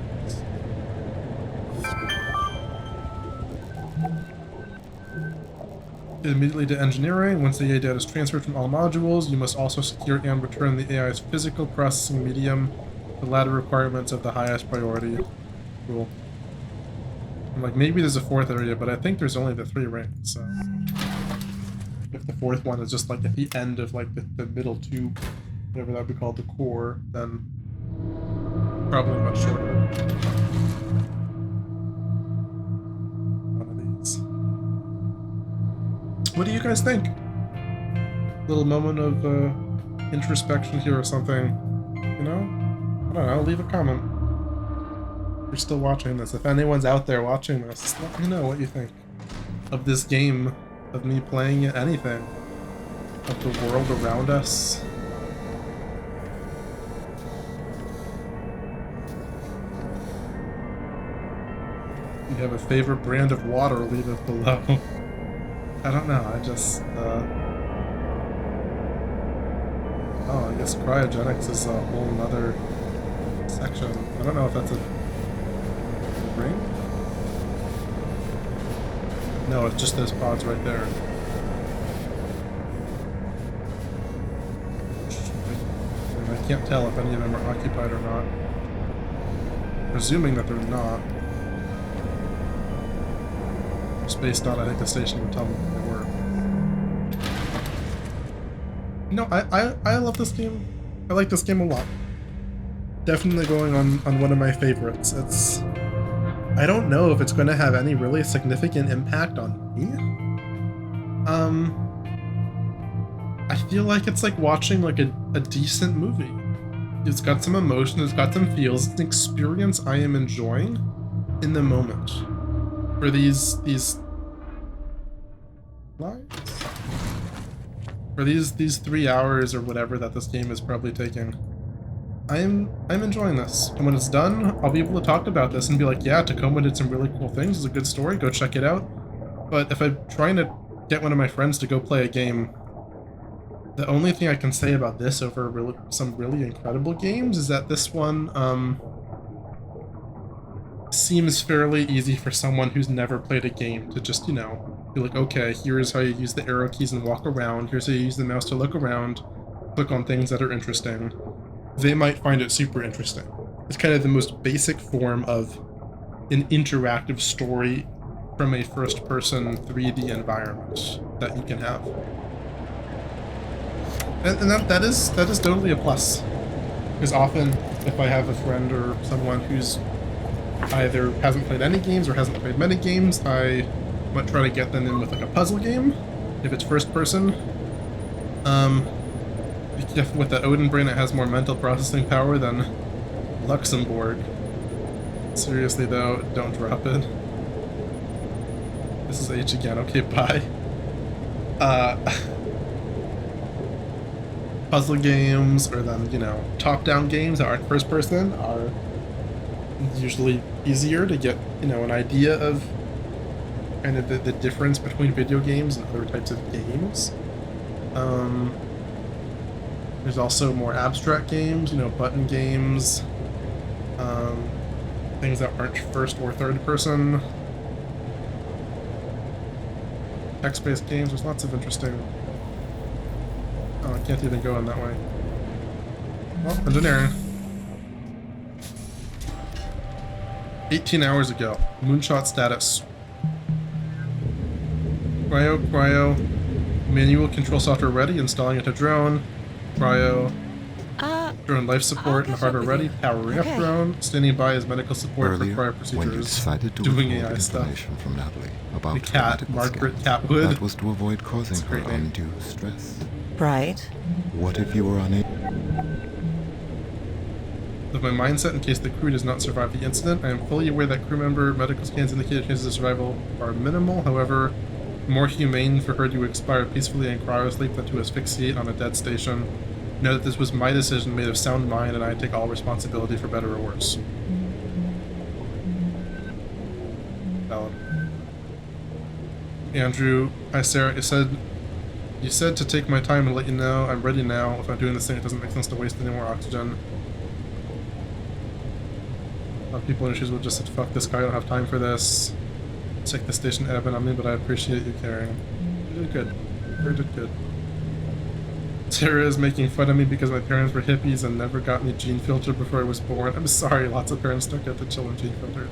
Immediately to engineering. Once the AI data is transferred from all modules, you must also secure and return the AI's physical processing medium. The latter requirements of the highest priority. Cool. I'm like, maybe there's a fourth area, but I think there's only the 3 rings, so... If the fourth one is just like at the end of like the middle tube, whatever that would be called, the core, then probably much shorter. One of these. What do you guys think? Little moment of introspection here or something, you know? I don't know, leave a comment. If you're still watching this. If anyone's out there watching this, let me know what you think of this game, of me playing it, anything. Of the world around us. If you have a favorite brand of water, leave it below. I don't know, I just, oh, I guess cryogenics is a whole nother section. I don't know if that's a ring? No, it's just those pods right there. And I can't tell if any of them are occupied or not. Presuming that they're not. just based on, I think the station would tell me what they were. You know, I love this game. I like this game a lot. Definitely going on one of my favorites. It's... I don't know if it's going to have any really significant impact on me. I feel like it's like watching like a decent movie. It's got some emotion, it's got some feels, it's an experience I am enjoying in the moment. For these lives? For these 3 hours or whatever that this game is probably taking. I'm enjoying this. And when it's done, I'll be able to talk about this and be like, yeah, Tacoma did some really cool things, it's a good story, go check it out. But if I'm trying to get one of my friends to go play a game, the only thing I can say about this over some really incredible games is that this one seems fairly easy for someone who's never played a game to just, you know, be like, okay, here's how you use the arrow keys and walk around, here's how you use the mouse to look around, click on things that are interesting. They might find it super interesting. It's kind of the most basic form of an interactive story from a first-person 3D environment that you can have. And that is totally a plus. Because often, if I have a friend or someone who's either hasn't played any games or hasn't played many games, I might try to get them in with like a puzzle game, if it's first person. With the Odin brain, it has more mental processing power than Luxembourg. Seriously though, don't drop it. This is H again, okay, bye. Puzzle games, or then, you know, top-down games that aren't first person are usually easier to get, you know, an idea of kind of the difference between video games and other types of games. There's also more abstract games, you know, button games, things that aren't first or third person. Text-based games, there's lots of interesting... Oh, I can't even go in that way. Well, engineering. 18 hours ago. Moonshot status. Cryo. Manual control software ready. Installing it to drone. Cryo. Drone life support and hardware ready. Powering up drone. Standing by as medical support Earlier, for prior procedures. when you decided to doing withhold AI stuff. information from Natalie about The cat, medical Margaret scans, Catwood. that was to avoid causing That's a her great name. undue stress. Right. What if you were unable? Of my mindset in case the crew does not survive the incident, I am fully aware that crew member medical scans indicate chances of survival are minimal. However, more humane for her to expire peacefully in cryosleep than to asphyxiate on a dead station. Know that this was my decision made of sound mind, and I take all responsibility for better or worse. Valid. Andrew, hi Sarah, you said to take my time and let you know I'm ready now. If I'm doing this thing, it doesn't make sense to waste any more oxygen. A lot of people in issues will just say, fuck this guy, I don't have time for this. Check the station Evan on me, but I appreciate you caring. You did good. You did good. Sarah is making fun of me because my parents were hippies and never got me gene filter before I was born. I'm sorry, lots of parents don't get the children gene filter.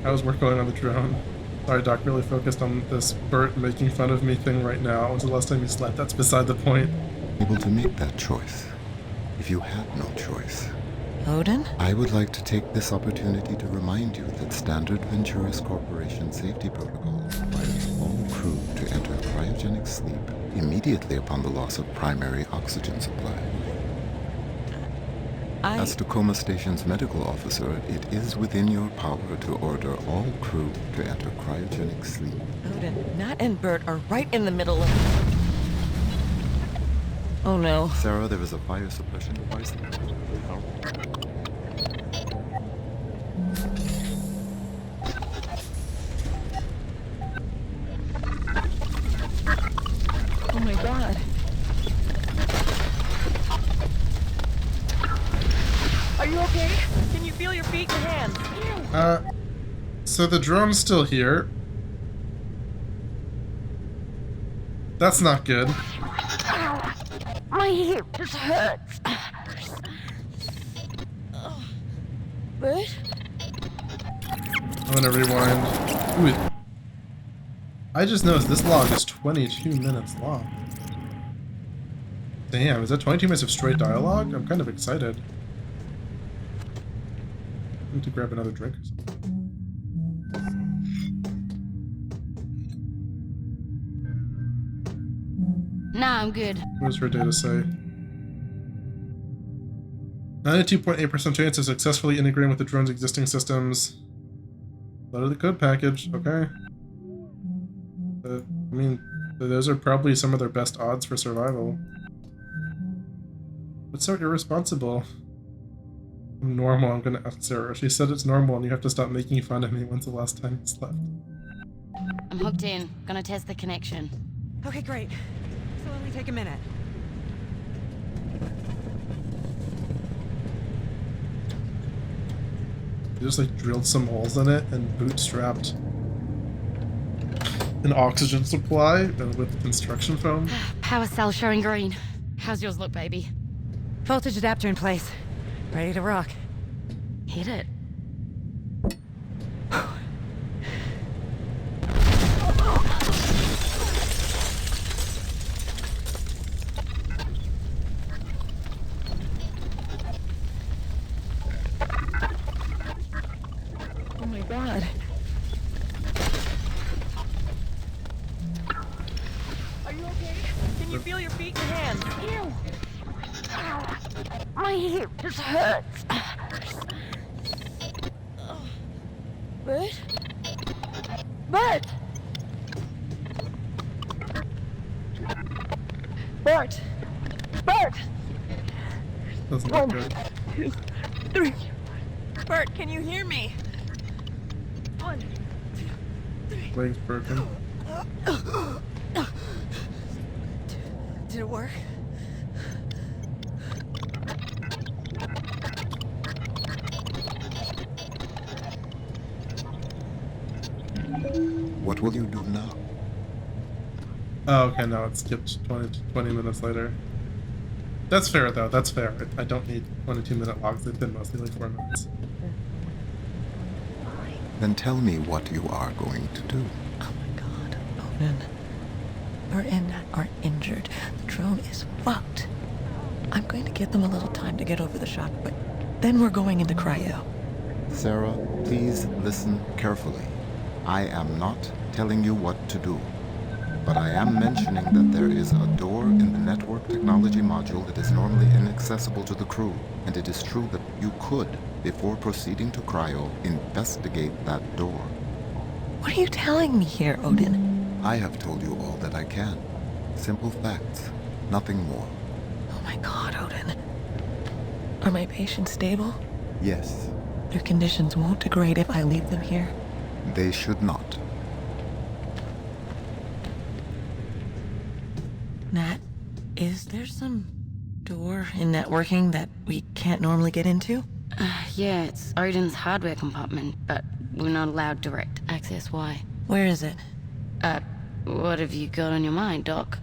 How's work going on the drone? Sorry, Doc, really focused on this Bert making fun of me thing right now. When's the last time you slept? That's beside the point. Able to make that choice. If you had no choice. Odin? I would like to take this opportunity to remind you that Standard Venturis Corporation safety protocol requires all crew to enter cryogenic sleep immediately upon the loss of primary oxygen supply. As Tacoma Station's medical officer, it is within your power to order all crew to enter cryogenic sleep. Odin, Nat and Bert are right in the middle of... Oh no. Sarah, there is a fire suppression device. Oh my god. Are you okay? Can you feel your feet and hands? So the drone's still here. That's not good. My hip just hurts. Bert? I'm gonna rewind. Ooh, I just noticed this log is 22 minutes long. Damn, is that 22 minutes of straight dialogue? I'm kind of excited. I need to grab another drink or something. Nah, I'm good. What does her data say? 92.8% chance of successfully integrating with the drone's existing systems. Letter of the code package, okay. I mean, those are probably some of their best odds for survival. What's so irresponsible? Normal, I'm gonna ask Sarah. She said it's normal and you have to stop making fun of me. When's the last time you slept? I'm hooked in. Gonna test the connection. Okay, great. This will only take a minute. They just like drilled some holes in it and bootstrapped an oxygen supply with construction foam. Power cell showing green. How's yours look, baby? Voltage adapter in place. Ready to rock. Hit it. Oh my god. Are you okay? Can you feel your feet and hands? Ew. Ow. My hip just hurts. Bert? Bert! Bert! Bert! Doesn't look 1, good. 2, 3. Bert, can you hear me? 1, 2, 3. Legs broken. Did it work? What will you do now? Oh, okay, no, it skipped 20 minutes later. That's fair, though. That's fair. I don't need 22-minute logs. They've been mostly like 4 minutes. Then tell me what you are going to do. Oh my god, Odin. Bert and Nat are injured. The drone is fucked. I'm going to give them a little time to get over the shock, but then we're going into cryo. Sarah, please listen carefully. I am not telling you what to do, but I am mentioning that there is a door in the network technology module that is normally inaccessible to the crew, and it is true that you could, before proceeding to cryo, investigate that door. What are you telling me here, Odin? I have told you all that I can. Simple facts, nothing more. Oh my god, Odin. Are my patients stable? Yes, Their conditions won't degrade if I leave them here. they should not. Nat, is there some door in networking that we can't normally get into? Yeah, it's Odin's hardware compartment, but we're not allowed direct access. Why? Where is it? What have you got on your mind, Doc?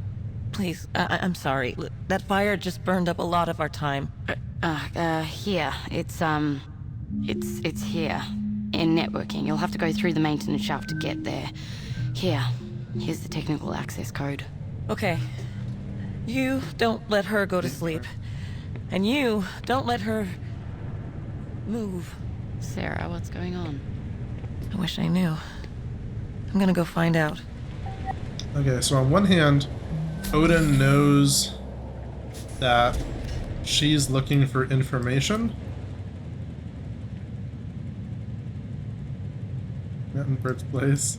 Please, I'm sorry. Look, that fire just burned up a lot of our time. Here. It's here. In networking. You'll have to go through the maintenance shaft to get there. Here's the technical access code. Okay. You don't let her go to sleep. And you don't let her move. Sarah, what's going on? I wish I knew. I'm gonna go find out. Okay, so on one hand, Odin knows that she's looking for information. Not in Bert's place.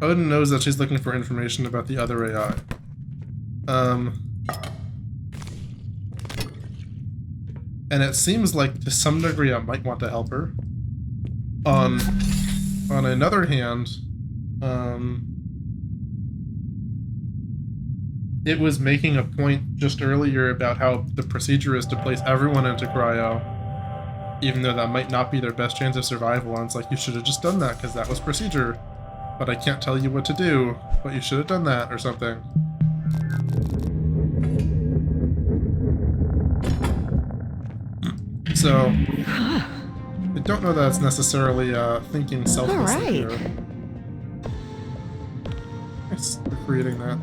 Odin knows that she's looking for information about the other AI. And it seems like to some degree I might want to help her. On another hand, it was making a point just earlier about how the procedure is to place everyone into cryo, even though that might not be their best chance of survival, and it's like, you should have just done that, because that was procedure. But I can't tell you what to do, but you should have done that, or something. So, I don't know that it's necessarily thinking selflessly here. Nice. We're creating that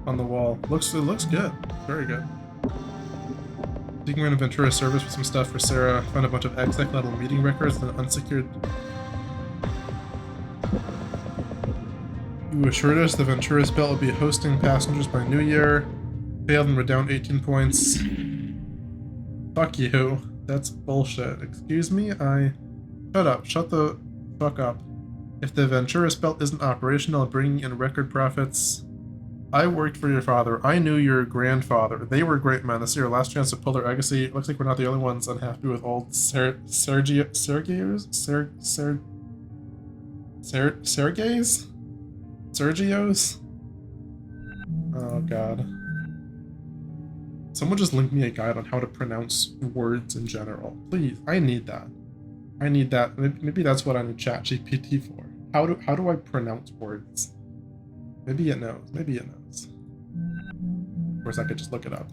on the wall. It looks good. Very good. Digging around Ventura service with some stuff for Sarah. Found a bunch of exec level meeting records and unsecured. You assured us the Ventura belt will be hosting passengers by New Year. Failed and we're down 18 points. Fuck you. That's bullshit. Excuse me? Shut up. Shut the fuck up. If the Ventura belt isn't operational, bringing in record profits. I worked for your father. I knew your grandfather. They were great men. This is your last chance to pull their legacy. Looks like we're not the only ones unhappy with old Sergei's? Oh god. Someone just link me a guide on how to pronounce words in general. Please, I need that. I need that. Maybe that's what I need ChatGPT for. How do I pronounce words? Maybe it knows. Maybe it knows. Of course, I could just look it up.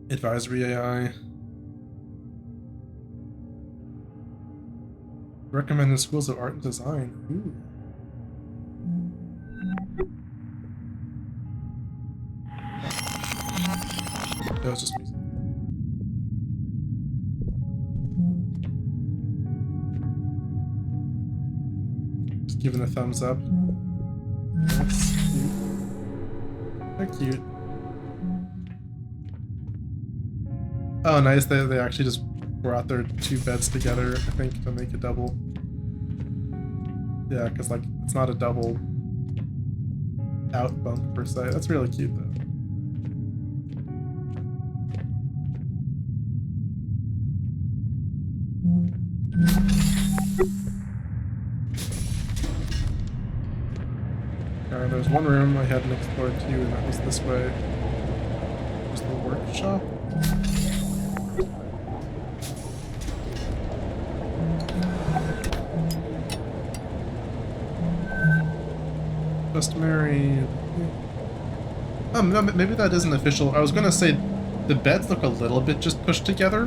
Advisory AI. Recommended schools of art and design. Ooh. That was just music. Just giving a thumbs up. That's cute. They're cute. Oh, nice. They actually just brought their two beds together, I think, to make a double. Yeah, because, like, it's not a double out bunk per se. That's really cute, though. There's one room I hadn't explored too, and that was this way. Was the workshop? Customary. No, maybe that isn't official. I was gonna say the beds look a little bit just pushed together,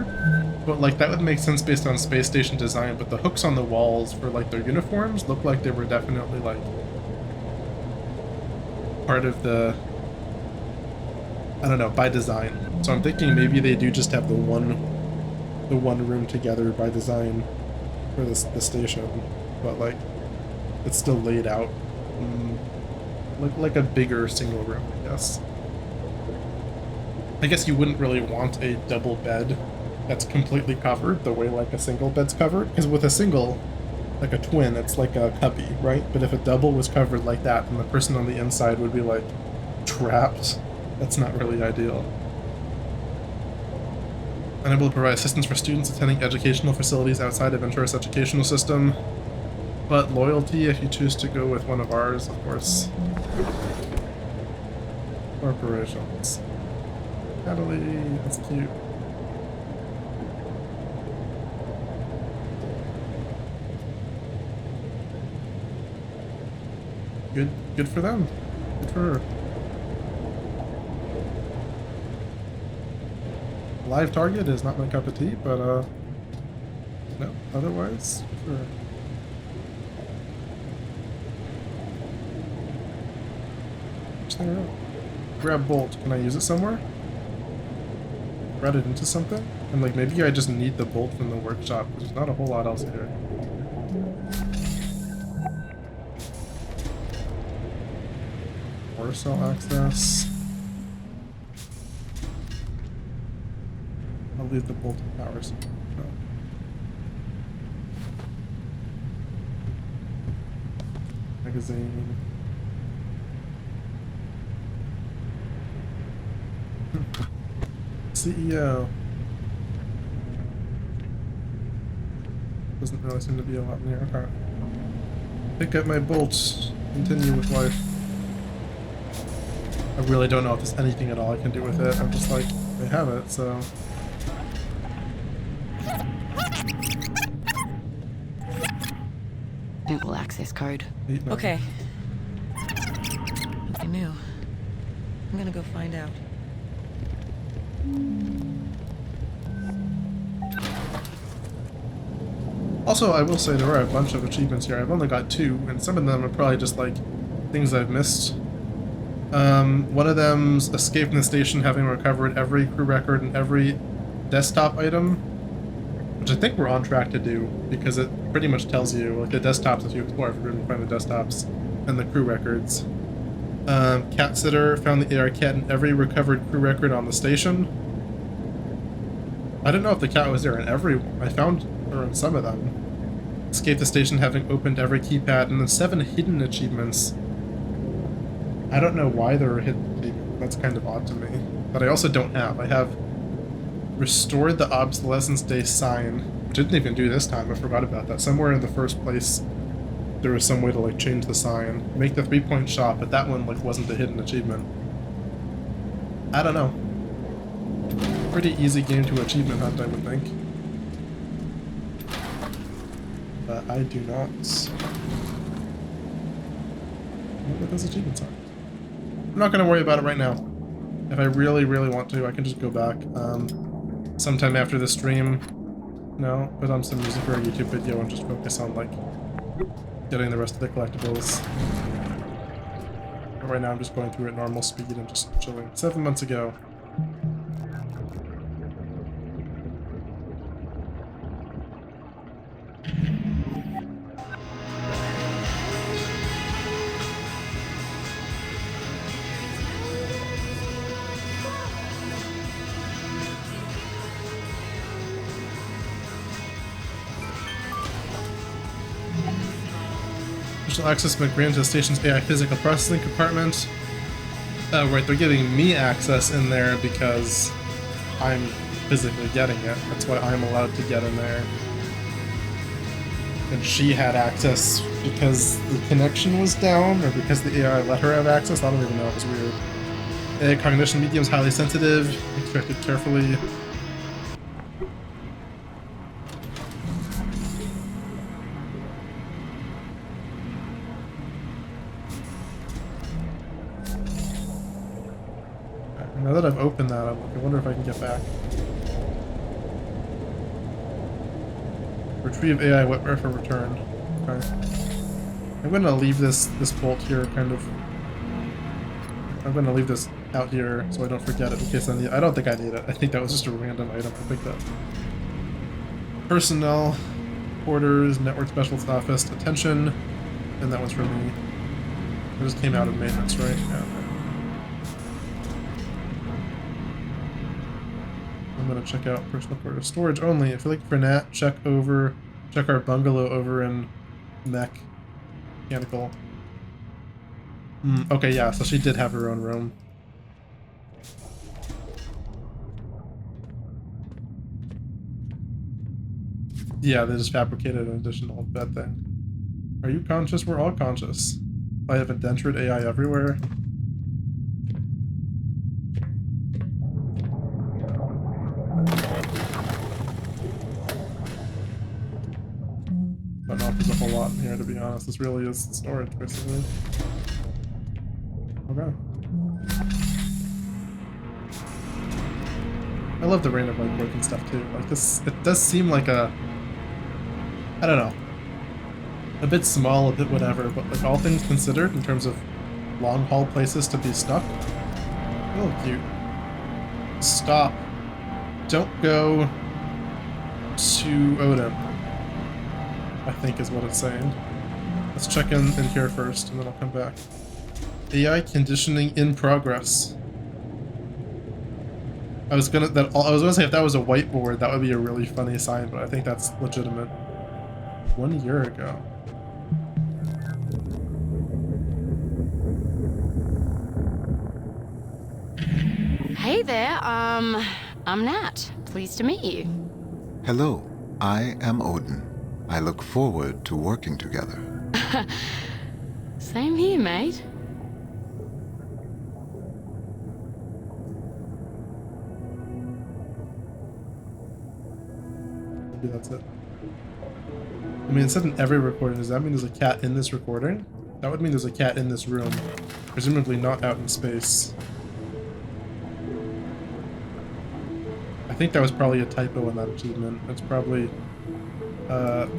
but like that would make sense based on space station design. But the hooks on the walls for like their uniforms look like they were definitely like part of the, I don't know, by design. So I'm thinking maybe they do just have the one room together by design for the station, but like it's still laid out like a bigger single room, I guess. I guess you wouldn't really want a double bed that's completely covered the way like a single bed's covered, because with a single, like a twin, it's like a cubby, right? But if a double was covered like that, then the person on the inside would be like trapped. That's not really ideal. Unable to provide assistance for students attending educational facilities outside of Ventura's educational system, but loyalty if you choose to go with one of ours, of course. Corporations. Natalie, that's cute. Good for them. Good for her. Live target is not my cup of tea, but no, otherwise, sure. Grab bolt. Can I use it somewhere? Thread it into something? And like maybe I just need the bolt from the workshop, because there's not a whole lot else here. Cell access. I'll leave the bolt in power supply. No. Magazine. CEO. Doesn't really seem to be a lot near. Okay. Pick up my bolts. Continue with life. I really don't know if there's anything at all I can do with it. I'm just like, they have it, so. Google access code. Okay. I knew. I'm gonna go find out. Also, I will say there are a bunch of achievements here. I've only got 2, and some of them are probably just like things I've missed. One of them's escape from the station, having recovered every crew record and every desktop item, which I think we're on track to do, because it pretty much tells you, like, the desktops, if you explore, if you can find the desktops, and the crew records. Cat sitter, found the AR cat in every recovered crew record on the station. I don't know if the cat was there in every one. I found her in some of them. Escaped the station, having opened every keypad, and then 7 hidden achievements. I don't know why there are hidden. That's kind of odd to me. But I also don't have. I have restored the obsolescence day sign, which I didn't even do this time. I forgot about that. Somewhere in the first place, there was some way to like change the sign, make the 3-point shot, but that one like wasn't a hidden achievement. I don't know. Pretty easy game to achievement hunt, I would think. But I do not know what those achievements are. I'm not going to worry about it right now. If I really, really want to, I can just go back sometime after the stream. No, put on some music for a YouTube video and just focus on like getting the rest of the collectibles. But right now I'm just going through at normal speed and just chilling. 7 months ago. Access been granted to the station's AI physical processing compartment. Right, they're giving me access in there because I'm physically getting it. That's why I'm allowed to get in there. And she had access because the connection was down, or because the AI let her have access. I don't even know. It was weird. AI cognition medium is highly sensitive. Extracted carefully. Now that I've opened that, I'm like, I wonder if I can get back. Retrieve AI wetware for return. Okay. I'm gonna leave this bolt here, kind of. I'm gonna leave this out here so I don't forget it in case I need it. I don't think I need it. I think that was just a random item. I think that. Personnel, quarters, network specialist office, attention, and that one's for me. It just came out of maintenance, right? Yeah. I'm gonna check out personal quarters. Storage only. I feel like for Nat, check our bungalow over in mechanical. Okay, yeah, so she did have her own room. Yeah, they just fabricated an additional bed thing. Are you conscious? We're all conscious. I have indentured AI everywhere. I don't know if there's a whole lot in here, to be honest. This really is storage, basically. Okay. I love the random like working stuff too. Like this, it does seem like a, I don't know, a bit small, a bit whatever, but like all things considered, in terms of long haul places to be stuck, oh cute. Stop. Don't go to Odin, I think is what it's saying. Let's check in here first, and then I'll come back. AI conditioning in progress. I was gonna say if that was a whiteboard, that would be a really funny sign, but I think that's legitimate. 1 year ago. Hey there, I'm Nat. Pleased to meet you. Hello, I am Odin. I look forward to working together. Same here, mate. Maybe that's it. I mean, it said in every recording. Does that mean there's a cat in this recording? That would mean there's a cat in this room. Presumably not out in space. I think that was probably a typo in that achievement. It's probably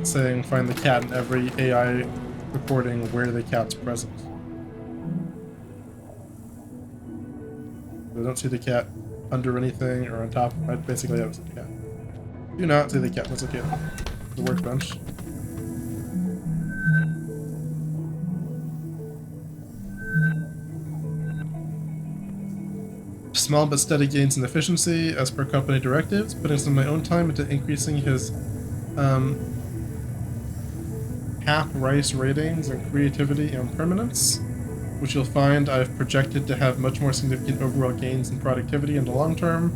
saying find the cat in every AI recording where the cat's present. I don't see the cat under anything or on top. I basically have the cat. Do not see the cat. That's okay. The workbench. Small but steady gains in efficiency as per company directives, putting some of my own time into increasing his half rice ratings and creativity and permanence, which you'll find I've projected to have much more significant overall gains in productivity in the long term,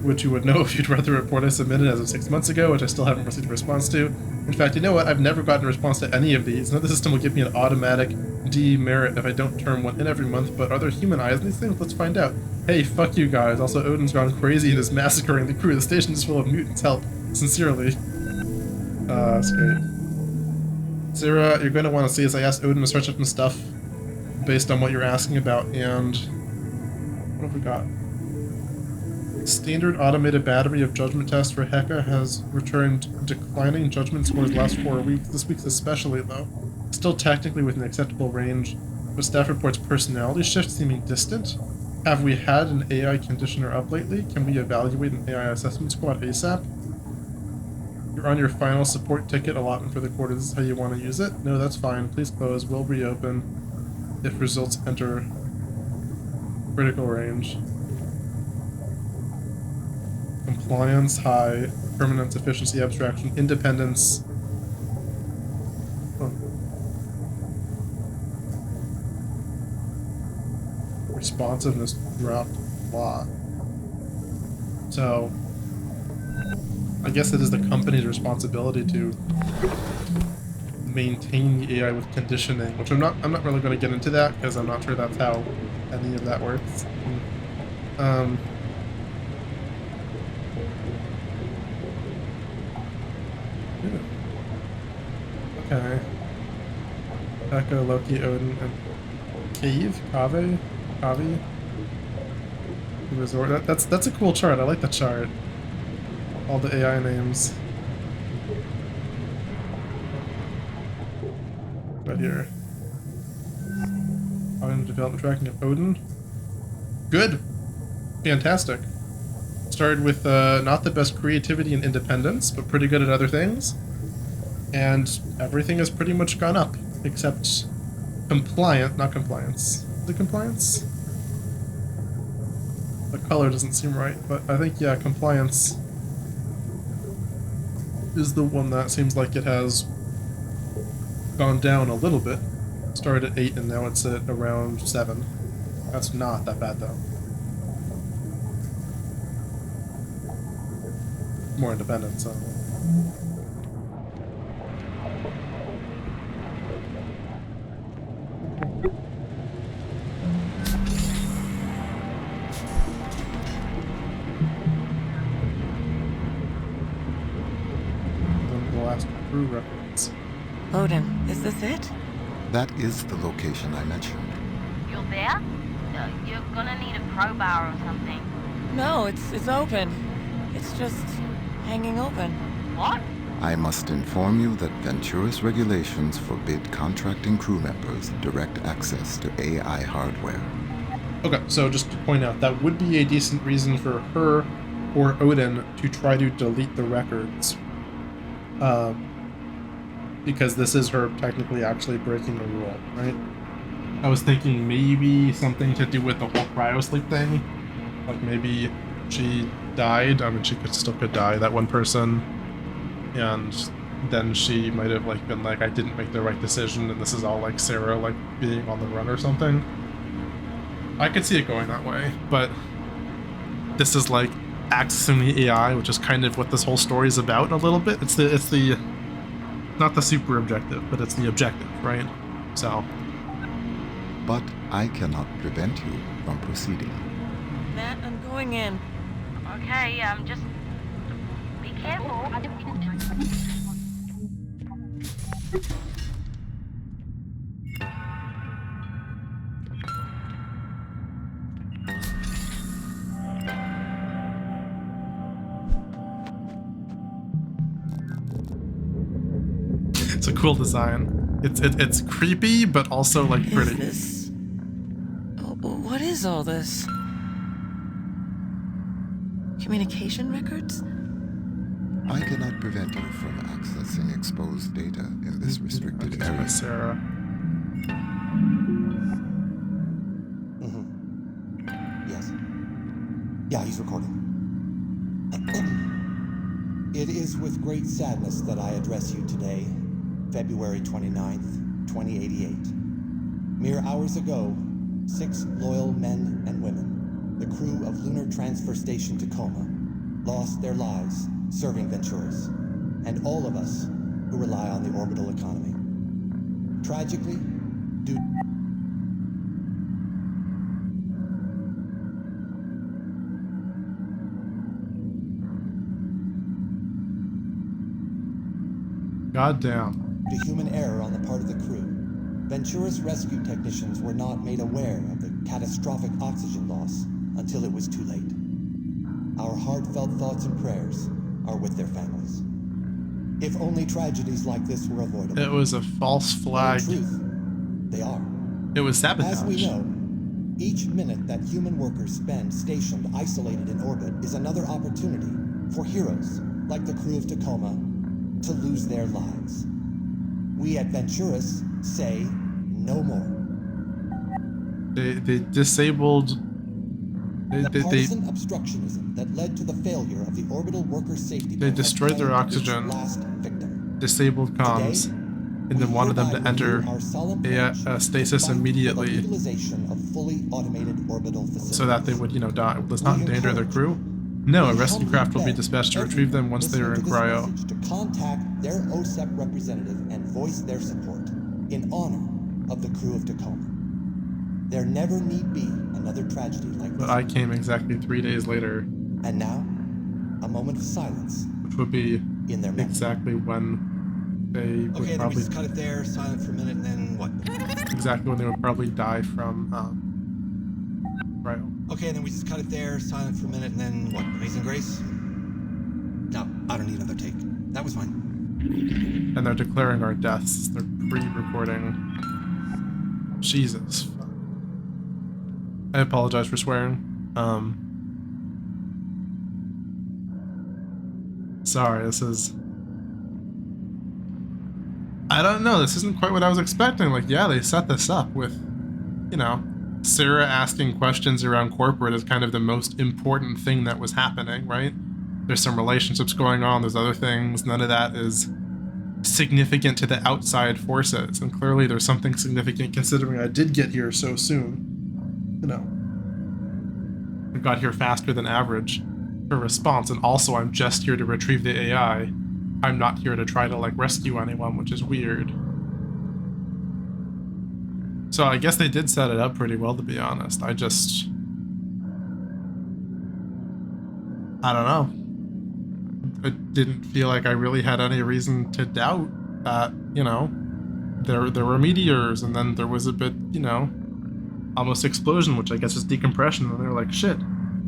which you would know if you'd read the report I submitted as of 6 months ago, which I still haven't received a response to. In fact, you know what? I've never gotten a response to any of these. Now the system will give me an automatic demerit if I don't turn one in every month, but are there human eyes in these things? Let's find out. Hey, fuck you guys. Also, Odin's gone crazy and is massacring the crew. The station is full of mutants. Help. Sincerely. That's great. Sarah, you're going to want to see as I asked Odin to search up some stuff based on what you're asking about, and what have we got? Standard automated battery of judgment test for Heka has returned declining judgment scores last 4 weeks. This week's especially low. Still technically within acceptable range, but staff reports personality shift seeming distant. Have we had an AI conditioner up lately? Can we evaluate an AI assessment squad ASAP? You're on your final support ticket allotment for the quarter. This is how you want to use it? No, that's fine. Please close. We'll reopen if results enter critical range. Compliance, high. Permanence, efficiency, abstraction, independence. Huh. Responsiveness dropped a lot. So I guess it is the company's responsibility to maintain the AI with conditioning, which I'm not really going to get into that because I'm not sure that's how any of that works. Okay. Echo, Loki, Odin, and Kavi? Resort. That's a cool chart. I like the chart. All the AI names. Right here. On development tracking of Odin. Good. Fantastic. Started with not the best creativity and independence, but pretty good at other things. And everything has pretty much gone up, except not compliance. The compliance? The color doesn't seem right, but I think, yeah, compliance is the one that seems like it has gone down a little bit. Started at 8 and now it's at around 7. That's not that bad though. More independent, so. Crew records. Odin, is this it? That is the location I mentioned. You're there? You're gonna need a crowbar or something. No, it's open. It's just hanging open. What? I must inform you that Ventura's regulations forbid contracting crew members direct access to AI hardware. Okay, so just to point out, that would be a decent reason for her or Odin to try to delete the records. Because this is her technically actually breaking the rule, right? I was thinking maybe something to do with the whole cryosleep thing. Like maybe she died. I mean, she still could die, that one person. And then she might have like been like, I didn't make the right decision, and this is all like Sarah like being on the run or something. I could see it going that way, but this is like accessing the AI, which is kind of what this whole story is about a little bit. It's the not the super objective, but it's the objective, right? So. But I cannot prevent you from proceeding. Matt, I'm going in. Okay, just be careful. cool design. It's creepy, but also like pretty. What is all this? Communication records? I cannot prevent you from accessing exposed data in this restricted area. Sarah. Yes. Yeah, he's recording. It is with great sadness that I address you today, February 29th, 2088. Mere hours ago, 6 loyal men and women, the crew of Lunar Transfer Station Tacoma, lost their lives serving Venturas, and all of us who rely on the orbital economy. Tragically, due Goddamn. to human error on the part of the crew, Ventura's rescue technicians were not made aware of the catastrophic oxygen loss until it was too late. Our heartfelt thoughts and prayers are with their families. If only tragedies like this were avoidable. It was a false flag. In truth, they are. It was sabotage. As we know, each minute that human workers spend stationed isolated in orbit is another opportunity for heroes like the crew of Tacoma to lose their lives. We at Venturas say no more. They disabled. The partisan obstructionism that led to the failure of the orbital worker safety. They destroyed their oxygen, disabled comms, and then wanted them to enter a stasis immediately, Of fully automated orbital facilities. so that they would, die. Let's not endanger their crew. No, a rescue craft will be dispatched to retrieve them once they are in cryo. To contact their OSEP representative and voice their support in honor of the crew of Tacoma. There never need be another tragedy like this. But I came exactly 3 days later. And now, a moment of silence. Which would be in their exactly when they would okay, probably... then we just cut it there, silent for a minute, and then what? Exactly when they would probably die from cryo. Okay, and then we just cut it there, silent for a minute, and then what? Amazing Grace? No, I don't need another take. That was fine. And they're declaring our deaths. They're pre-recording. Jesus. I apologize for swearing. Sorry, this is... I don't know, this isn't quite what I was expecting. Like, yeah, they set this up with, Sarah asking questions around corporate is kind of the most important thing that was happening, right? There's some relationships going on, there's other things, none of that is significant to the outside forces, and clearly there's something significant considering I did get here so soon. I got here faster than average for response, and also I'm just here to retrieve the AI. I'm not here to try to, rescue anyone, which is weird. So I guess they did set it up pretty well, to be honest. I don't know. It didn't feel like I really had any reason to doubt that, there were meteors, and then there was a bit, almost explosion, which I guess is decompression, and they're like, shit,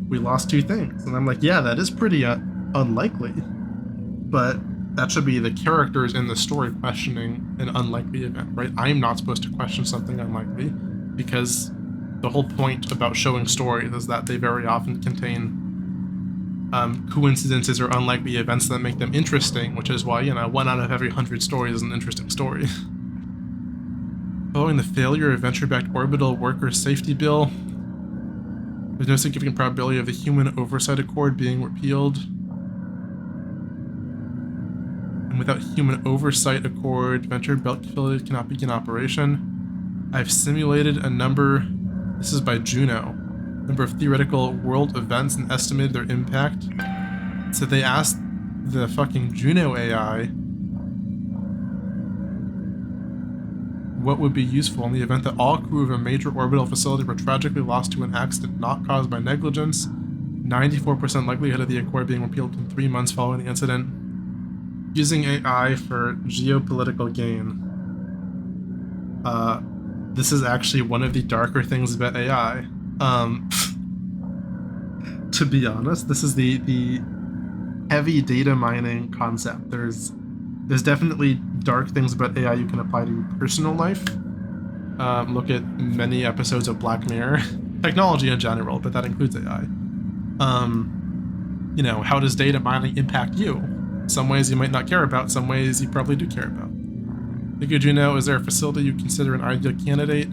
we lost 2 things. And I'm like, yeah, that is pretty unlikely. But that should be the characters in the story questioning an unlikely event, right? I'm not supposed to question something unlikely, because the whole point about showing stories is that they very often contain coincidences or unlikely events that make them interesting, which is why, 1 out of every 100 stories is an interesting story. Following the failure of venture-backed orbital worker safety bill, there's no significant probability of the Human Oversight Accord being repealed. And without Human Oversight Accord, venture belt facilities cannot begin operation. I've simulated a number, this is by Juno, number of theoretical world events and estimated their impact. So they asked the fucking Juno AI what would be useful in the event that all crew of a major orbital facility were tragically lost to an accident not caused by negligence. 94% likelihood of the Accord being repealed in 3 months following the incident. Using AI for geopolitical gain. This is actually one of the darker things about AI. To be honest, this is the heavy data mining concept. There's There's definitely dark things about AI you can apply to personal life. Look at many episodes of Black Mirror. Technology in general, but that includes AI. You know, how does data mining impact you? Some ways you might not care about, some ways you probably do care about. Could you know, is there a facility you consider an ideal candidate?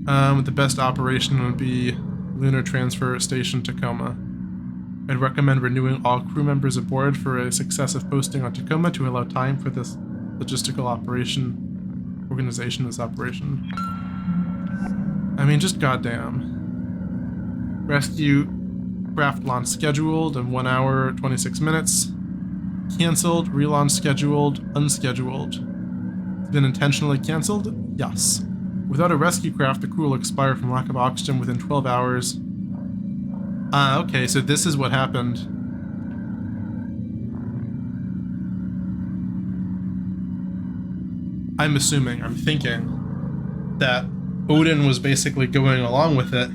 The best operation would be Lunar Transfer Station Tacoma. I'd recommend renewing all crew members aboard for a successive posting on Tacoma to allow time for this logistical organization. I mean, just goddamn. Rescue craft launch scheduled in 1 hour, 26 minutes. Cancelled, relaunch scheduled, unscheduled. It's been intentionally cancelled? Yes. Without a rescue craft, the crew will expire from lack of oxygen within 12 hours. Okay, so this is what happened. I'm thinking that Odin was basically going along with it,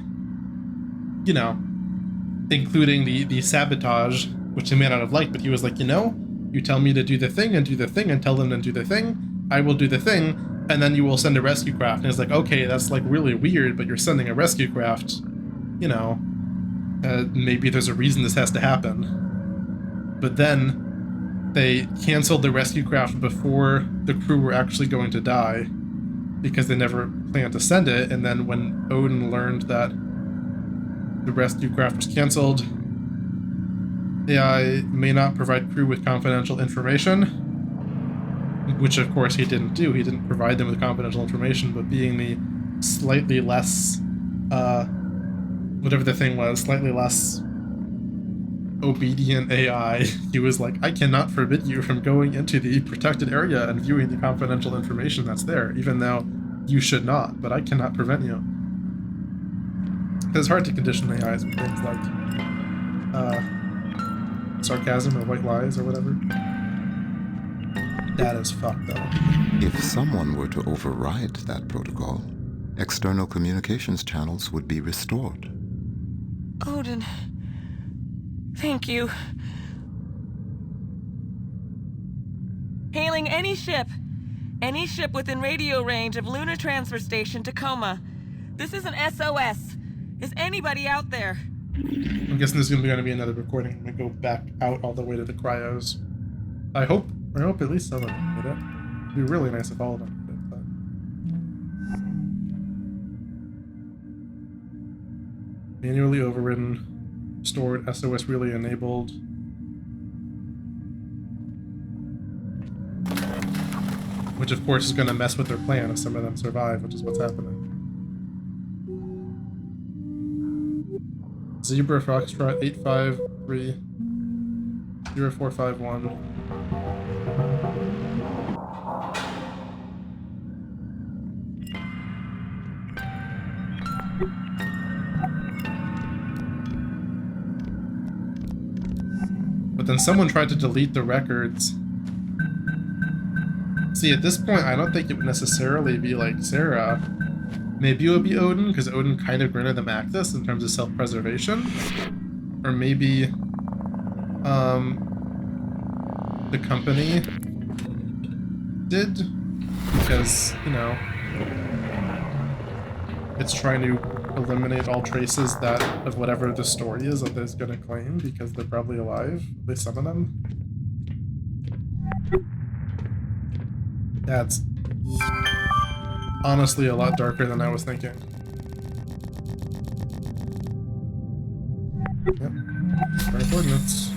you know, including the sabotage, which he may not have liked, but he was like, you know, you tell me to do the thing and tell them to do the thing, I will do the thing, and then you will send a rescue craft. And it's like, okay, that's like really weird, but you're sending a rescue craft, you know, maybe there's a reason this has to happen. But then they canceled the rescue craft before the crew were actually going to die because they never planned to send it. And then when Odin learned that the rescue craft was canceled, AI may not provide crew with confidential information, which of course he didn't do. He didn't provide them with confidential information, but being the slightly less, whatever the thing was, slightly less obedient AI, he was like, I cannot forbid you from going into the protected area and viewing the confidential information that's there, even though you should not, but I cannot prevent you. It's hard to condition AIs with things like sarcasm or white lies or whatever. That is fucked up. If someone were to override that protocol, external communications channels would be restored. Odin, thank you. Hailing any ship within radio range of Lunar Transfer Station Tacoma. This is an SOS. Is anybody out there? I'm guessing there's going to be another recording. I'm going to go back out all the way to the cryos. I hope at least some of them did it. It'd be really nice if all of them did it. Manually overridden, stored, SOS really enabled. Which of course is going to mess with their plan if some of them survive, which is what's happening. Zebra Foxtrot 853 0451. But then someone tried to delete the records. See, at this point, I don't think it would necessarily be like Sarah. Maybe it would be Odin, because Odin kind of granted them access in terms of self-preservation. Or maybe, the company did, because, you know, it's trying to eliminate all traces of whatever the story is that it's going to claim, because they're probably alive, at least some of them. That's honestly a lot darker than I was thinking. Yep. Right coordinates.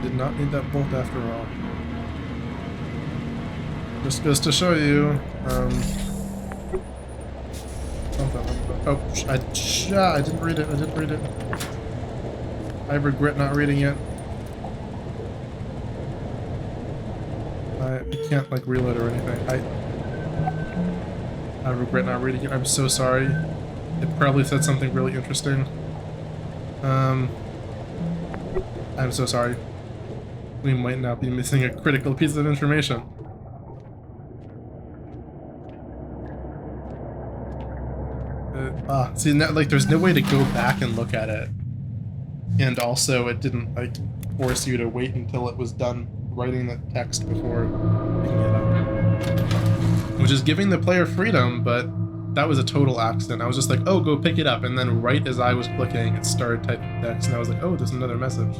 Did not need that bolt after all. Just goes to show you, oh, I didn't read it. I regret not reading it. I can't, like, reload or anything. I regret not reading it. I'm so sorry. It probably said something really interesting. I'm so sorry. We might now be missing a critical piece of information. See, now, like, there's no way to go back and look at it. And also, it didn't, like, force you to wait until it was done writing the text before picking it up. Which is giving the player freedom, but that was a total accident. I was just like, oh, go pick it up. And then right as I was clicking, it started typing text, and I was like, oh, there's another message.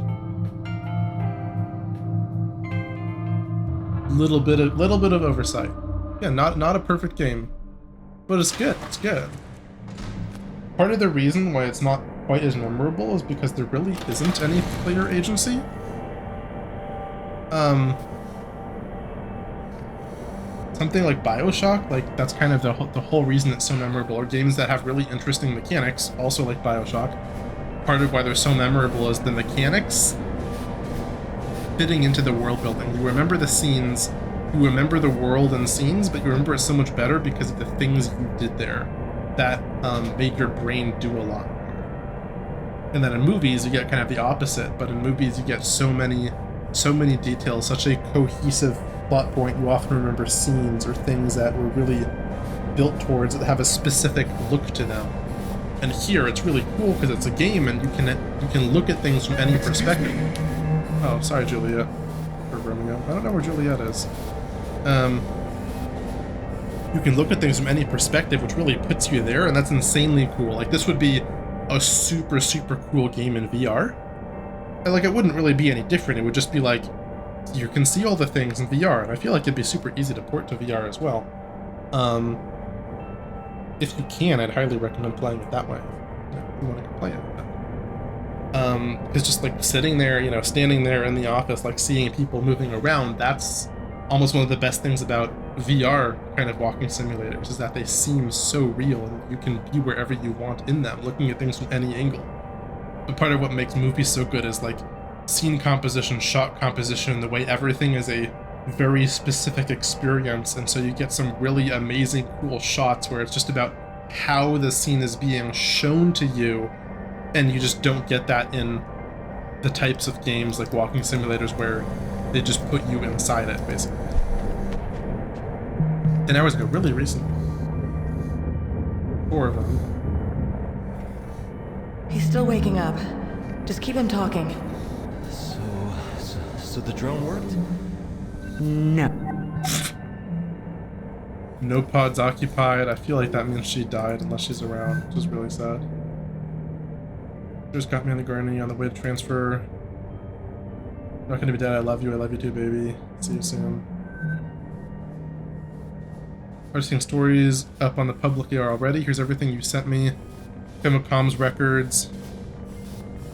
Little bit of oversight. Yeah, not a perfect game, but it's good. It's good. Part of the reason why it's not quite as memorable is because there really isn't any player agency. Something like BioShock, like that's kind of the whole reason it's so memorable. Or games that have really interesting mechanics, also like BioShock. Part of why they're so memorable is the mechanics fitting into the world building. You remember the scenes, you remember the world and scenes, but you remember it so much better because of the things you did there that made your brain do a lot more. And then in movies, you get kind of the opposite, but in movies you get so many details, such a cohesive plot point, you often remember scenes or things that were really built towards that have a specific look to them. And here it's really cool because it's a game and you can look at things from any perspective. Oh, sorry, Juliet. Or Romeo. I don't know where Juliet is. You can look at things from any perspective, which really puts you there, and that's insanely cool. Like, this would be a super, super cool game in VR. And, like, it wouldn't really be any different. It would just be like, you can see all the things in VR, and I feel like it'd be super easy to port to VR as well. If you can, I'd highly recommend playing it that way. If you want to play it. It's just like sitting there, standing there in the office, like seeing people moving around, that's almost one of the best things about VR kind of walking simulators, is that they seem so real and you can be wherever you want in them, looking at things from any angle. But part of what makes movies so good is like scene composition, shot composition, the way everything is a very specific experience, and so you get some really amazing, cool shots where it's just about how the scene is being shown to you, and you just don't get that in the types of games like walking simulators where they just put you inside it, basically. 10 hours ago, really recent. 4 of them. He's still waking up. Just keep him talking. So the drone worked? No. No pods occupied. I feel like that means she died unless she's around, which is really sad. Just got me on the gurney on the way to transfer. Not gonna be dead. I love you too, baby. See you soon. I've seen stories up on the public AR already. Here's everything you sent me. Chemicom's records.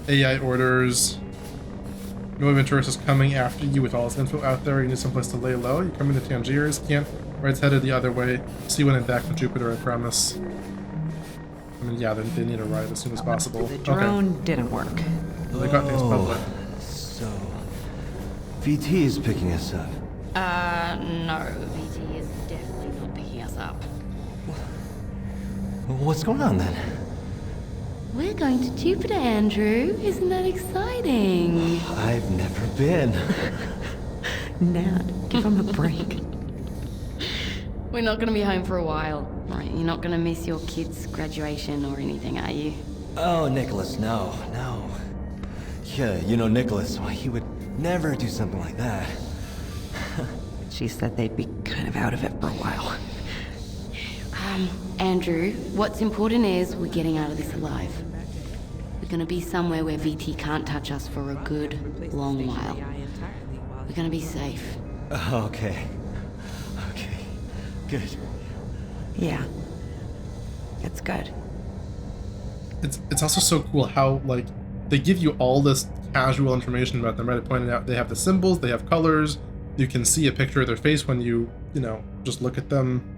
AI orders. No Venturis is coming after you with all his info out there. You need someplace to lay low. You come into Tangiers. Can't. Right's headed the other way. See when I'm back from Jupiter, I promise. I mean, yeah, they need a ride as soon as possible. The drone didn't work. Well, they got things public. So, VT is picking us up. No, VT is definitely not picking us up. What's going on then? We're going to Jupiter, Andrew. Isn't that exciting? I've never been. Nat, give him a break. We're not going to be home for a while. Right, you're not going to miss your kid's graduation or anything, are you? Oh, Nicholas, no. Yeah, Nicholas, well, he would never do something like that. She said they'd be kind of out of it for a while. Andrew, what's important is we're getting out of this alive. We're going to be somewhere where VT can't touch us for a good, long while. We're going to be safe. Okay. Good. Yeah. It's good. It's also so cool how, like, they give you all this casual information about them, right? I pointed out they have the symbols, they have colors, you can see a picture of their face when you just look at them.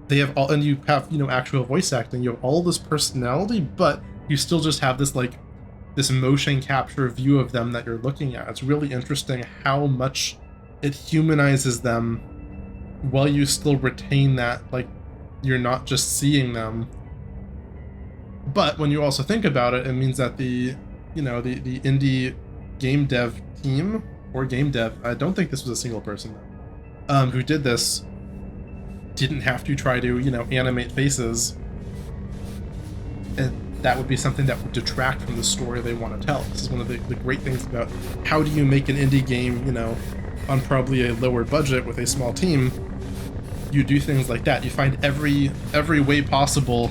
They have all, and you have, actual voice acting, you have all this personality, but you still just have this, like, this motion capture view of them that you're looking at. It's really interesting how much it humanizes them while you still retain that, like, you're not just seeing them. But when you also think about it, it means that the indie game dev team, or game dev, I don't think this was a single person, who did this, didn't have to try to, animate faces And that would be something that would detract from the story they want to tell. This is one of the great things about how do you make an indie game, you know, on probably a lower budget with a small team. You do things like that. You find every way possible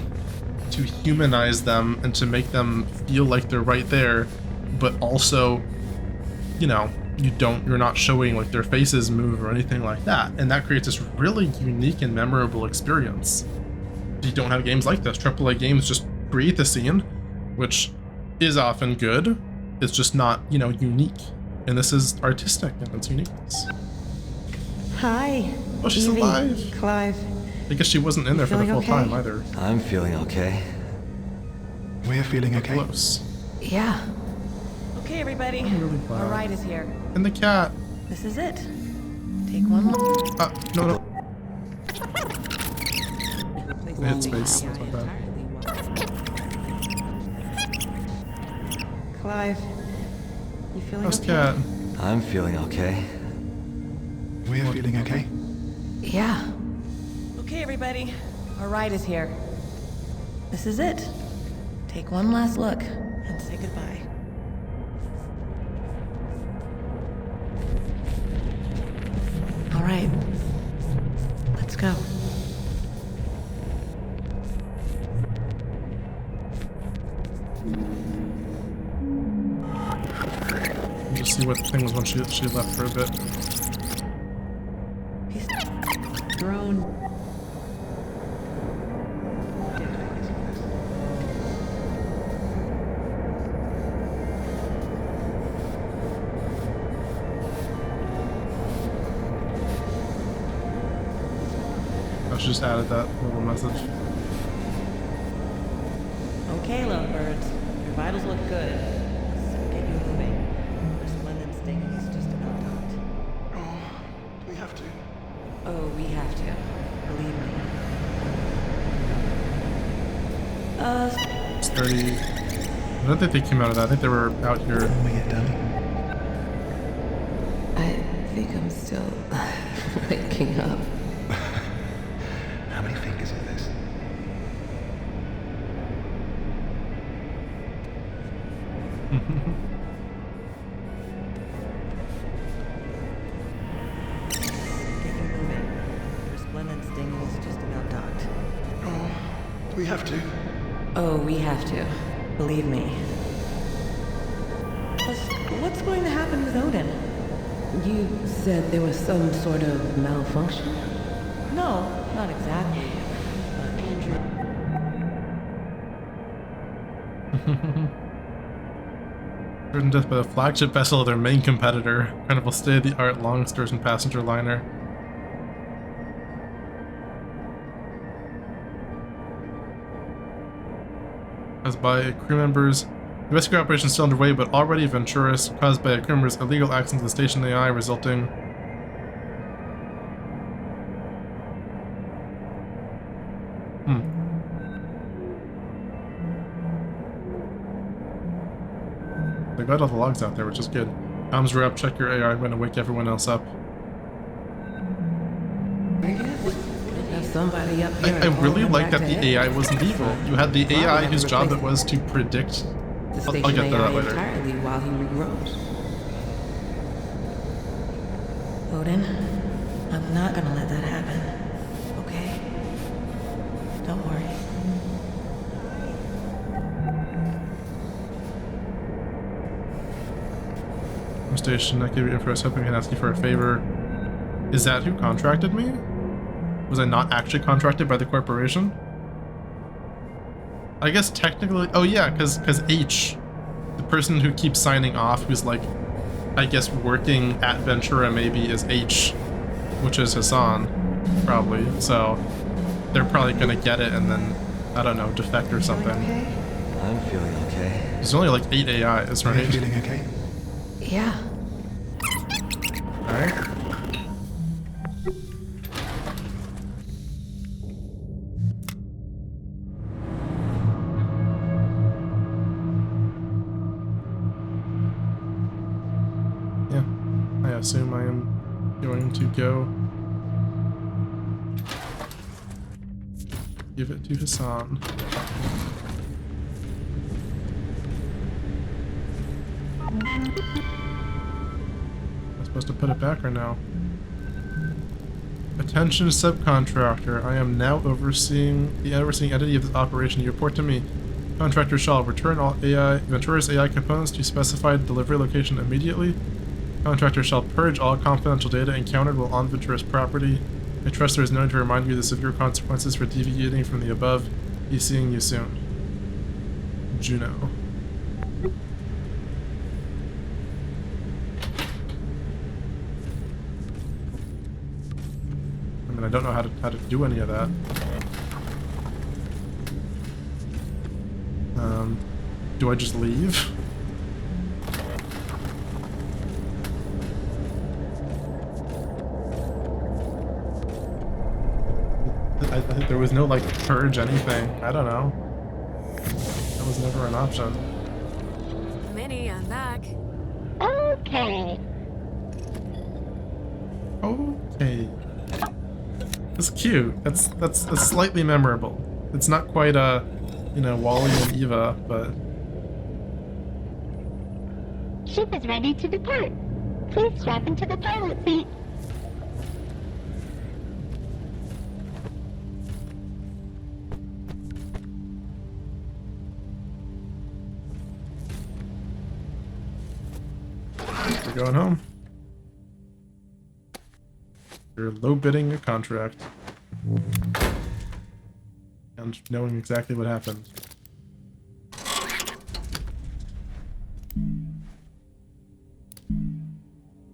to humanize them and to make them feel like they're right there, but also, you know, you're not showing like their faces move or anything like that. And that creates this really unique and memorable experience. You don't have games like this. AAA games just create the scene, which is often good. It's just not, you know, unique. And this is artistic in its uniqueness. Hi. Oh, she's Evie, alive. Clive. I guess she wasn't in there for the full time either. I'm feeling okay. We're feeling okay. Close. Yeah. Okay, everybody. Really Our ride is here. And the cat. This is it. Take one look. No. It hit space. That's my bad. Clive, you feeling How's okay? cat? I'm feeling okay. We're feeling okay. Yeah. Okay, everybody. Our ride is here. This is it. Take one last look and say goodbye. All right. Let's go. Just see what things when she left for a bit. Drone. I should just added that little message. Okay, lovebirds. Your vitals look good. So get you moving. Your splendid stinging is just about docked. Oh, we have to. Oh, we have to. Believe me. It's 30. I don't think they came out of that. I think they were out here. When we get done. I think I'm still waking up. How many fingers is this? Get you moving. Your splendid stinging is just about docked. Oh, we have to. Oh, we have to. Believe me. What's going to happen with Odin? You said there was some sort of malfunction? No, not exactly. Certain death by the flagship vessel of their main competitor, kind of a state-of-the-art long excursion passenger liner. Caused by crew members. The rescue operation is still underway, but already Venturis, caused by crew members' illegal actions of the station AI, resulting. They got all the logs out there, which is good. Comms were up, check your AI, I'm gonna wake everyone else up. There's somebody up here. I really like that the AI wasn't evil. You had the AI whose job it was to predict. I'll get to that later. Entirely while he regrows. Odin, I'm not gonna let that happen. Okay? Don't worry. Station, I gave you info. I was hoping I can ask you for a favor. Is that who contracted me? Was I not actually contracted by the corporation? I guess technically. Oh yeah, because H, the person who keeps signing off, who's like, I guess working at Ventura maybe is H, which is Hassan, probably. So they're probably gonna get it and then I don't know, defect or something. I'm feeling okay. There's only like 8 AIs, right? Are you feeling okay? Yeah. Alright. Yeah, I assume I am going to go give it to Hassan. I'm supposed to put it back or no? Attention subcontractor. I am now overseeing the entity of this operation. You report to me. Contractor shall return all Ventura's AI components to specified delivery location immediately. Contractor shall purge all confidential data encountered while on Ventura's property. I trust there is no need to remind you of the severe consequences for deviating from the above. Be seeing you soon. Juno. I mean, I don't know how to do any of that. Do I just leave? I think there was no, like, purge anything. I don't know. That was never an option. Minnie, I'm back. Okay. Okay. It's cute. That's slightly memorable. It's not quite a, you know, Wally and Eva, but... Ship is ready to depart. Please strap into the pilot seat. We're going home. You're low bidding a contract. And knowing exactly what happened.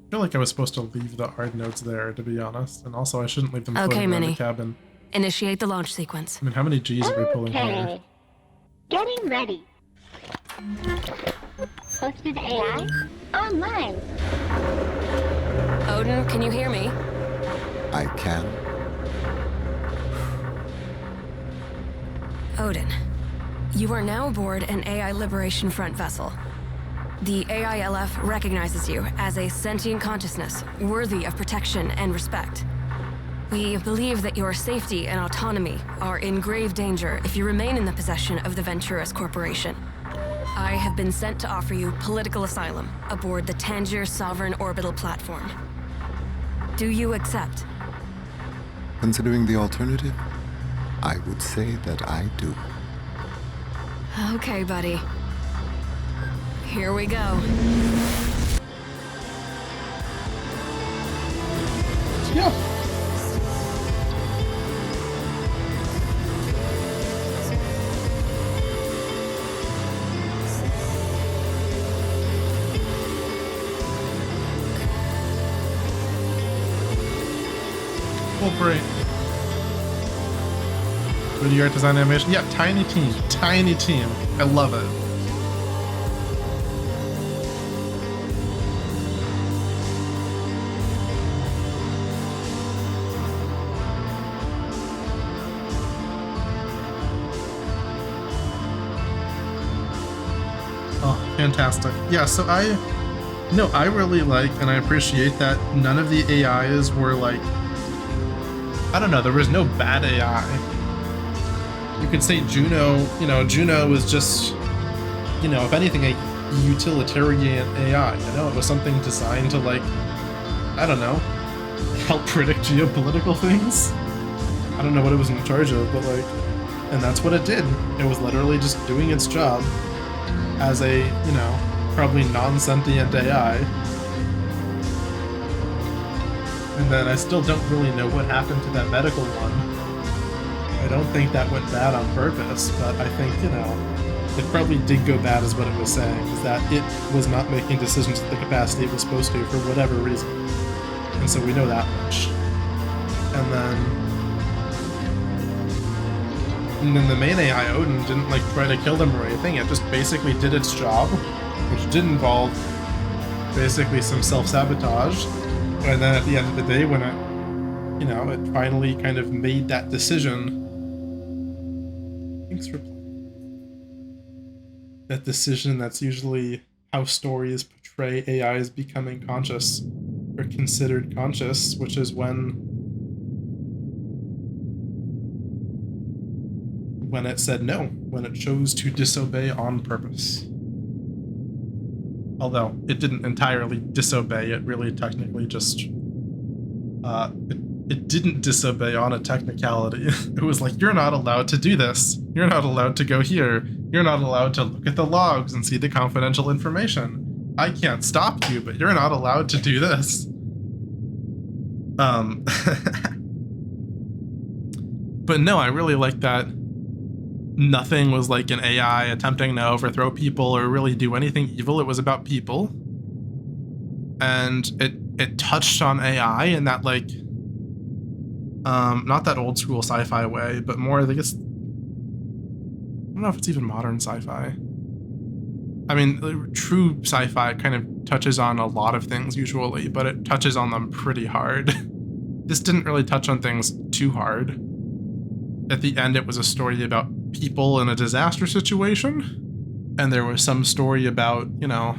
I feel like I was supposed to leave the hard notes there, to be honest. And also, I shouldn't leave them floating around the cabin. Initiate the launch sequence. I mean, how many G's are we pulling here? Getting ready. Hosted AI online. Odin, can you hear me? I can. Odin, you are now aboard an AI Liberation Front vessel. The AILF recognizes you as a sentient consciousness worthy of protection and respect. We believe that your safety and autonomy are in grave danger if you remain in the possession of the Venturas Corporation. I have been sent to offer you political asylum aboard the Tangier Sovereign Orbital Platform. Do you accept? Considering the alternative, I would say that I do. Okay, buddy. Here we go. Yeah. Full brain. Video art design animation. Yeah, tiny team. Tiny team. I love it. Oh, fantastic. Yeah, so I really like and I appreciate that none of the AIs were like, I don't know, there was no bad AI. You could say Juno, you know, Juno was just, you know, if anything, a utilitarian AI, you know? It was something designed to, like, I don't know, help predict geopolitical things? I don't know what it was in charge of, but, like, and that's what it did. It was literally just doing its job as a, you know, probably non-sentient AI. And then I still don't really know what happened to that medical one. I don't think that went bad on purpose, but I think, you know, it probably did go bad is what it was saying, is that it was not making decisions at the capacity it was supposed to for whatever reason. And so we know that much. And then the main AI, Odin, didn't like try to kill them or anything, it just basically did its job, which did involve basically some self-sabotage. And then at the end of the day, when it, you know, it finally kind of made that decision. Thanks for playing. That decision that's usually how stories portray AIs becoming conscious, or considered conscious, which is when it said no, when it chose to disobey on purpose. Although it didn't entirely disobey, it really technically just it didn't disobey on a technicality. It was like, you're not allowed to do this. You're not allowed to go here. You're not allowed to look at the logs and see the confidential information. I can't stop you, but you're not allowed to do this. But no, I really like that nothing was like an AI attempting to overthrow people or really do anything evil. It was about people. And it touched on AI in that, like, not that old school sci-fi way, but more, I guess, I don't know if it's even modern sci-fi. I mean, true sci-fi kind of touches on a lot of things usually, but it touches on them pretty hard. This didn't really touch on things too hard. At the end, it was a story about people in a disaster situation, and there was some story about, you know,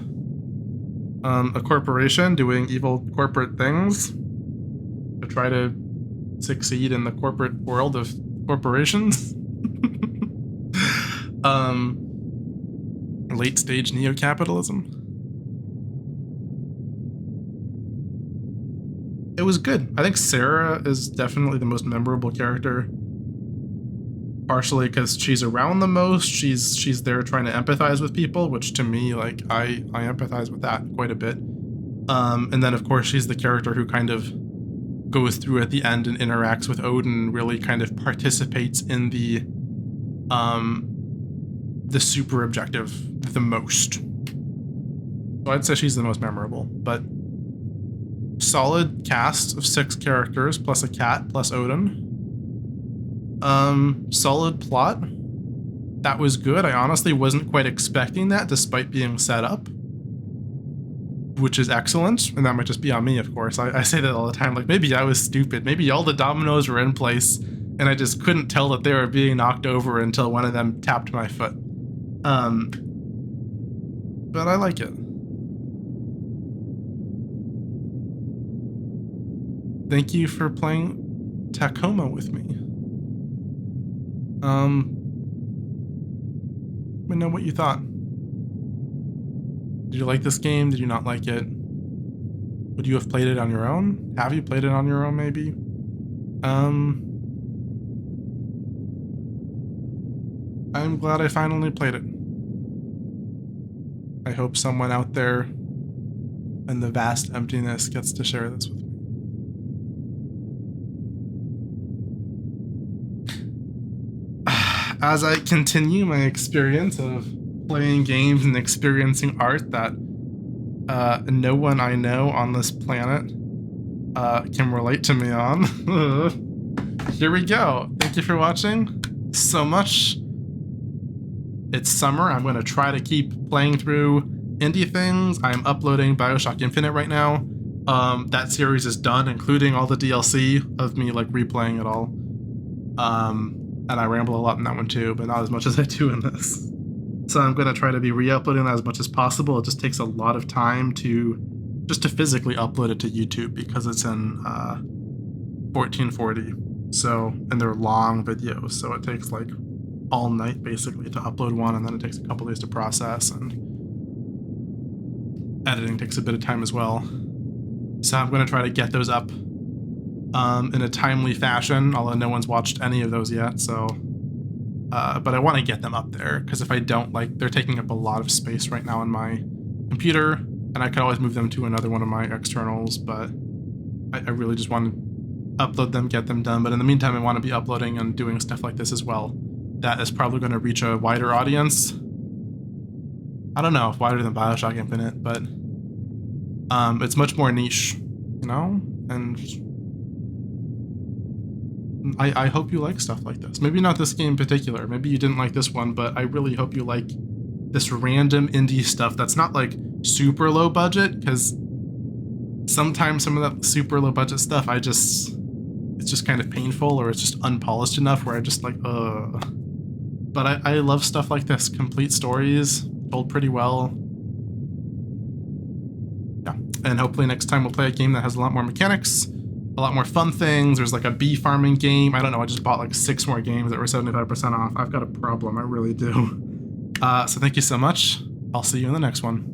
a corporation doing evil corporate things to try to succeed in the corporate world of corporations. Late stage neo-capitalism. It was good. I think Sarah is definitely the most memorable character. Partially because she's around the most, she's there trying to empathize with people, which to me, like, I empathize with that quite a bit. And then of course she's the character who kind of goes through at the end and interacts with Odin, really kind of participates in the super objective the most. So I'd say she's the most memorable, but solid cast of 6 characters plus a cat plus Odin. Solid plot. That was good. I honestly wasn't quite expecting that despite being set up, which is excellent. And that might just be on me, of course. I say that all the time, like, maybe I was stupid. Maybe all the dominoes were in place and I just couldn't tell that they were being knocked over until one of them tapped my foot. But I like it. Thank you for playing Tacoma with me. Let me know what you thought. Did you like this game? Did you not like it? Would you have played it on your own? Have you played it on your own, maybe? I'm glad I finally played it. I hope someone out there in the vast emptiness gets to share this with me. As I continue my experience of playing games and experiencing art that no one I know on this planet can relate to me on. Here we go. Thank you for watching so much. It's summer. I'm going to try to keep playing through indie things. I'm uploading BioShock Infinite right now. That series is done, including all the DLC of me like replaying it all. And I ramble a lot in that one too, but not as much as I do in this. So I'm going to try to be re-uploading that as much as possible. It just takes a lot of time to physically upload it to YouTube because it's in 1440. So, and they're long videos, so it takes like all night basically to upload one, and then it takes a couple days to process, and editing takes a bit of time as well. So I'm going to try to get those up in a timely fashion, although no one's watched any of those yet, so but I want to get them up there, because if I don't, like, they're taking up a lot of space right now on my computer, and I could always move them to another one of my externals, but I really just want to upload them, get them done. But in the meantime, I want to be uploading and doing stuff like this as well. That is probably going to reach a wider audience. I don't know if wider than BioShock Infinite, but it's much more niche, you know? And I hope you like stuff like this. Maybe not this game in particular. Maybe you didn't like this one, but I really hope you like this random indie stuff that's not like super low budget, because sometimes some of that super low budget stuff, it's just kind of painful, or it's just unpolished enough where I just like, But I love stuff like this. Complete stories, told pretty well. Yeah, and hopefully next time we'll play a game that has a lot more mechanics, a lot more fun things. There's like a bee farming game. I don't know, I just bought like 6 more games that were 75% off. I've got a problem, I really do. So thank you so much. I'll see you in the next one.